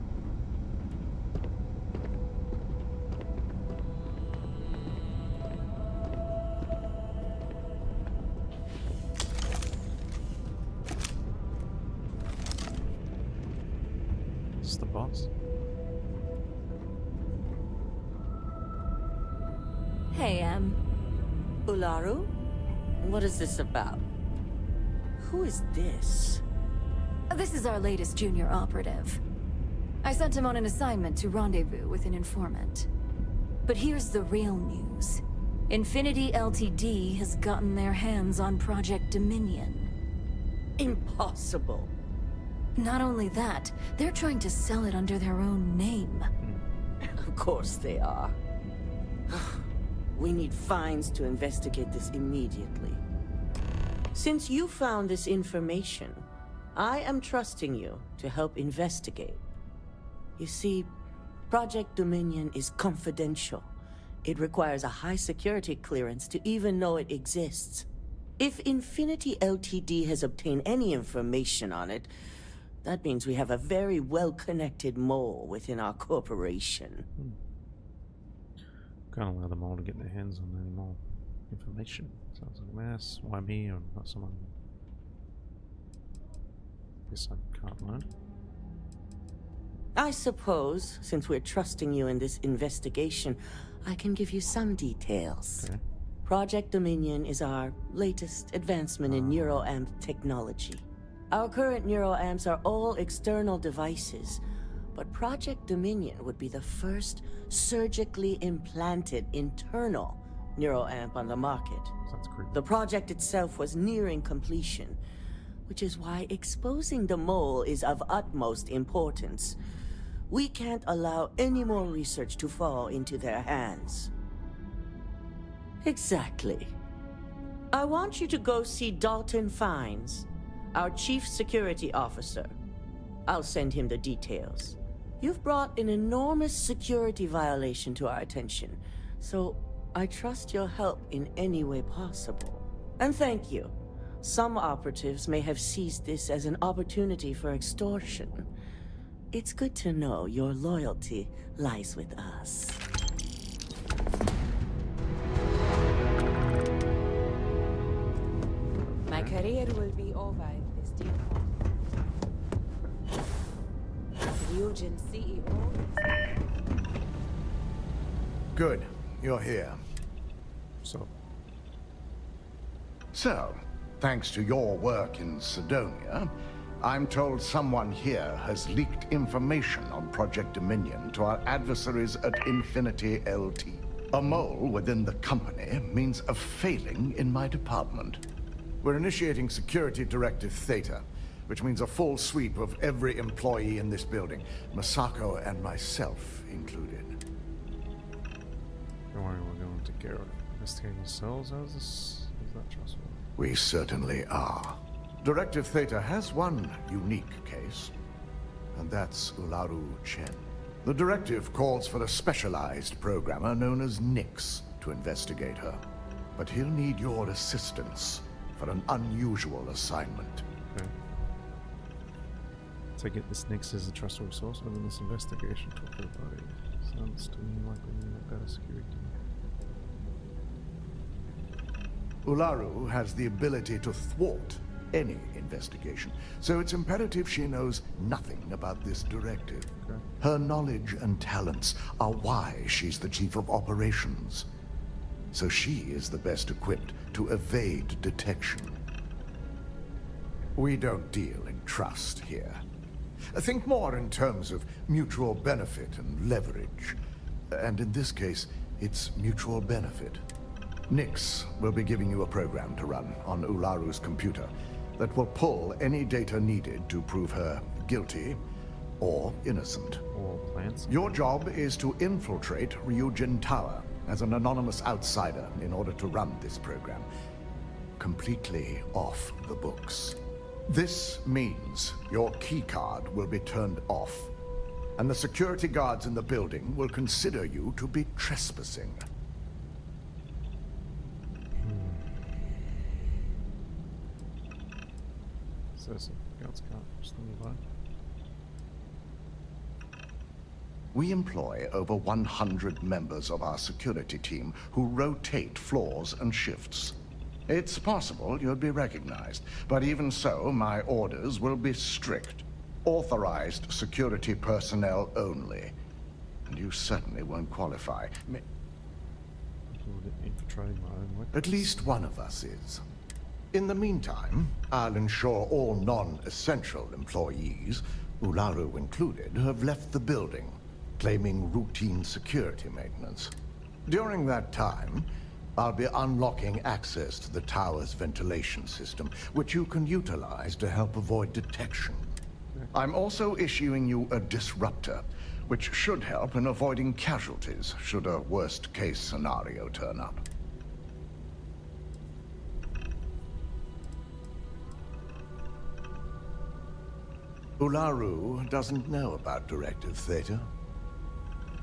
Speaker 1: Is this the boss?
Speaker 24: Hey,
Speaker 22: Ularu? What is this about? Who is this?
Speaker 24: This is our latest junior operative. I sent him on an assignment to rendezvous with an informant. But here's the real news. Infinity Ltd has gotten their hands on Project Dominion.
Speaker 22: Impossible.
Speaker 24: Not only that, they're trying to sell it under their own name.
Speaker 22: Of course they are. We need Fines to investigate this immediately. Since you found this information, I am trusting you to help investigate. You see, Project Dominion is confidential. It requires a high security clearance to even know it exists. If Infinity Ltd has obtained any information on it, that means we have a very well-connected mole within our corporation.
Speaker 1: Can't allow them all to get their hands on any more information. Sounds like a mess. Why me or not someone? Guess I can't learn.
Speaker 22: I suppose, since we're trusting you in this investigation, I can give you some details.
Speaker 1: Okay.
Speaker 22: Project Dominion is our latest advancement in neuroamp technology. Our current neuroamps are all external devices, but Project Dominion would be the first surgically implanted internal neuroamp on the market.
Speaker 1: Sounds creepy.
Speaker 22: The project itself was nearing completion, which is why exposing the mole is of utmost importance. We can't allow any more research to fall into their hands. Exactly. I want you to go see Dalton Fines, our Chief Security Officer. I'll send him the details. You've brought an enormous security violation to our attention, so I trust your help in any way possible. And thank you. Some operatives may have seized this as an opportunity for extortion. It's good to know your loyalty lies with us.
Speaker 5: My career will be over if this deal falls. Ryujin CEO.
Speaker 7: Good. You're here. So, thanks to your work in Sidonia, I'm told someone here has leaked information on Project Dominion to our adversaries at Infinity LT. A mole within the company means a failing in my department. We're initiating Security Directive Theta, which means a full sweep of every employee in this building, Masako and myself included.
Speaker 1: Don't worry, we're going to take care of it. Investigating ourselves? How's this? Is that trustworthy?
Speaker 7: We certainly are. Directive Theta has one unique case, and that's Ularu Chen. The directive calls for a specialized programmer known as Nix to investigate her. But he'll need your assistance for an unusual assignment.
Speaker 1: Okay. Take it this Nix is a trustworthy source within this investigation to a third party. Sounds to me like we need a better security.
Speaker 7: Ularu has the ability to thwart any investigation, so it's imperative she knows nothing about this directive.
Speaker 1: Okay.
Speaker 7: Her knowledge and talents are why she's the chief of operations. So she is the best equipped to evade detection. We don't deal in trust here. Think more in terms of mutual benefit and leverage. And in this case, it's mutual benefit. Nix will be giving you a program to run on Ularu's computer that will pull any data needed to prove her guilty or innocent.
Speaker 1: Or plants.
Speaker 7: Your job is to infiltrate Ryujin Tower as an anonymous outsider in order to run this program completely off the books. This means your keycard will be turned off, and the security guards in the building will consider you to be trespassing.
Speaker 1: So some guards can't just leave me alone.
Speaker 7: We employ over 100 members of our security team who rotate floors and shifts. It's possible you'll be recognized, but even so, my orders will be strict. Authorized security personnel only. And you certainly won't qualify.
Speaker 1: Infiltrating my own weapons.
Speaker 7: At least one of us is. In the meantime, I'll ensure all non-essential employees, Ularu included, have left the building, claiming routine security maintenance. During that time, I'll be unlocking access to the tower's ventilation system, which you can utilize to help avoid detection. I'm also issuing you a disruptor, which should help in avoiding casualties should a worst-case scenario turn up. Ularu doesn't know about Directive Theta,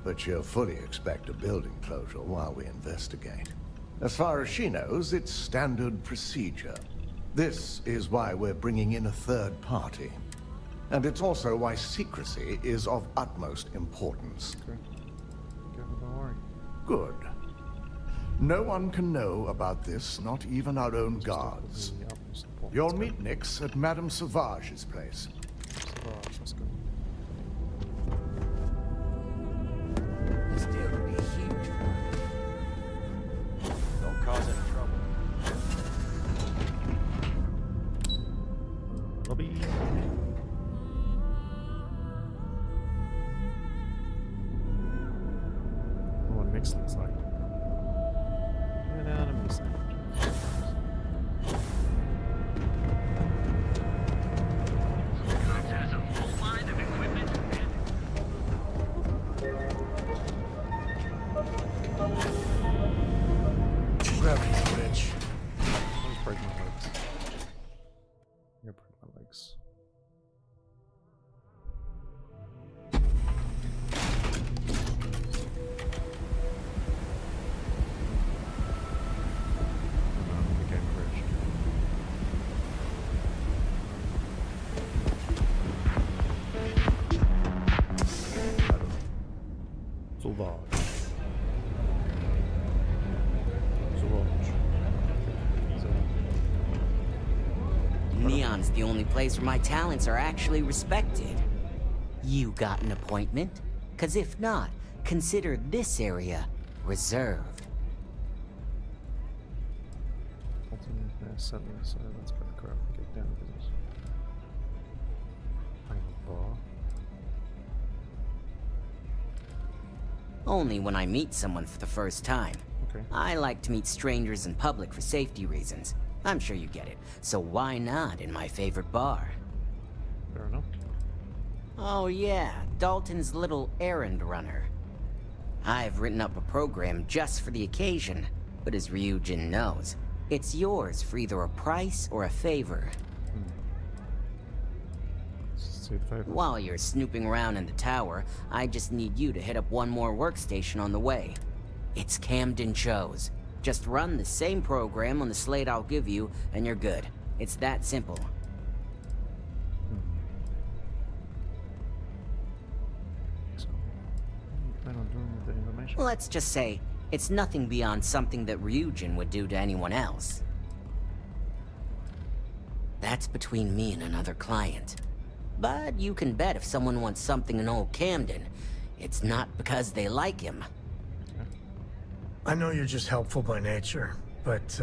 Speaker 7: but she'll fully expect a building closure while we investigate. As far as she knows, it's standard procedure. This is why we're bringing in a third party. And it's also why secrecy is of utmost importance.
Speaker 1: Okay. Don't worry.
Speaker 7: Good. No one can know about this, not even our own guards. You'll meet Nix at Madame Sauvage's place.
Speaker 1: Let's go.
Speaker 14: Still be huge. Don't cause any trouble.
Speaker 1: Lobby. What Nix looks like. Get out of me, sandwich.
Speaker 8: Gravity's a bitch.
Speaker 1: I'll just break my legs. I'm gonna break my legs. The game crashed. Sauvage.
Speaker 2: Neon's the only place where my talents are actually respected. You got an appointment? 'Cause if not, consider this area reserved.
Speaker 1: Suddenly, so let's go grab and get down to business. I have a bar.
Speaker 2: Only when I meet someone for the first time.
Speaker 1: Okay.
Speaker 2: I like to meet strangers in public for safety reasons. I'm sure you get it. So why not in my favorite bar?
Speaker 1: Fair enough.
Speaker 2: Oh yeah, Dalton's little errand runner. I've written up a program just for the occasion, but as Ryujin knows, it's yours for either a price or a favor. While you're snooping around in the tower, I just need you to hit up one more workstation on the way. It's Camden Cho's. Just run the same program on the slate I'll give you, and you're good. It's that simple.
Speaker 1: So, you plan on doing with the information?
Speaker 2: Let's just say, it's nothing beyond something that Ryujin would do to anyone else. That's between me and another client. But you can bet if someone wants something in old Camden, it's not because they like him.
Speaker 8: I know you're just helpful by nature, but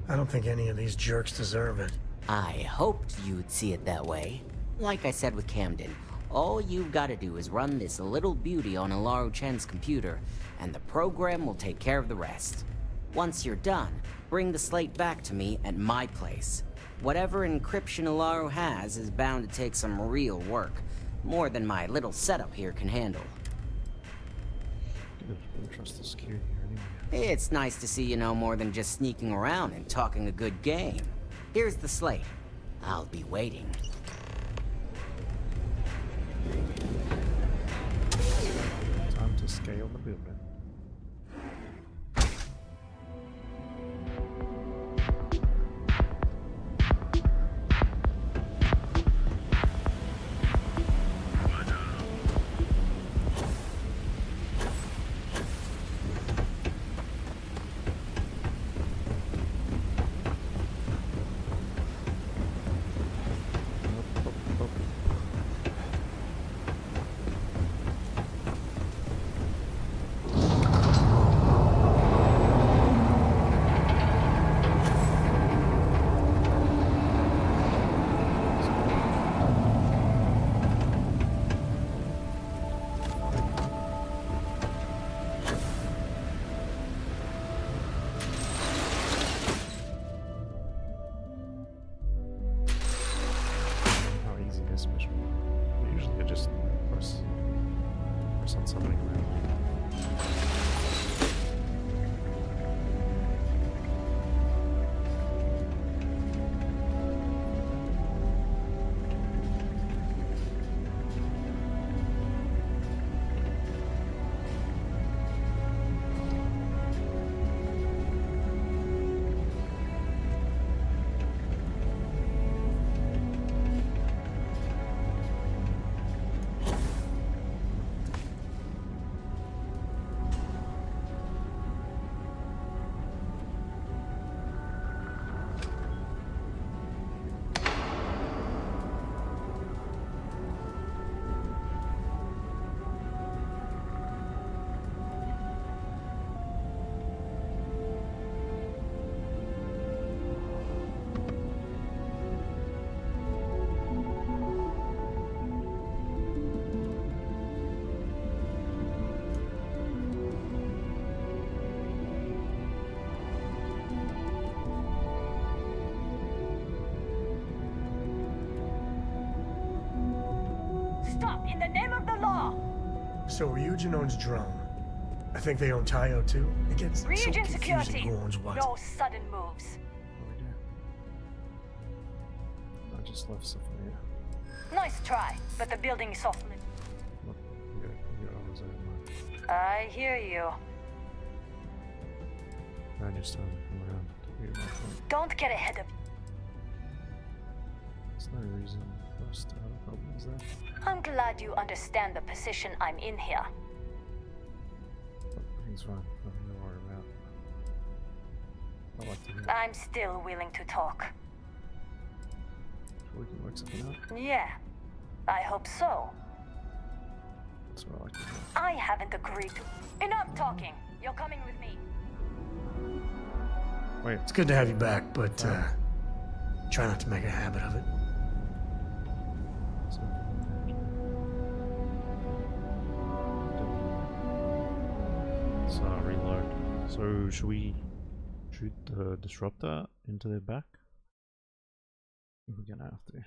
Speaker 8: I don't think any of these jerks deserve it.
Speaker 2: I hoped you'd see it that way. Like I said with Camden, all you've got to do is run this little beauty on Ularu Chen's computer, and the program will take care of the rest. Once you're done, bring the slate back to me at my place. Whatever encryption Ularu has is bound to take some real work, more than my little setup here can handle.
Speaker 1: I don't trust the security here anyway.
Speaker 2: It's nice to see you know more than just sneaking around and talking a good game. Here's the slate. I'll be waiting.
Speaker 1: Time to scale the building.
Speaker 8: So Ryujin owns Drone. I think they own Tayo too. It gets so
Speaker 10: Region
Speaker 8: confusing
Speaker 10: security.
Speaker 8: who owns what.
Speaker 10: No sudden moves.
Speaker 1: I just left stuff in here.
Speaker 10: Nice try, but the building is off limits.
Speaker 1: Look, we got all those over mine.
Speaker 10: I hear you.
Speaker 1: I just come around to be my point.
Speaker 10: Don't get ahead of.
Speaker 1: There's no reason for us to have a problem, is there?
Speaker 10: I'm glad you understand the position I'm in here.
Speaker 1: Everything's fine. Nothing to worry about. I like to hear.
Speaker 10: I'm still willing to talk.
Speaker 1: We can work something out.
Speaker 10: Yeah, I hope so.
Speaker 1: That's what I like to hear.
Speaker 10: I haven't agreed to. Enough talking. You're coming with me.
Speaker 1: Wait.
Speaker 8: It's good to have you back, but try not to make a habit of it.
Speaker 1: So reload. So should we shoot the disruptor into their back? We're gonna have to.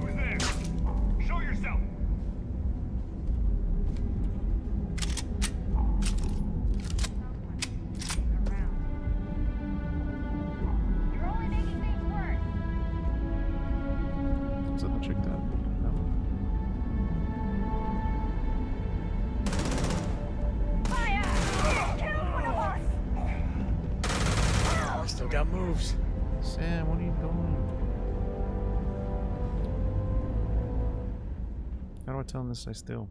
Speaker 20: Who's there? Show yourself!
Speaker 10: You're only making things worse.
Speaker 1: So the chick that. No.
Speaker 10: Fire! Kill one of us!
Speaker 8: I still got moves.
Speaker 1: Sam, what are you doing? How do I tell him to stay still?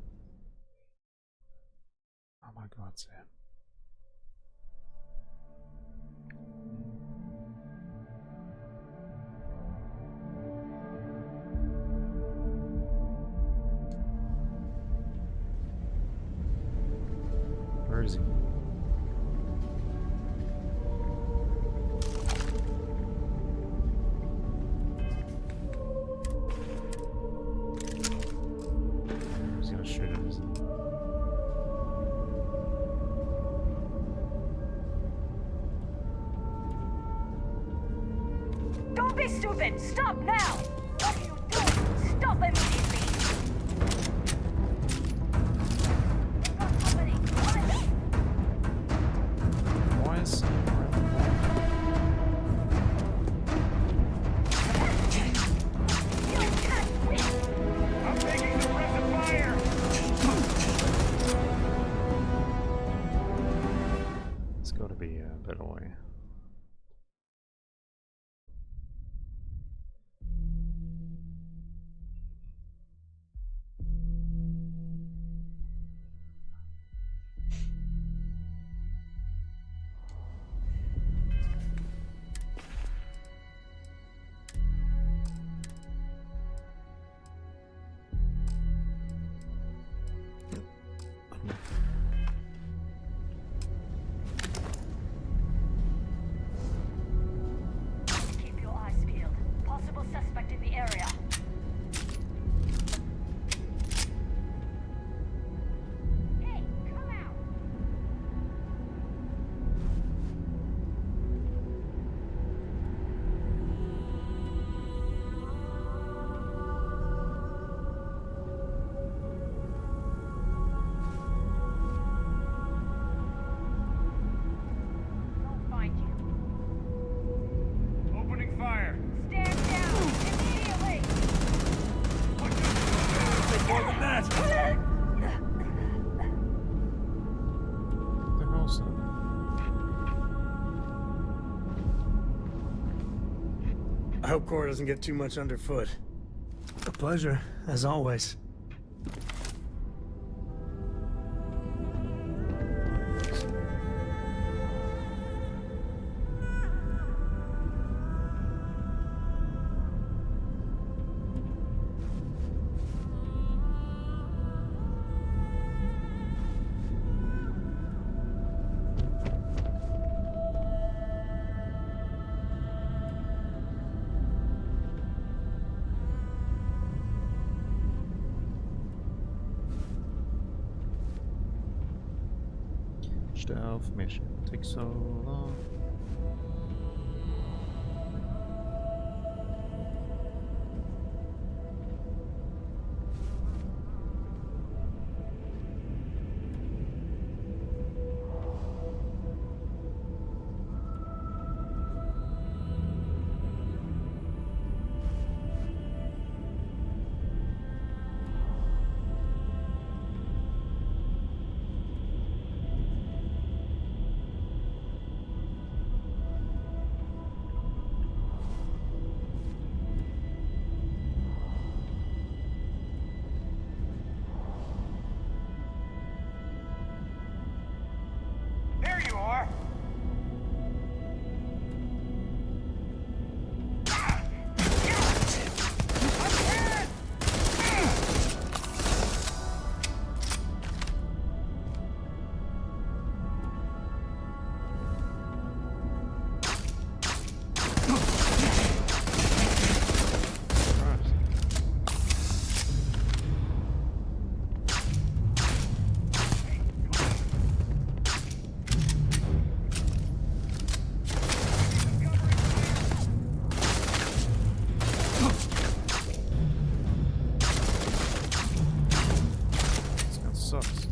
Speaker 1: Oh my god, Sam. Where is he? He's gonna shoot him, isn't he?
Speaker 10: Don't be stupid! Stop now! What are you doing? Stop immediately! We've got company.
Speaker 1: Why is Sam around the
Speaker 20: I'm taking suppressive fire!
Speaker 1: There's gotta be a better way.
Speaker 10: Keep your eyes peeled. Possible suspect in the area. Hey, come out! Don't find you.
Speaker 20: Opening fire!
Speaker 10: Stand down immediately!
Speaker 8: Take more than that.
Speaker 1: What the hell's that?
Speaker 8: I hope Cora doesn't get too much underfoot. A pleasure, as always.
Speaker 1: Stealth mission. Takes so long.
Speaker 20: There you are!
Speaker 1: Sucks.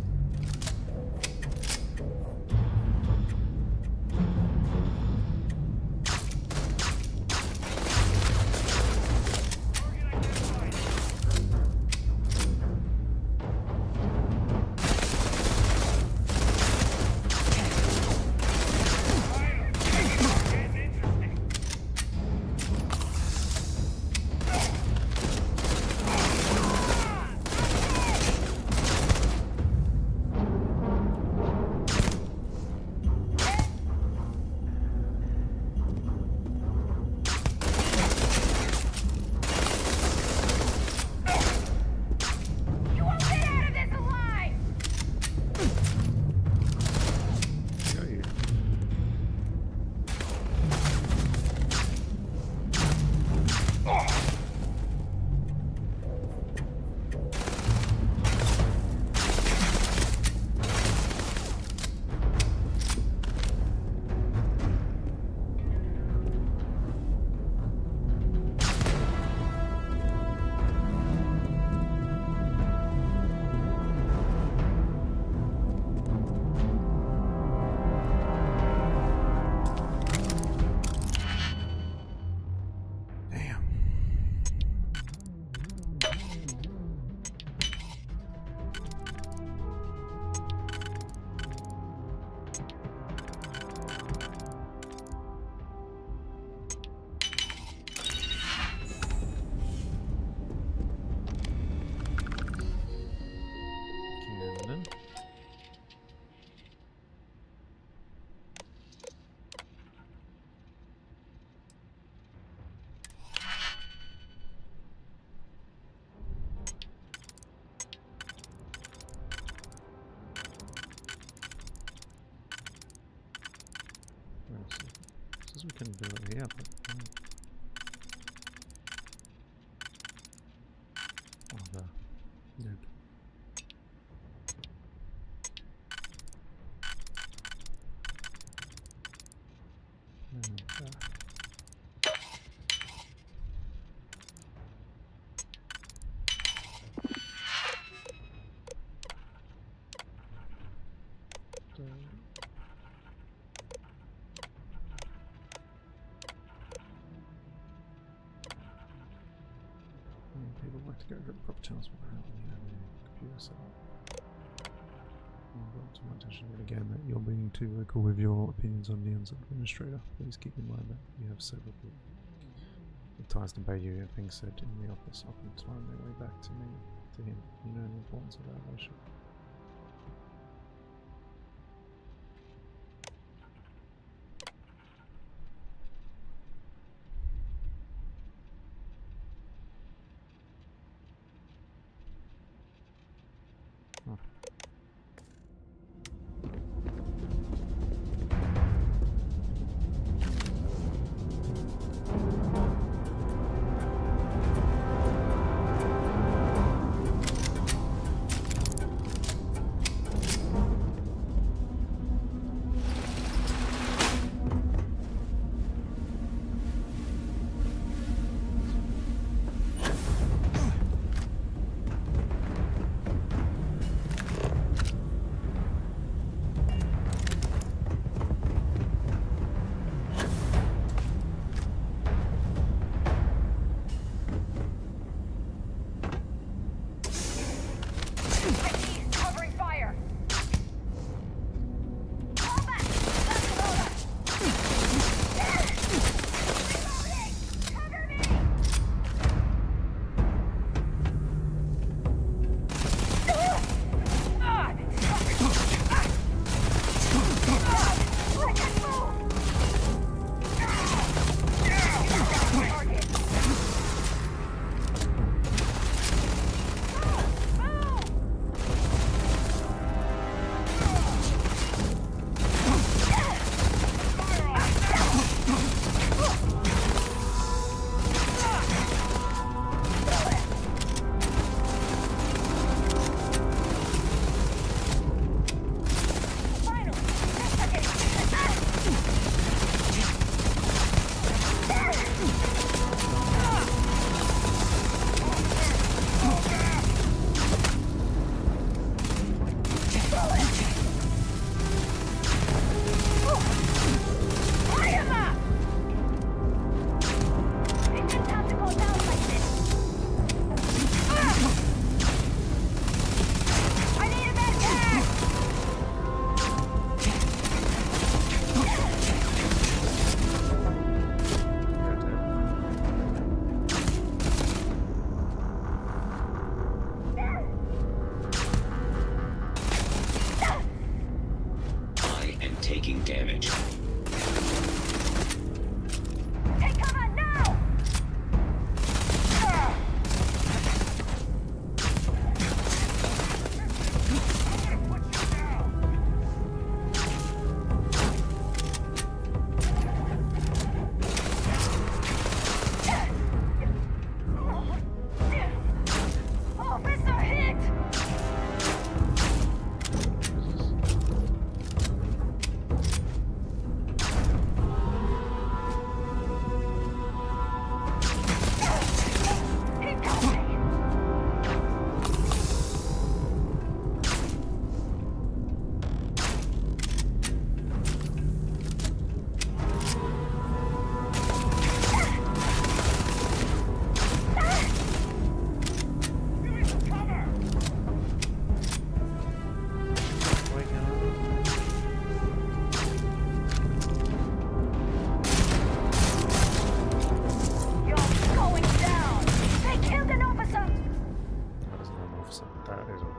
Speaker 1: Says we can do it here, but oh, the noob. People like to go over the proper channels without the computer set up. I've brought to my attention yet again that you're being too vocal with your opinions on me as administrator. Please keep in mind that you have several people with ties to Bayou have things said in the office often time their way back to me, to him. You know the importance of our relationship.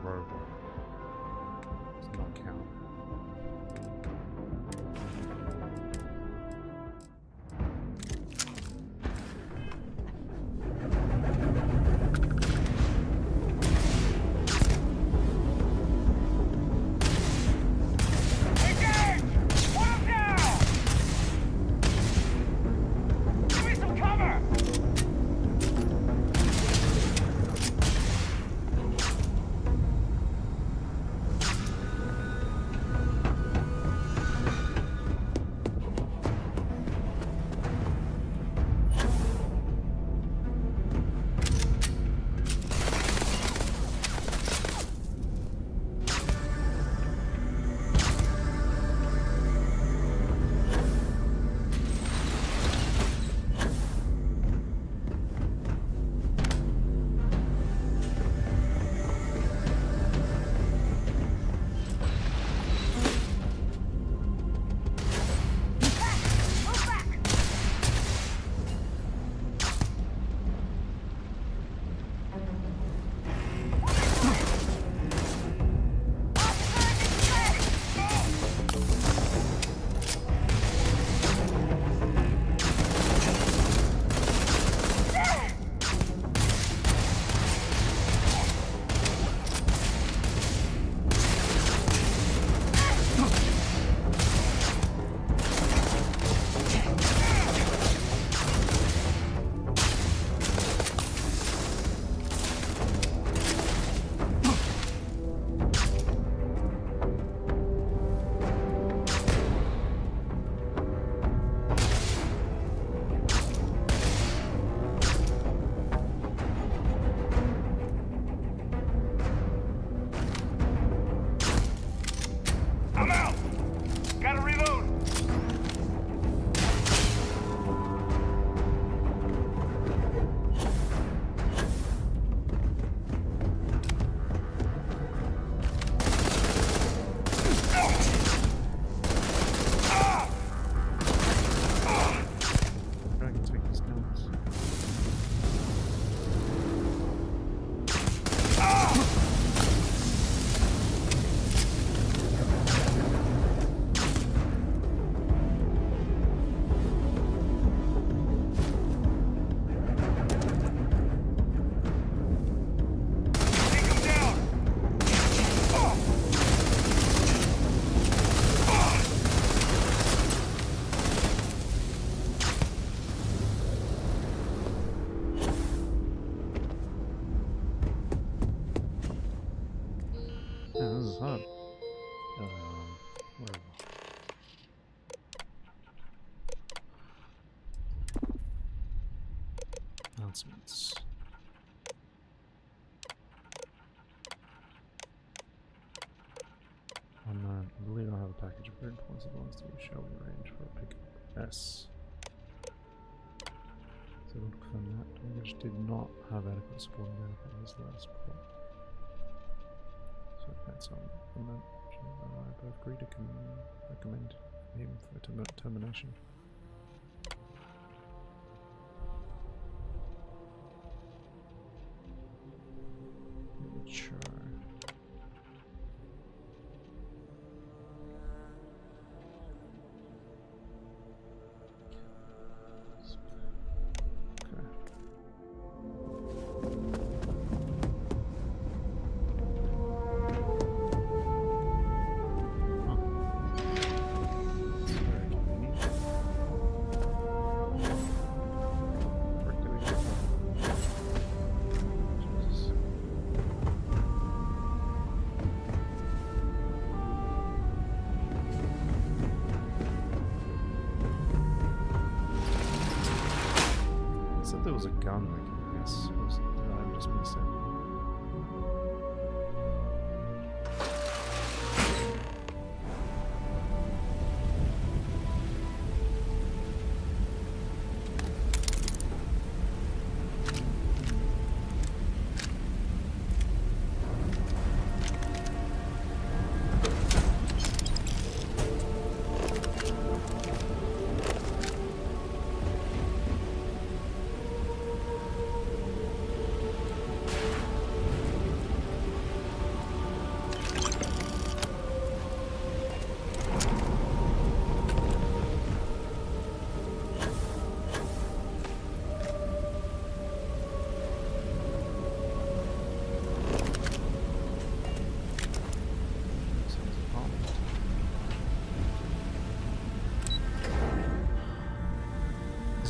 Speaker 1: robot. Does not count. Yeah, this is hard. Whatever. Announcements. Unknown. I believe I have a package of bread points that belongs to you. Shall we arrange for a pickup? Yes. So we'll confirm that. Which did not have adequate supporting data for his last port. So that's on the moment. I both agree to recommend him for termination. Sure. There was a gun we can guess. Did I just miss it?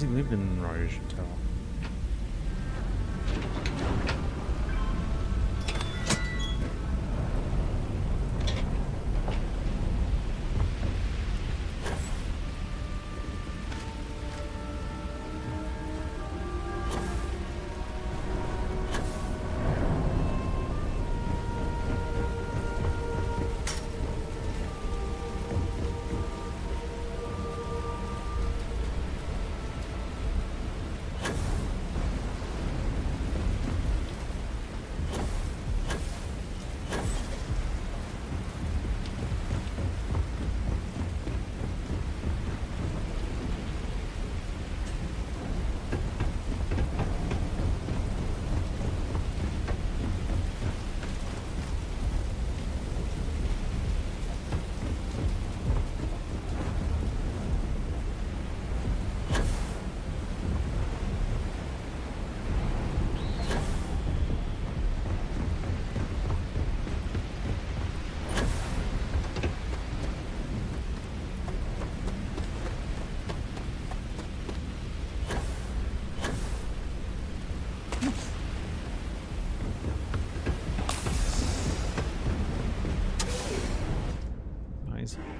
Speaker 1: Does he live in Rouge Tower?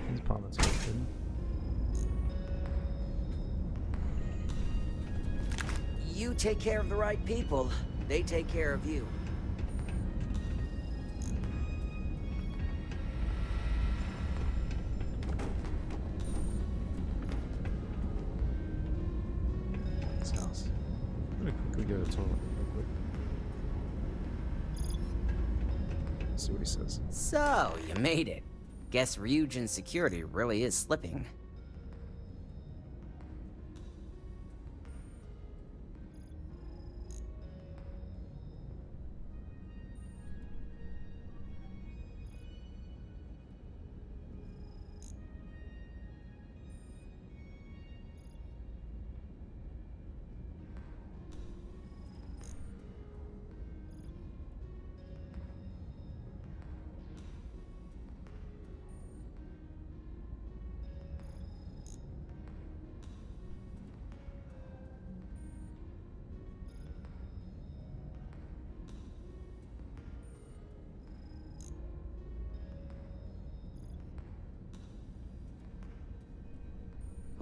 Speaker 1: His pilots are good.
Speaker 2: You take care of the right people, they take care of you.
Speaker 1: This house. I'm gonna quickly go to the toilet real quick. See what he says.
Speaker 2: So, you made it. Guess Ryujin's security really is slipping.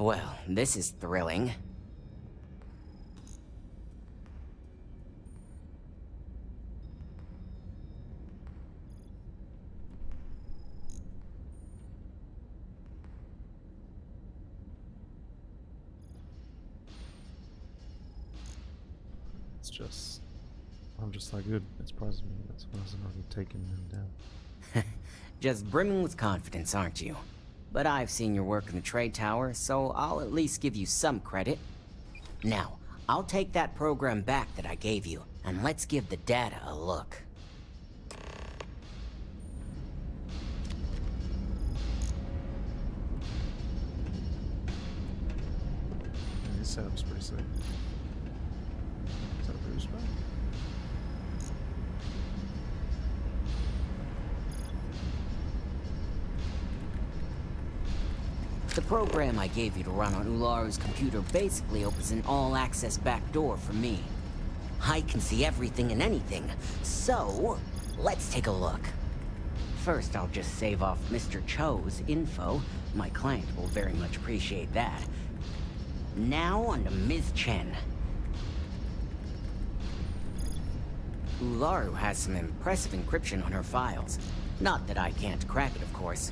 Speaker 2: Well, this is thrilling.
Speaker 1: It's just... I'm just like, good. It surprises me. That's why I wasn't already taking him down.
Speaker 2: Just brimming with confidence, aren't you? But I've seen your work in the trade tower, so I'll at least give you some credit. Now, I'll take that program back that I gave you, and let's give the data a look.
Speaker 1: Yeah, his setup's pretty sick. Is that a boost back?
Speaker 2: The program I gave you to run on Ularu's computer basically opens an all-access backdoor for me. I can see everything and anything, so let's take a look. First, I'll just save off Mr. Cho's info. My client will very much appreciate that. Now on to Ms. Chen. Ularu has some impressive encryption on her files. Not that I can't crack it, of course.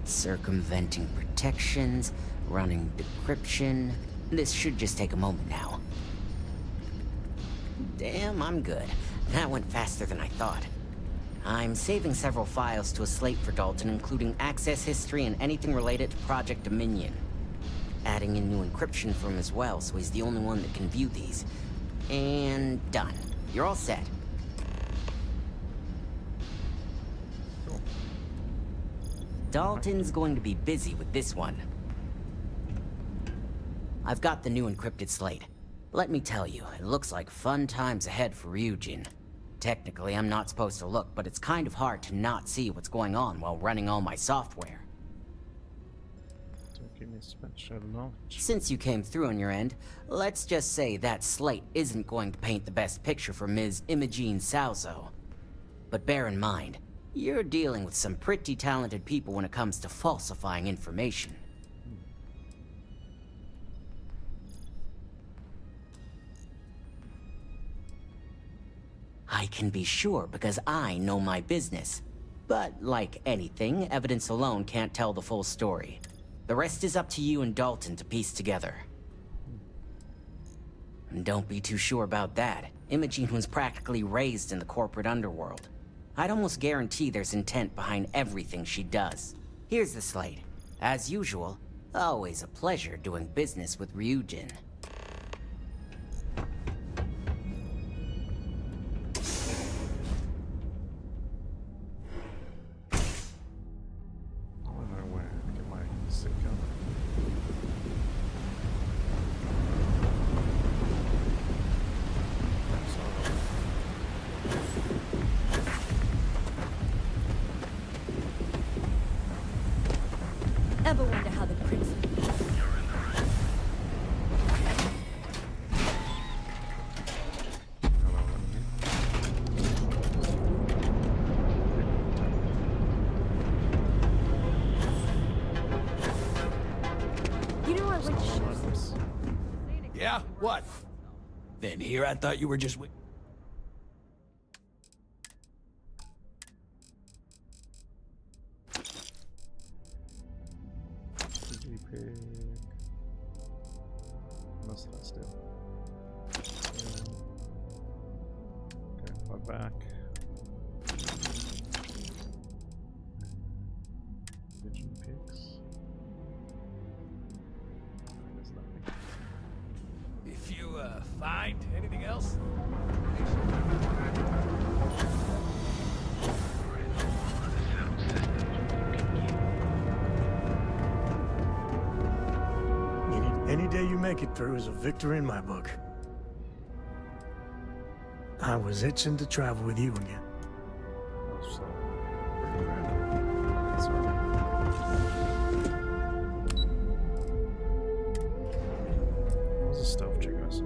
Speaker 2: Circumventing protections, running decryption. This should just take a moment now. Damn, I'm good. That went faster than I thought. I'm saving several files to a slate for Dalton, including access history and anything related to Project Dominion. Adding in new encryption for him as well, so he's the only one that can view these. And done. You're all set. Dalton's going to be busy with this one. I've got the new encrypted slate. Let me tell you, it looks like fun times ahead for Ryujin. Technically, I'm not supposed to look, but it's kind of hard to not see what's going on while running all my software. Since you came through on your end, let's just say that slate isn't going to paint the best picture for Ms. Imogene Salzo. But bear in mind, you're dealing with some pretty talented people when it comes to falsifying information. I can be sure because I know my business. But like anything, evidence alone can't tell the full story. The rest is up to you and Dalton to piece together. And don't be too sure about that. Imogene was practically raised in the corporate underworld. I'd almost guarantee there's intent behind everything she does. Here's the slate. As usual, always a pleasure doing business with Ryujin.
Speaker 12: Ever wonder how the crimson... You know, I went to shows.
Speaker 14: Yeah? What? Then here I thought you were just...
Speaker 1: What's that still? Okay, far back. Vision picks. There's nothing.
Speaker 14: If you, find anything else?
Speaker 8: Any day you make it through is a victory in my book. I was itching to travel with you again.
Speaker 1: What was the stealth chick I saw?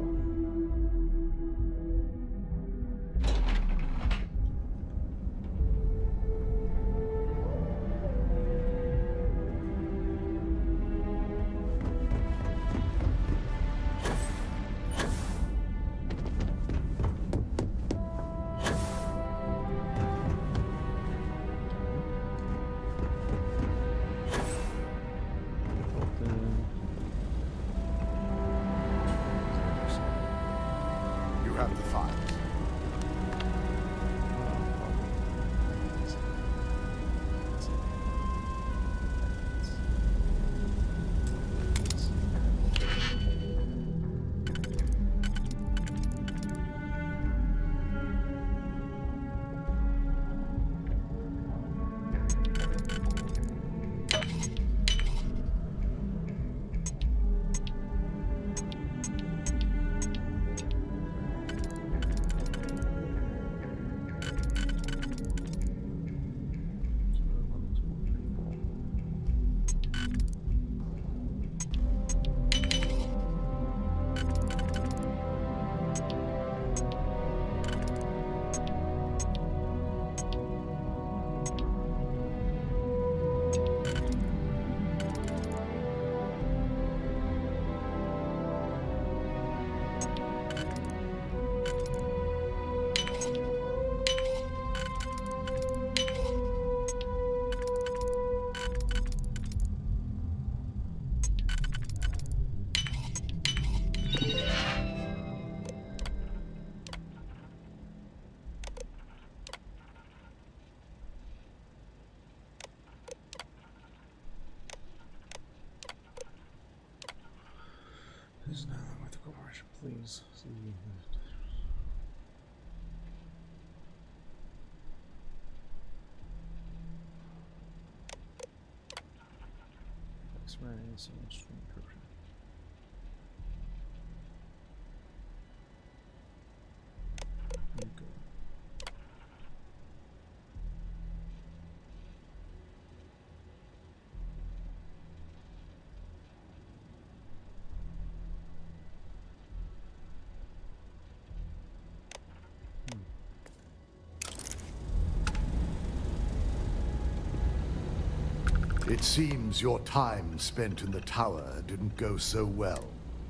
Speaker 7: You have the files. Who's not with the corporation, please? See. X-ray, stream encryption. You go. It seems your time spent in the tower didn't go so well.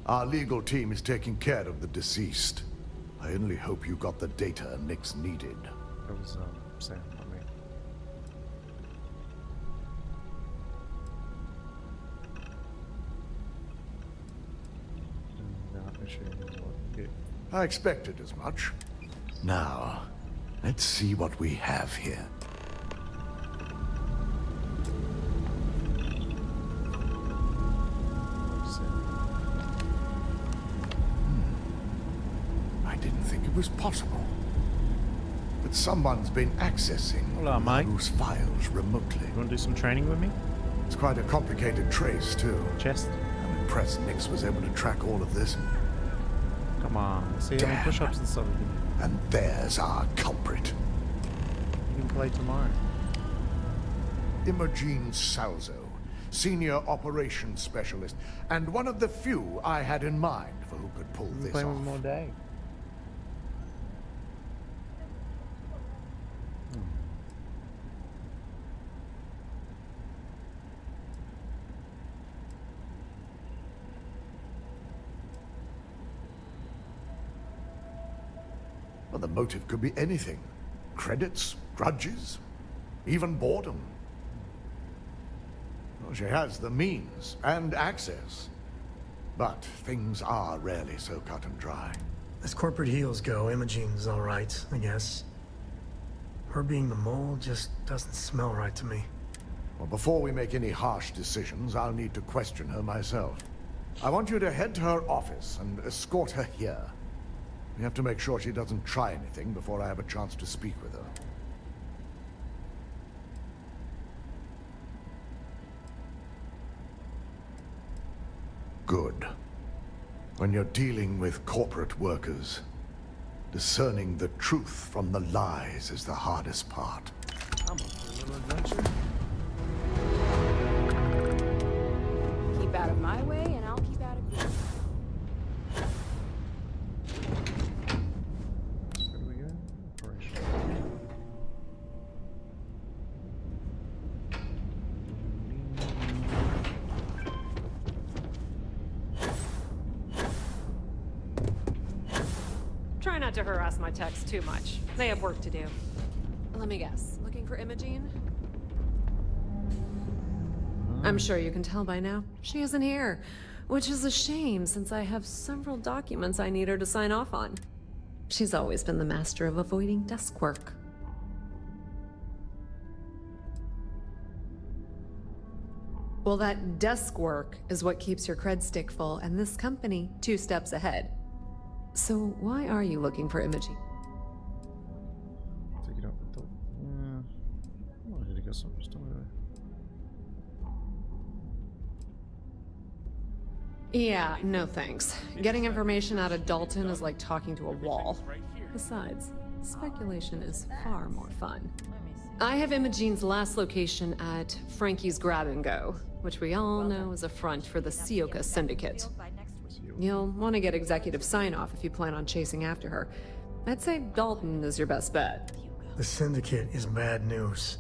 Speaker 7: Our legal team is taking care of the deceased. I only hope you got the data Nix needed.
Speaker 1: That was Sam, not me.
Speaker 7: I expected as much. Now, let's see what we have here. I didn't think it was possible. But someone's been accessing those files remotely.
Speaker 1: You want to do some training with me?
Speaker 7: It's quite a complicated trace, too.
Speaker 1: Chest?
Speaker 7: I'm impressed Nix was able to track all of this.
Speaker 1: Come on, see how many push-ups and stuff.
Speaker 7: And there's our culprit.
Speaker 1: You can play tomorrow.
Speaker 7: Imogen Salzo, Senior Operations Specialist, and one of the few I had in mind for who could pull this
Speaker 1: play
Speaker 7: off.
Speaker 1: one more day.
Speaker 7: Well, the motive could be anything. Credits, grudges, even boredom. Well, she has the means and access. But things are rarely so cut and dry.
Speaker 8: As corporate heels go, Imogen's all right, I guess. Her being the mole just doesn't smell right to me.
Speaker 7: Well, before we make any harsh decisions, I'll need to question her myself. I want you to head to her office and escort her here. We have to make sure she doesn't try anything before I have a chance to speak with her. Good. When you're dealing with corporate workers, discerning the truth from the lies is the hardest part.
Speaker 8: I'm up for a little adventure.
Speaker 19: Keep out of my way, and I'll keep out of yours.
Speaker 5: Try not to harass my techs too much. They have work to do. Let me guess. Looking for Imogen? I'm sure you can tell by now. She isn't here. Which is a shame, since I have several documents I need her to sign off on. She's always been the master of avoiding desk work. Well, that desk work is what keeps your cred stick full, and this company 2 steps ahead. So why are you looking for Imogen?
Speaker 1: Take it out the door. Yeah. I need to get some stuff there.
Speaker 5: Yeah, no thanks. Getting information out of Dalton is like talking to a wall. Besides, speculation is far more fun. I have Imogen's last location at Frankie's Grab and Go, which we all know is a front for the Sioka Syndicate. You'll want to get executive sign-off if you plan on chasing after her. I'd say Dalton is your best bet.
Speaker 8: The Syndicate is bad news.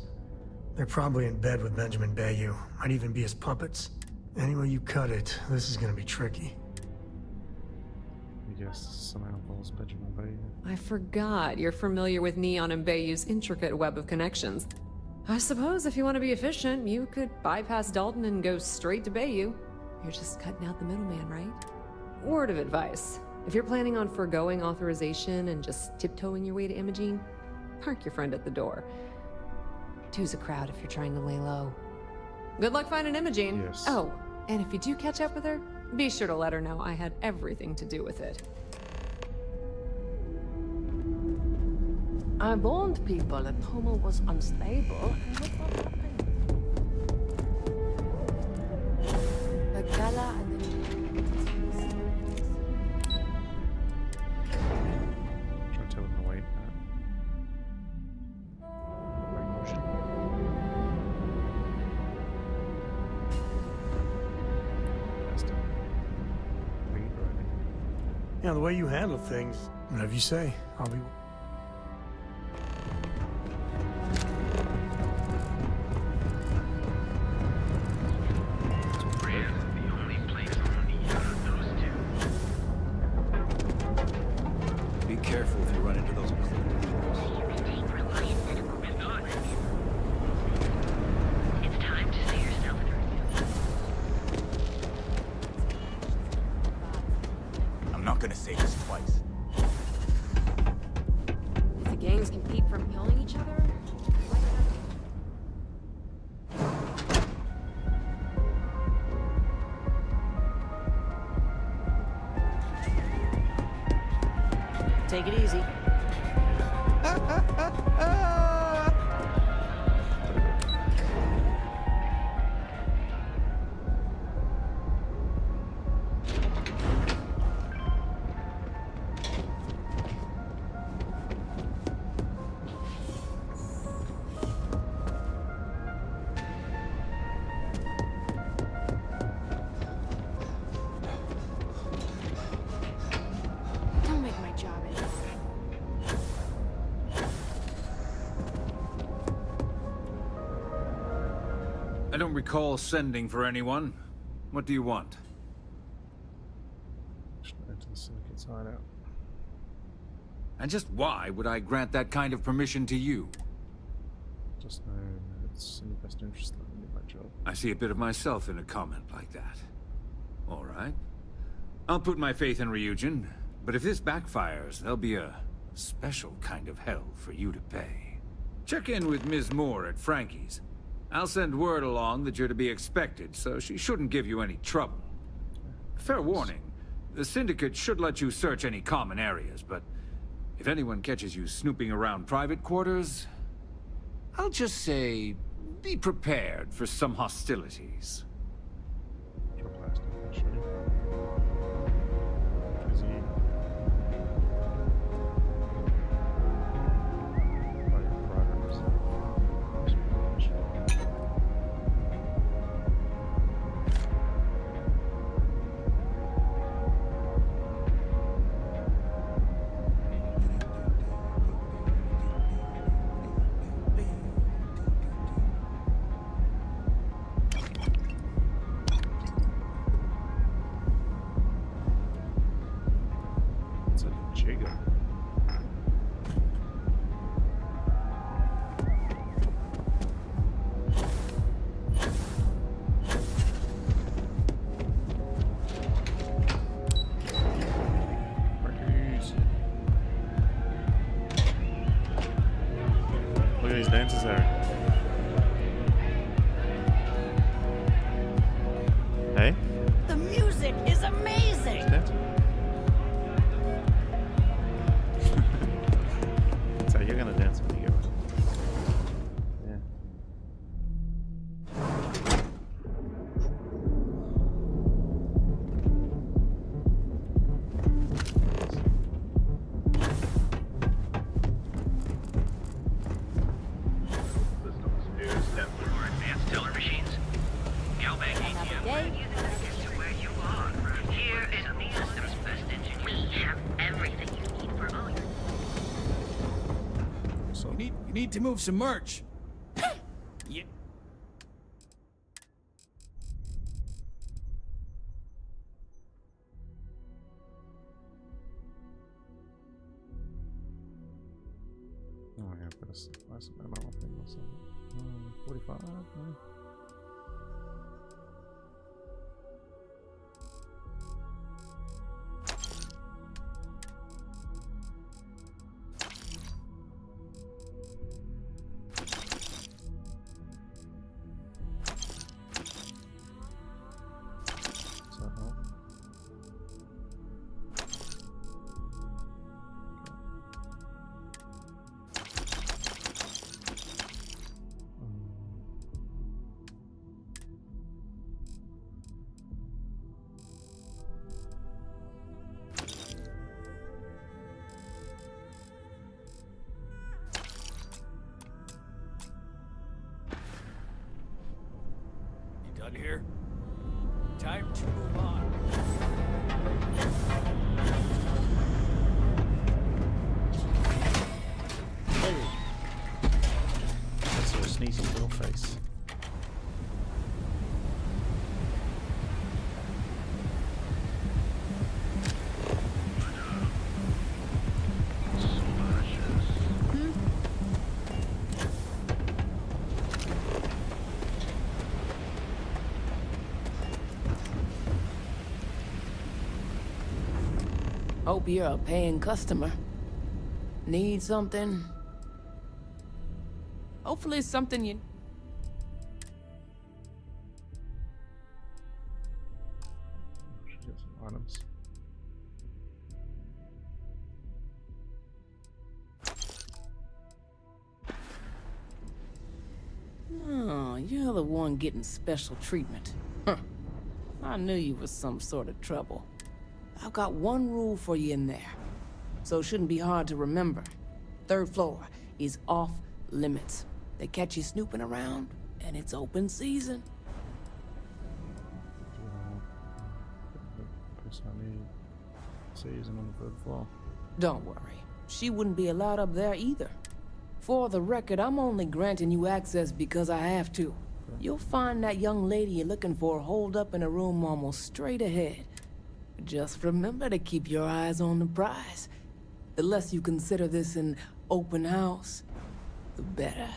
Speaker 8: They're probably in bed with Benjamin Bayou. Might even be his puppets. Any way you cut it, this is gonna be tricky.
Speaker 1: I guess somehow involves Benjamin Bayou.
Speaker 5: I forgot you're familiar with Neon and Bayou's intricate web of connections. I suppose if you want to be efficient, you could bypass Dalton and go straight to Bayou. You're just cutting out the middleman, right? Word of advice. If you're planning on foregoing authorization and just tiptoeing your way to Imogen, park your friend at the door. 2's a crowd if you're trying to lay low. Good luck finding Imogen.
Speaker 1: Yes.
Speaker 5: Oh, and if you do catch up with her, be sure to let her know I had everything to do with it.
Speaker 10: I warned people that Homo was unstable, and look what happened. The Gala and the...
Speaker 1: Try to tell him to wait. Right motion.
Speaker 8: Yeah, the way you handle things, whatever you say, I'll be...
Speaker 14: say this twice.
Speaker 19: If the gangs compete from killing each other,
Speaker 22: take it easy.
Speaker 19: don't make my job any harder.
Speaker 3: I don't recall sending for anyone. What do you want?
Speaker 1: Enter the syndicate's hideout.
Speaker 3: And just why would I grant that kind of permission to you?
Speaker 1: Just know it's in your best interest that I do my job.
Speaker 3: I see a bit of myself in a comment like that. All right. I'll put my faith in Ryujin, but if this backfires, there'll be a special kind of hell for you to pay. Check in with Ms. Moore at Frankie's. I'll send word along that you're to be expected, so she shouldn't give you any trouble. Fair warning, the Syndicate should let you search any common areas, but if anyone catches you snooping around private quarters, I'll just say, be prepared for some hostilities.
Speaker 1: Look at these dances there. Hey?
Speaker 22: The music is amazing!
Speaker 1: So you're gonna dance when you go. Yeah.
Speaker 9: Advanced teller machines. Galbank ATM. Here is the system's best engineer. We have everything you need for all your...
Speaker 1: So
Speaker 14: You need to move some merch. Yeah.
Speaker 1: oh yeah, but it's nice ammo thing or something. 45.
Speaker 14: Done here? Time to move on.
Speaker 1: Hey! That's a sneezy little face.
Speaker 10: Hope you're a paying customer. Need something? Hopefully it's something you...
Speaker 1: Should get some items.
Speaker 10: Oh, you're the one getting special treatment. Huh. I knew you was some sort of trouble. I've got one rule for you in there, so it shouldn't be hard to remember. 3rd floor is off limits. They catch you snooping around, and it's open season.
Speaker 1: Season on the 3rd floor.
Speaker 10: Don't worry, she wouldn't be allowed up there either. For the record, I'm only granting you access because I have to. You'll find that young lady you're looking for holed up in a room almost straight ahead. Just remember to keep your eyes on the prize. The less you consider this an open house, the better.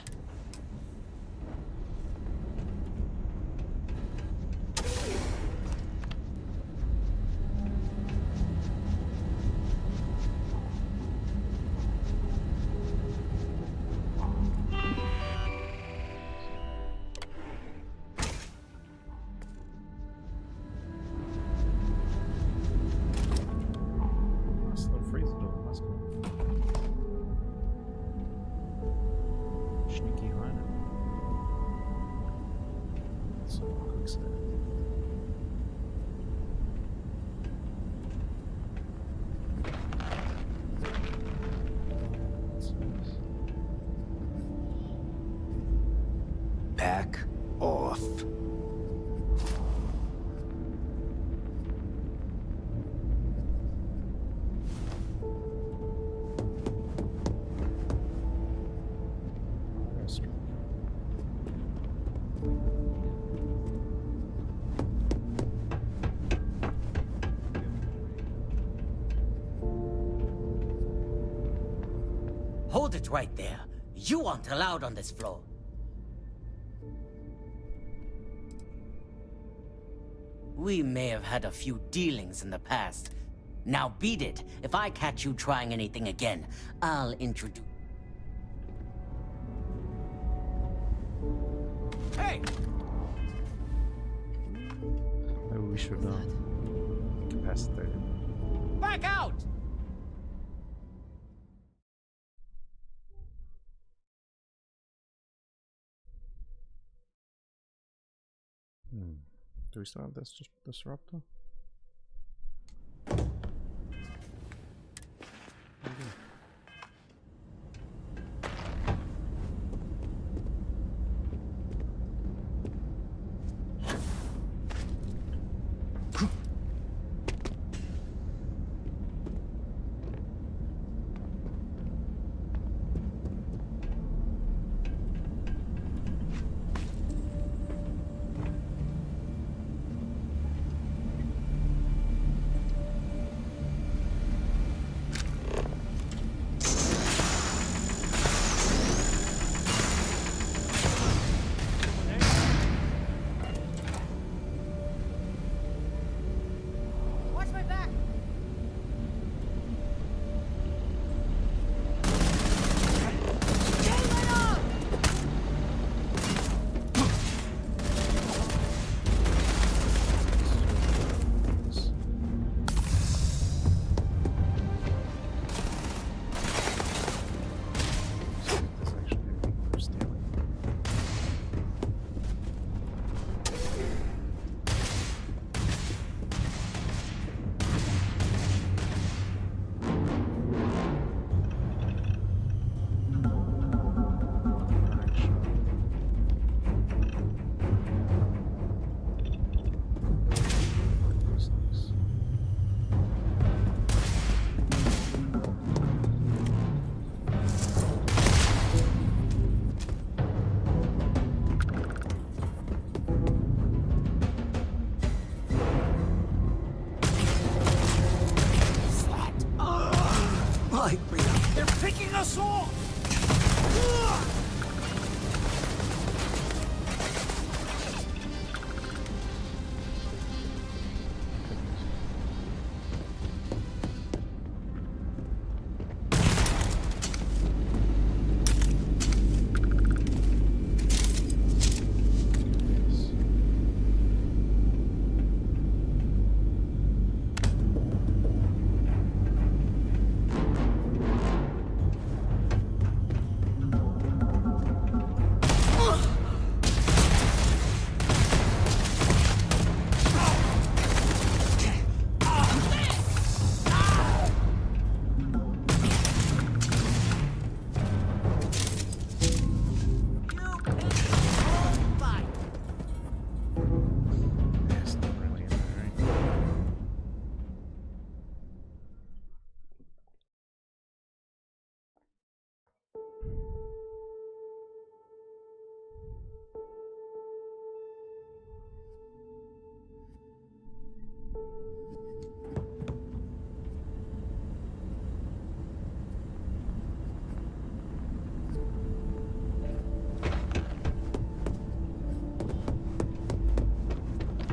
Speaker 14: Back off.
Speaker 2: Hold it right there. You aren't allowed on this floor. We may have had a few dealings in the past. Now beat it. If I catch you trying anything again, I'll introduce...
Speaker 14: Hey!
Speaker 1: Maybe we should incapacitate him.
Speaker 14: Back out!
Speaker 1: Do we still have this disruptor?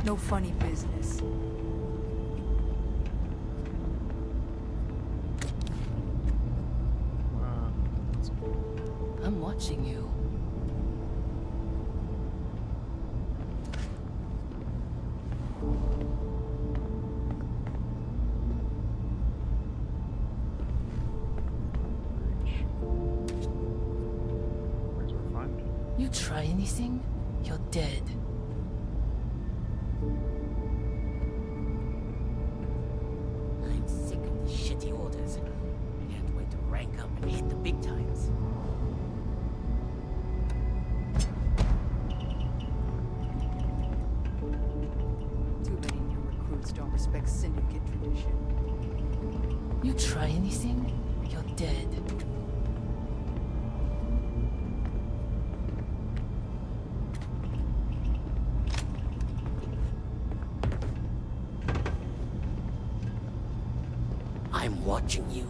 Speaker 11: No funny business.
Speaker 10: I'm watching you. You try anything, you're dead.
Speaker 2: I'm sick of these shitty orders. Can't wait to rank up and hit the big times.
Speaker 11: Too many new recruits don't respect syndicate tradition.
Speaker 10: You try anything, you're dead.
Speaker 2: I'm watching you.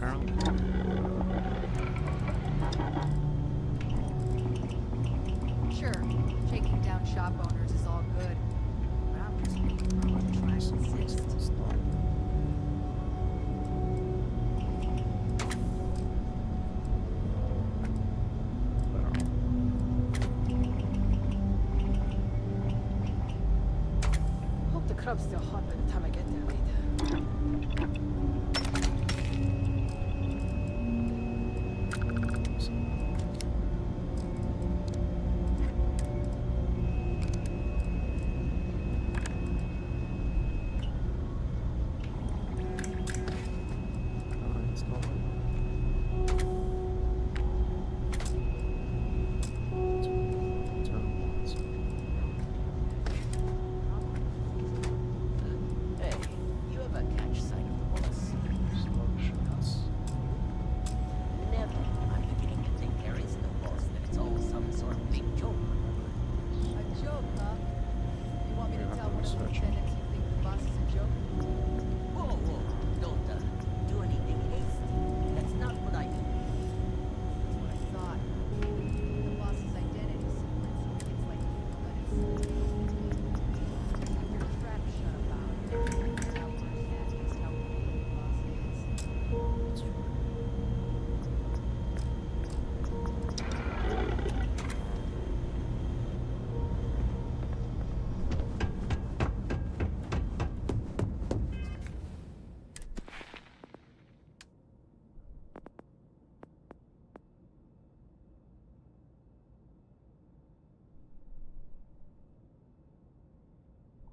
Speaker 11: Sure, shaking down shop owners is all good. But I'm just trying to insist. Hope the club's still hot by the time I get there later.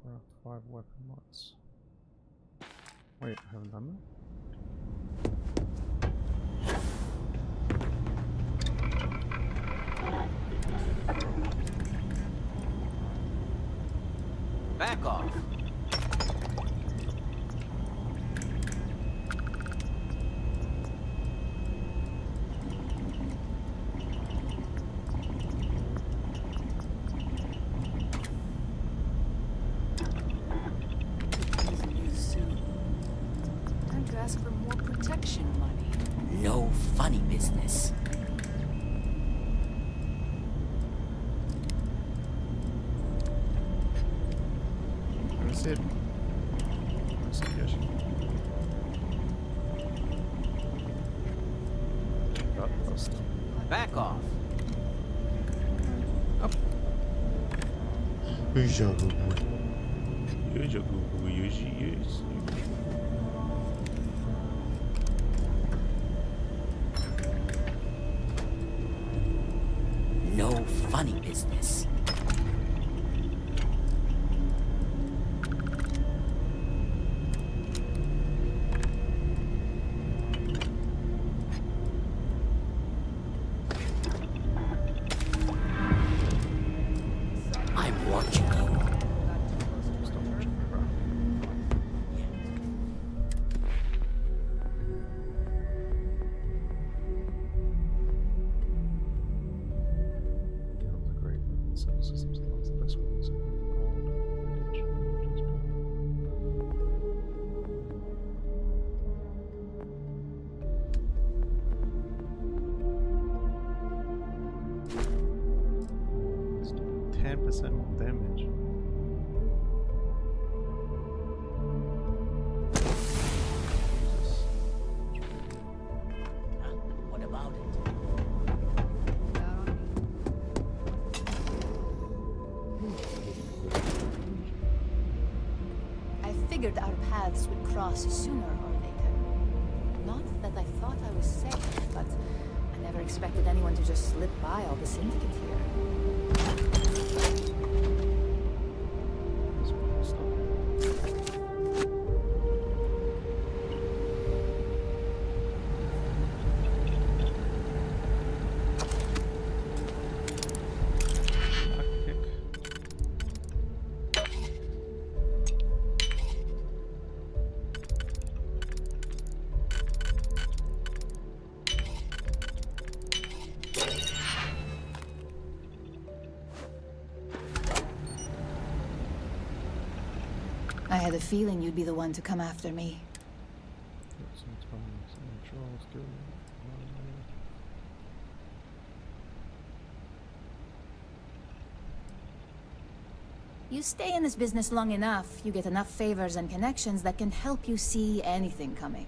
Speaker 1: Craft 5 weapon mods. Wait, I haven't done that?
Speaker 2: Back off.
Speaker 11: Time to ask for more protection money.
Speaker 2: No funny business.
Speaker 1: That's it. That's it, yes. Got lost.
Speaker 2: Back off. No funny business. I'm watching you.
Speaker 1: Still 10% more damage.
Speaker 24: figured our paths would cross sooner or later. Not that I thought I was safe, but I never expected anyone to just slip by all the syndicate here. I had a feeling you'd be the one to come after me. You stay in this business long enough, you get enough favors and connections that can help you see anything coming.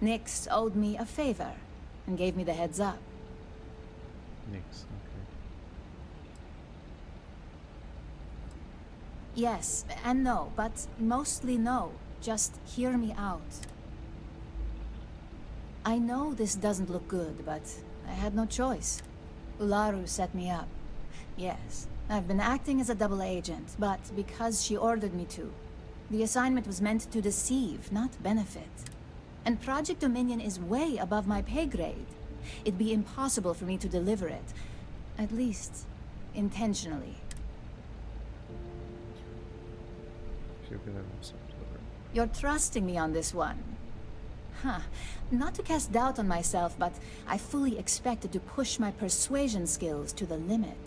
Speaker 24: Nyx owed me a favor and gave me the heads up.
Speaker 1: Nyx, okay.
Speaker 24: Yes and no, but mostly no. Just hear me out. I know this doesn't look good, but I had no choice. Ularu set me up. Yes, I've been acting as a double agent, but because she ordered me to. The assignment was meant to deceive, not benefit. And Project Dominion is way above my pay grade. It'd be impossible for me to deliver it. At least, intentionally. You're trusting me on this one. Huh. Not to cast doubt on myself, but I fully expected to push my persuasion skills to the limit.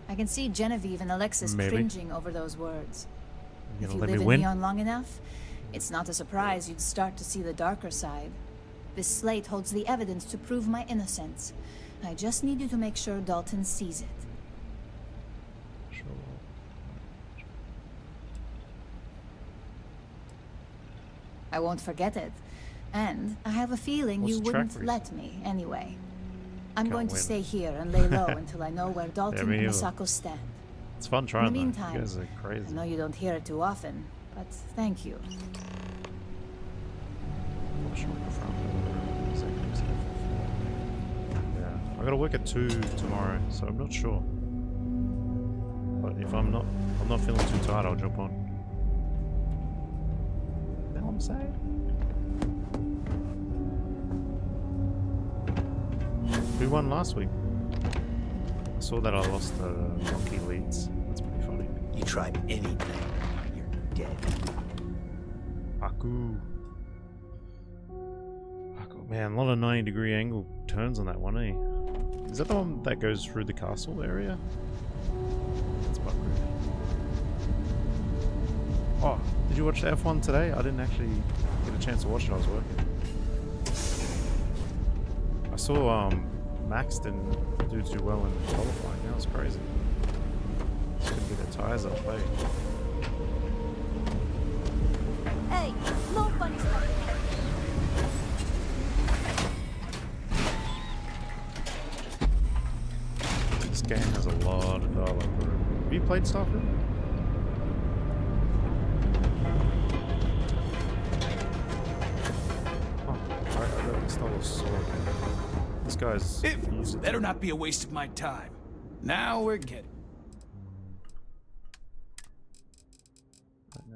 Speaker 24: I can see Genevieve and Alexis cringing over those words. If you live in Neon long enough, it's not a surprise you'd start to see the darker side. This slate holds the evidence to prove my innocence. I just need you to make sure Dalton sees it. I won't forget it. And I have a feeling you wouldn't let me anyway. I'm going to stay here and lay low until I know where Dalton and Misako stand.
Speaker 1: It's fun trying.
Speaker 24: In the meantime,
Speaker 1: you guys are crazy.
Speaker 24: I know you don't hear it too often, but thank you.
Speaker 1: Yeah, I gotta work at 2 tomorrow, so I'm not sure. But if I'm not feeling too tired, I'll jump on. You know what I'm saying? Who won last week? I saw that I lost the monkey leads. That's pretty funny.
Speaker 14: You tried anything, you're dead.
Speaker 1: Aku. Man, a lot of 90-degree angle turns on that one, eh? Is that the one that goes through the castle area? That's Baku. Oh, did you watch the F1 today? I didn't actually get a chance to watch it, I was working. I saw Max didn't do too well in qualifying. That was crazy. Just couldn't get their tires up, eh?
Speaker 24: Hey, no funny stuff.
Speaker 1: This game has a lot of dialogue. Have you played Starfield? Oh, I got this stole a sword. This guy's...
Speaker 14: It better not be a waste of my time. Now we're getting...
Speaker 1: No.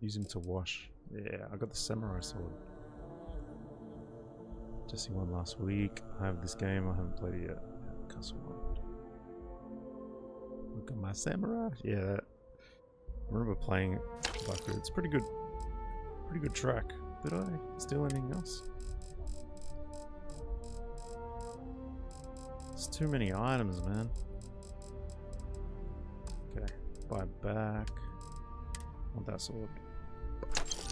Speaker 1: Use him to wash. Yeah, I got the samurai sword. Jesse won last week. I have this game. I haven't played it yet. Castle World. Look at my samurai. Yeah, I remember playing Baku. It's pretty good. Pretty good track. Did I steal anything else? There's too many items, man. Okay, buy back. Want that sword?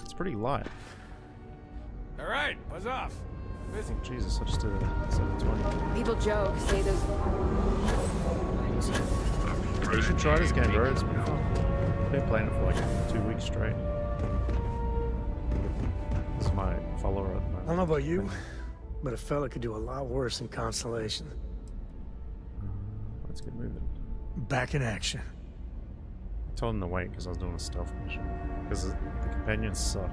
Speaker 1: It's pretty light.
Speaker 14: All right, buzz off. Busy.
Speaker 1: Oh, Jesus, I just did a 720.
Speaker 19: People joke, say there's...
Speaker 1: Yeah, you should try this game, bro. It's been fun. I've been playing it for like 2 weeks straight. This is my follower at the moment.
Speaker 8: I don't know about you, but a fella could do a lot worse in Constellation.
Speaker 1: Let's get moving.
Speaker 8: back in action.
Speaker 1: I told him to wait because I was doing a stealth mission. Because the companions suck.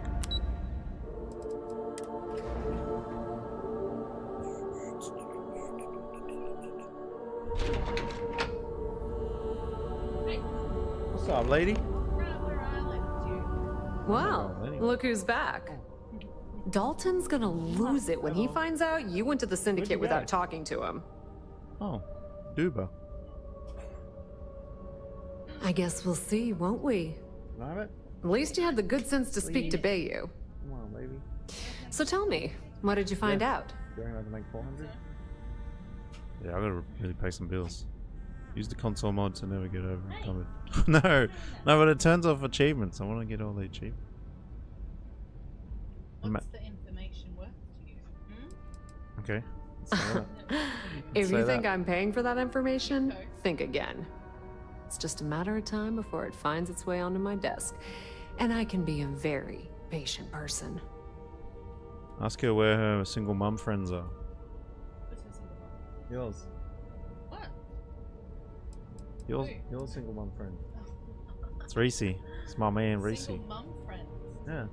Speaker 1: What's up, lady?
Speaker 5: Wow, look who's back. Dalton's gonna lose it when he finds out you went to the Syndicate without talking to him.
Speaker 1: Oh, Duba.
Speaker 5: I guess we'll see, won't we?
Speaker 1: Can I have it?
Speaker 5: At least you had the good sense to speak to Bayou.
Speaker 1: Come on, baby.
Speaker 5: So tell me, what did you find out?
Speaker 1: Do you reckon I can make 400? Yeah, I gotta really pay some bills. Use the console mod to never get over it. No, but it turns off achievements. I want to get all the achievements.
Speaker 4: What's the information worth to you?
Speaker 1: Okay.
Speaker 5: If you think I'm paying for that information, think again. It's just a matter of time before it finds its way onto my desk. And I can be a very patient person.
Speaker 1: Ask her where her single mum friends are.
Speaker 4: What's her single mum?
Speaker 1: Yours.
Speaker 4: What?
Speaker 1: Your single mum friend. It's Reese. It's my man, Reese.
Speaker 4: Single mum friends?
Speaker 1: Yeah.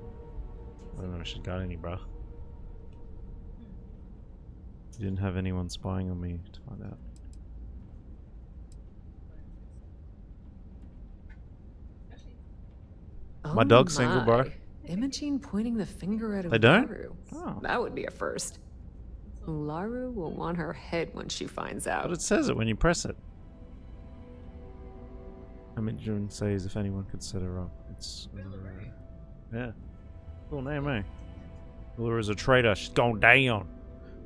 Speaker 1: I don't know if she's got any, bruh. You didn't have anyone spying on me to find out. My dog's single, bro.
Speaker 5: Imogene pointing the finger at
Speaker 1: They don't?
Speaker 5: Ularu.
Speaker 1: Oh.
Speaker 5: That would be a first. Ularu will want her head when she finds out.
Speaker 1: But it says it when you press it. Imogene says if anyone could set her up, it's Ularu. Yeah. Cool name, eh? Ularu's a traitor. She's going down.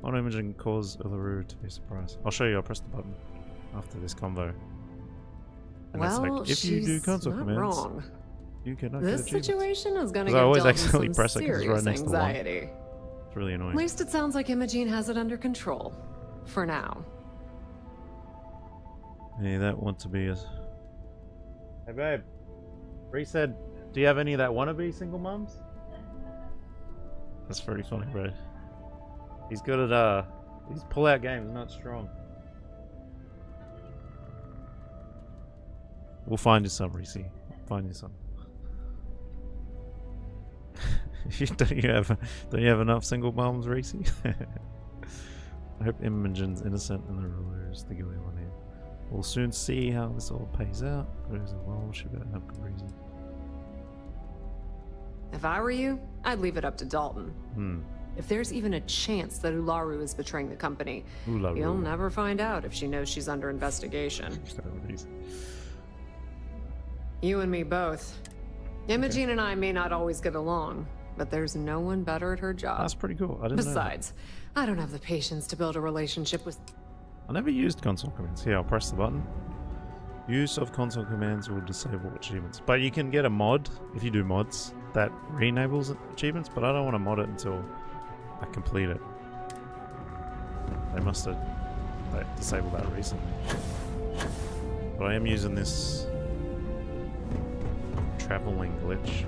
Speaker 1: One Imogen can cause Ularu to be surprised. I'll show you. I'll press the button after this convo. And
Speaker 5: well,
Speaker 1: it's like, if you do console
Speaker 5: not
Speaker 1: commands,
Speaker 5: wrong.
Speaker 1: you cannot
Speaker 5: This
Speaker 1: get achievements.
Speaker 5: situation is going to
Speaker 1: 'Cause I
Speaker 5: give
Speaker 1: always
Speaker 5: Dalton
Speaker 1: accidentally
Speaker 5: some
Speaker 1: press it 'cause it's right
Speaker 5: serious
Speaker 1: next to one.
Speaker 5: anxiety.
Speaker 1: It's really annoying.
Speaker 5: At least it sounds like Imogene has it under control. For now.
Speaker 1: Hey, that want to be a... Hey, babe. Bree said, do you have any that want to be single mums? That's pretty funny, bro. He's good at, his pull-out game is not strong. We'll find you some, Reese. Find you some. Don't you have enough single mums, Reese? I hope Imogen's innocent and the ruler is the guilty one here. We'll soon see how this all pays out, but as well, she better have good reason.
Speaker 5: If I were you, I'd leave it up to Dalton.
Speaker 1: Hmm.
Speaker 5: If there's even a chance that Ularu is betraying the company,
Speaker 1: Ularu.
Speaker 5: you'll never find out if she knows she's under investigation. You and me both. Imogene and I may not always get along, but there's no one better at her job.
Speaker 1: That's pretty cool. I didn't know that.
Speaker 5: Besides, I don't have the patience to build a relationship with...
Speaker 1: I never used console commands. Here, I'll press the button. Use of console commands will disable achievements. But you can get a mod, if you do mods, that re-enables achievements, but I don't want to mod it until I complete it. They must have disabled that recently. But I am using this traveling glitch.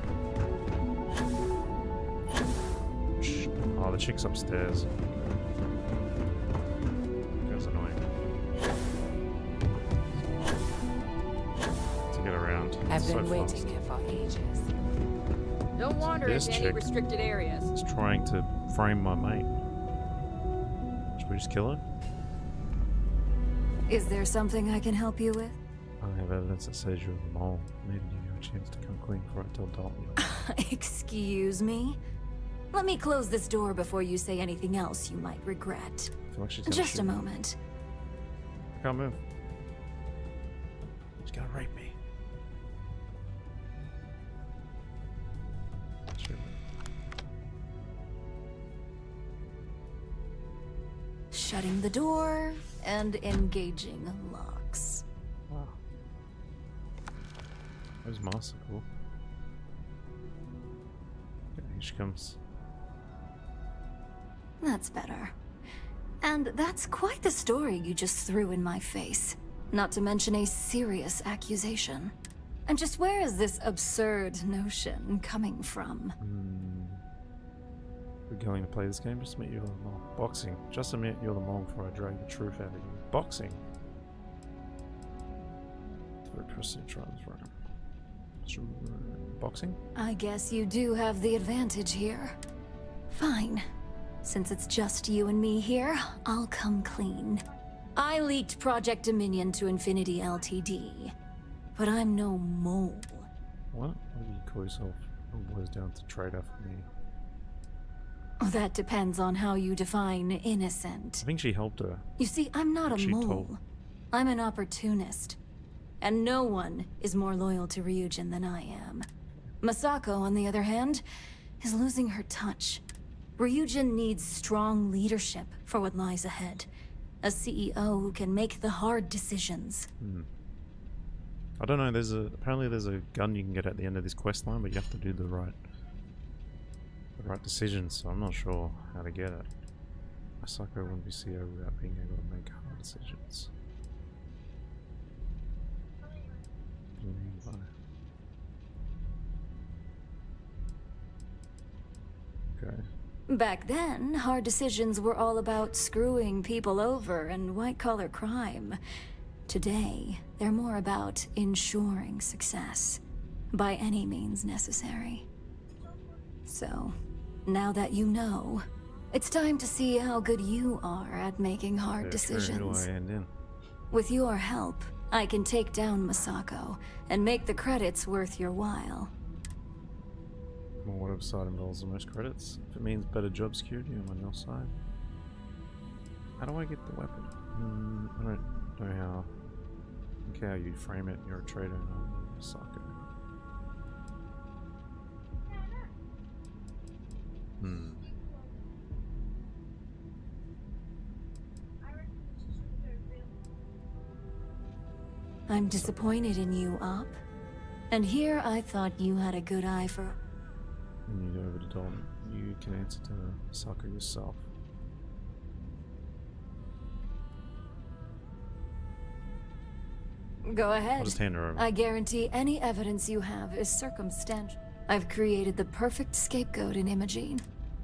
Speaker 1: Oh, the chick's upstairs. That's annoying. To get around.
Speaker 10: I've
Speaker 1: So
Speaker 10: been
Speaker 1: fast.
Speaker 10: waiting here for ages.
Speaker 11: Don't wander
Speaker 1: This
Speaker 11: into any
Speaker 1: chick
Speaker 11: restricted areas.
Speaker 1: is trying to frame my mate. Should we just kill her?
Speaker 24: Is there something I can help you with?
Speaker 1: I have evidence that says you're the mole. Maybe give you a chance to come clean before I tell Dalton.
Speaker 24: Excuse me? Let me close this door before you say anything else you might regret.
Speaker 1: I feel like she's gonna
Speaker 24: Just
Speaker 1: shoot
Speaker 24: a
Speaker 1: me.
Speaker 24: moment.
Speaker 1: I can't move. She's gonna rape me. Shoot me.
Speaker 24: Shutting the door and engaging locks.
Speaker 1: Wow. Where's Masa? Cool. Okay, here she comes.
Speaker 24: That's better. And that's quite the story you just threw in my face. Not to mention a serious accusation. And just where is this absurd notion coming from?
Speaker 1: We're going to play this game. Just admit you're the mole. Boxing. Just admit you're the mole before I drag the truth out of you. Boxing. proceed. Try this right. Boxing?
Speaker 24: I guess you do have the advantage here. Fine. Since it's just you and me here, I'll come clean. I leaked Project Dominion to Infinity Ltd. But I'm no mole.
Speaker 1: What? What do you call yourself? Boils down to traitor for me.
Speaker 24: That depends on how you define innocent.
Speaker 1: I think she helped her.
Speaker 24: You see, I'm not a
Speaker 1: She
Speaker 24: mole.
Speaker 1: told-
Speaker 24: I'm an opportunist. And no one is more loyal to Ryujin than I am. Masako, on the other hand, is losing her touch. Ryujin needs strong leadership for what lies ahead. A CEO who can make the hard decisions.
Speaker 1: I don't know, apparently there's a gun you can get at the end of this quest line, but you have to do the right decisions, so I'm not sure how to get it. Masako wouldn't be CEO without being able to make hard decisions. Okay.
Speaker 24: Back then, hard decisions were all about screwing people over and white-collar crime. Today, they're more about ensuring success, by any means necessary. So, now that you know, it's time to see how good you are at making hard decisions.
Speaker 1: Who do I end in?
Speaker 24: With your help, I can take down Masako and make the credits worth your while.
Speaker 1: Well, whatever side involves the most credits. If it means better job security, I'm on your side. How do I get the weapon? I don't know how. Look how you frame it. You're a traitor and I'm a sucker.
Speaker 24: I'm disappointed in you, Op. And here I thought you had a good eye for...
Speaker 1: When you go over to Dalton, you can answer to Masako yourself.
Speaker 24: Go ahead.
Speaker 1: I'll just hand her over.
Speaker 24: I guarantee any evidence you have is circumstantial. I've created the perfect scapegoat in Imogene.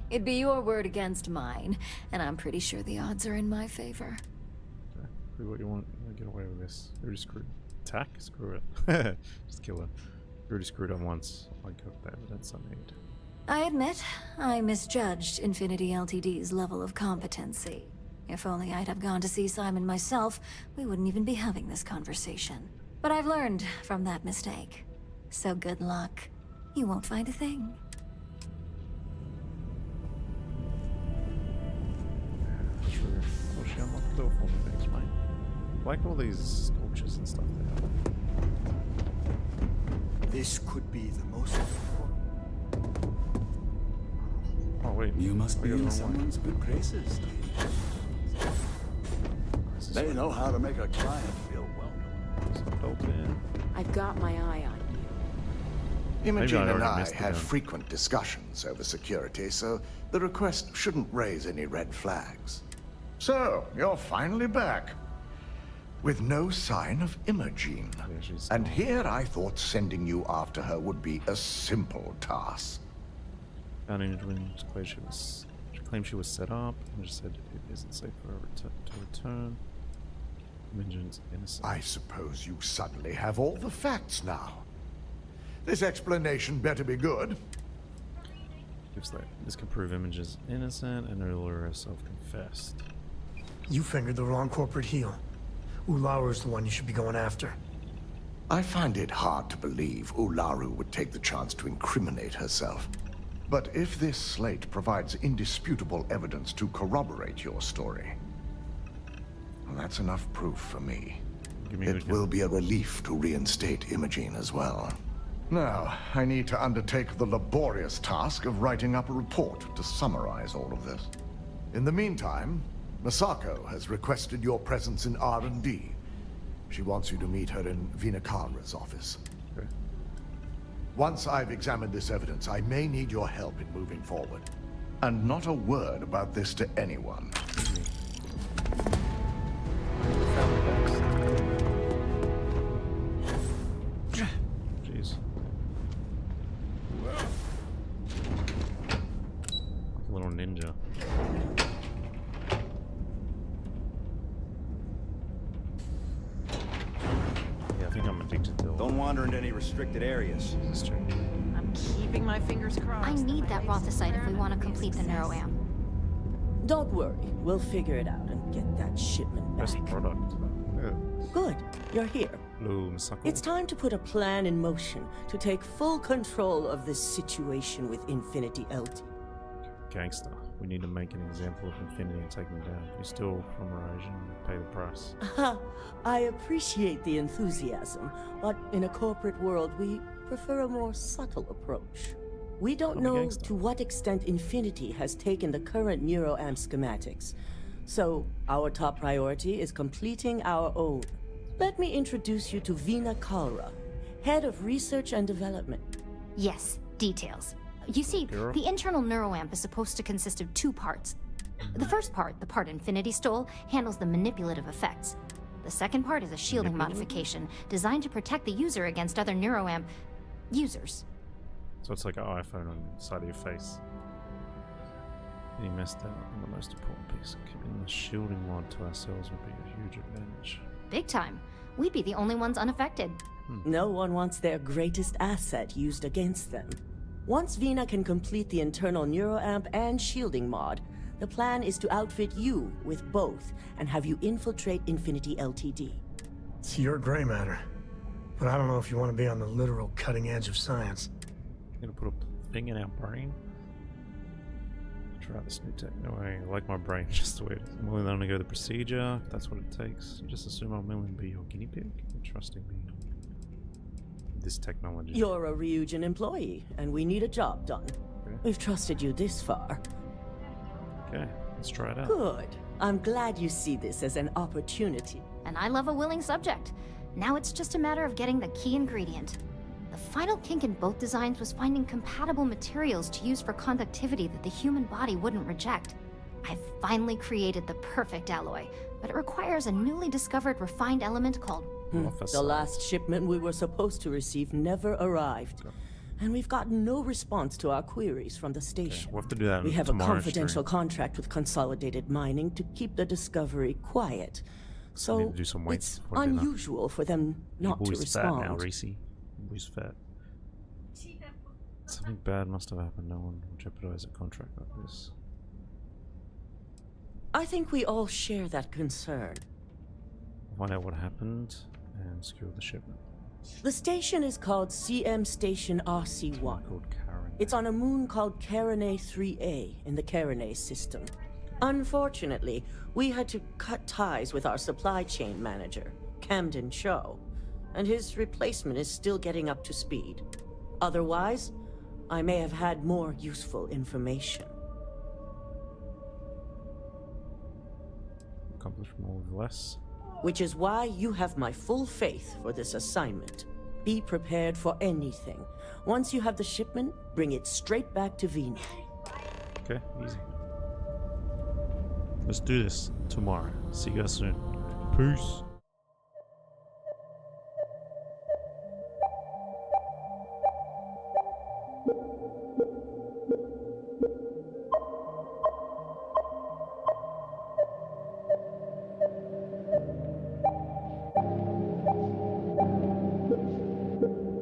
Speaker 24: It'd be your word against mine, and I'm pretty sure the odds are in my favor.
Speaker 1: Okay. Do what you want. Get away with this. Already screwed. Attack? Screw it. Just kill her. Already screwed her once. I got the evidence I need.
Speaker 24: I admit, I misjudged Infinity Ltd's level of competency. If only I'd have gone to see Simon myself, we wouldn't even be having this conversation. But I've learned from that mistake. So good luck. You won't find a thing.
Speaker 1: True. Oh, she unlocked the door for me. Thanks, mate. I like all these sculptures and stuff they have.
Speaker 14: This could be the most important.
Speaker 1: Oh, wait.
Speaker 14: You must be
Speaker 1: We're
Speaker 14: in
Speaker 1: going
Speaker 14: someone's good graces. They know how to make a client feel welcome.
Speaker 10: I've got my eye on you.
Speaker 7: Imogen and
Speaker 1: already
Speaker 7: I
Speaker 1: missed the
Speaker 7: have
Speaker 1: gun.
Speaker 7: frequent discussions over security, so the request shouldn't raise any red flags. So, you're finally back. With no sign of Imogen. And here I thought sending you after her would be a simple task.
Speaker 1: Found Imogen she claimed she was set up and just said it isn't safe for her to return. Imogen's innocent.
Speaker 7: I suppose you suddenly have all the facts now. This explanation better be good.
Speaker 1: Looks like this can prove Imogen's innocent and Ula herself confessed.
Speaker 8: You fingered the wrong corporate heel. Ularu's the one you should be going after.
Speaker 7: I find it hard to believe Ularu would take the chance to incriminate herself. But if this slate provides indisputable evidence to corroborate your story, well, that's enough proof for me. It will be a relief to reinstate Imogen as well. Now, I need to undertake the laborious task of writing up a report to summarize all of this. In the meantime, Masako has requested your presence in R&D. She wants you to meet her in Vinakara's office.
Speaker 1: Okay.
Speaker 7: Once I've examined this evidence, I may need your help in moving forward. And not a word about this to anyone.
Speaker 1: Jeez. Like a little ninja. Yeah, I think I'm addicted to all
Speaker 14: wander into any restricted areas.
Speaker 22: I'm keeping my fingers crossed.
Speaker 24: I need that Rothicite if we want to complete the neuroamp.
Speaker 22: Don't worry, we'll figure it out and get that shipment back.
Speaker 1: Best product. Yeah.
Speaker 22: Good, you're here.
Speaker 1: Bloom suckle.
Speaker 22: It's time to put a plan in motion to take full control of this situation with Infinity LT.
Speaker 1: Gangster. We need to make an example of Infinity and take me down. You steal from Mirage and pay the price.
Speaker 22: I appreciate the enthusiasm, but in a corporate world, we prefer a more subtle approach. We don't know to what extent Infinity has taken the current neuroamp schematics, so our top priority is completing our own. Let me introduce you to Veena Kalra, Head of Research and Development.
Speaker 24: Yes, details. You see, the internal neuroamp is supposed to consist of 2 parts. The first part, the part Infinity stole, handles the manipulative effects. The second part is a shielding modification designed to protect the user against other neuroamp users.
Speaker 1: So it's like an iPhone on the side of your face. And you messed out on the most important piece. Keeping the shielding mod to ourselves would be a huge advantage.
Speaker 24: Big time. We'd be the only ones unaffected.
Speaker 22: No one wants their greatest asset used against them. Once Veena can complete the internal neuroamp and shielding mod, the plan is to outfit you with both and have you infiltrate Infinity Ltd.
Speaker 8: It's your gray matter, but I don't know if you want to be on the literal cutting edge of science.
Speaker 1: You're gonna put a thing in our brain? Try out this new tech. No way, I like my brain just the way it is. I'm willing to undergo the procedure, if that's what it takes. Just assume I'm willing to be your guinea pig? You're trusting me. This technology.
Speaker 22: You're a Ryujin employee, and we need a job done.
Speaker 1: Okay.
Speaker 22: We've trusted you this far.
Speaker 1: Okay, let's try it out.
Speaker 22: Good. I'm glad you see this as an opportunity.
Speaker 24: And I love a willing subject. Now it's just a matter of getting the key ingredient. The final kink in both designs was finding compatible materials to use for conductivity that the human body wouldn't reject. I've finally created the perfect alloy, but it requires a newly discovered refined element called...
Speaker 22: The last shipment we were supposed to receive never arrived. And we've gotten no response to our queries from the station.
Speaker 1: Okay, we'll have to do that.
Speaker 22: We have a confidential contract with Consolidated Mining to keep the discovery quiet. So it's unusual for them not to respond.
Speaker 1: Fat now, Reese. Boy's fat. Something bad must have happened. No one will jeopardize a contract like this.
Speaker 22: I think we all share that concern.
Speaker 1: Find out what happened and secure the shipment.
Speaker 22: The station is called CM Station RC-1. It's on a moon called Carinae 3A in the Carinae system. Unfortunately, we had to cut ties with our supply chain manager, Camden Cho, and his replacement is still getting up to speed. Otherwise, I may have had more useful information.
Speaker 1: Accomplish more with less.
Speaker 22: Which is why you have my full faith for this assignment. Be prepared for anything. Once you have the shipment, bring it straight back to Veena.
Speaker 1: Okay, easy. Let's do this tomorrow. See you guys soon. Peace.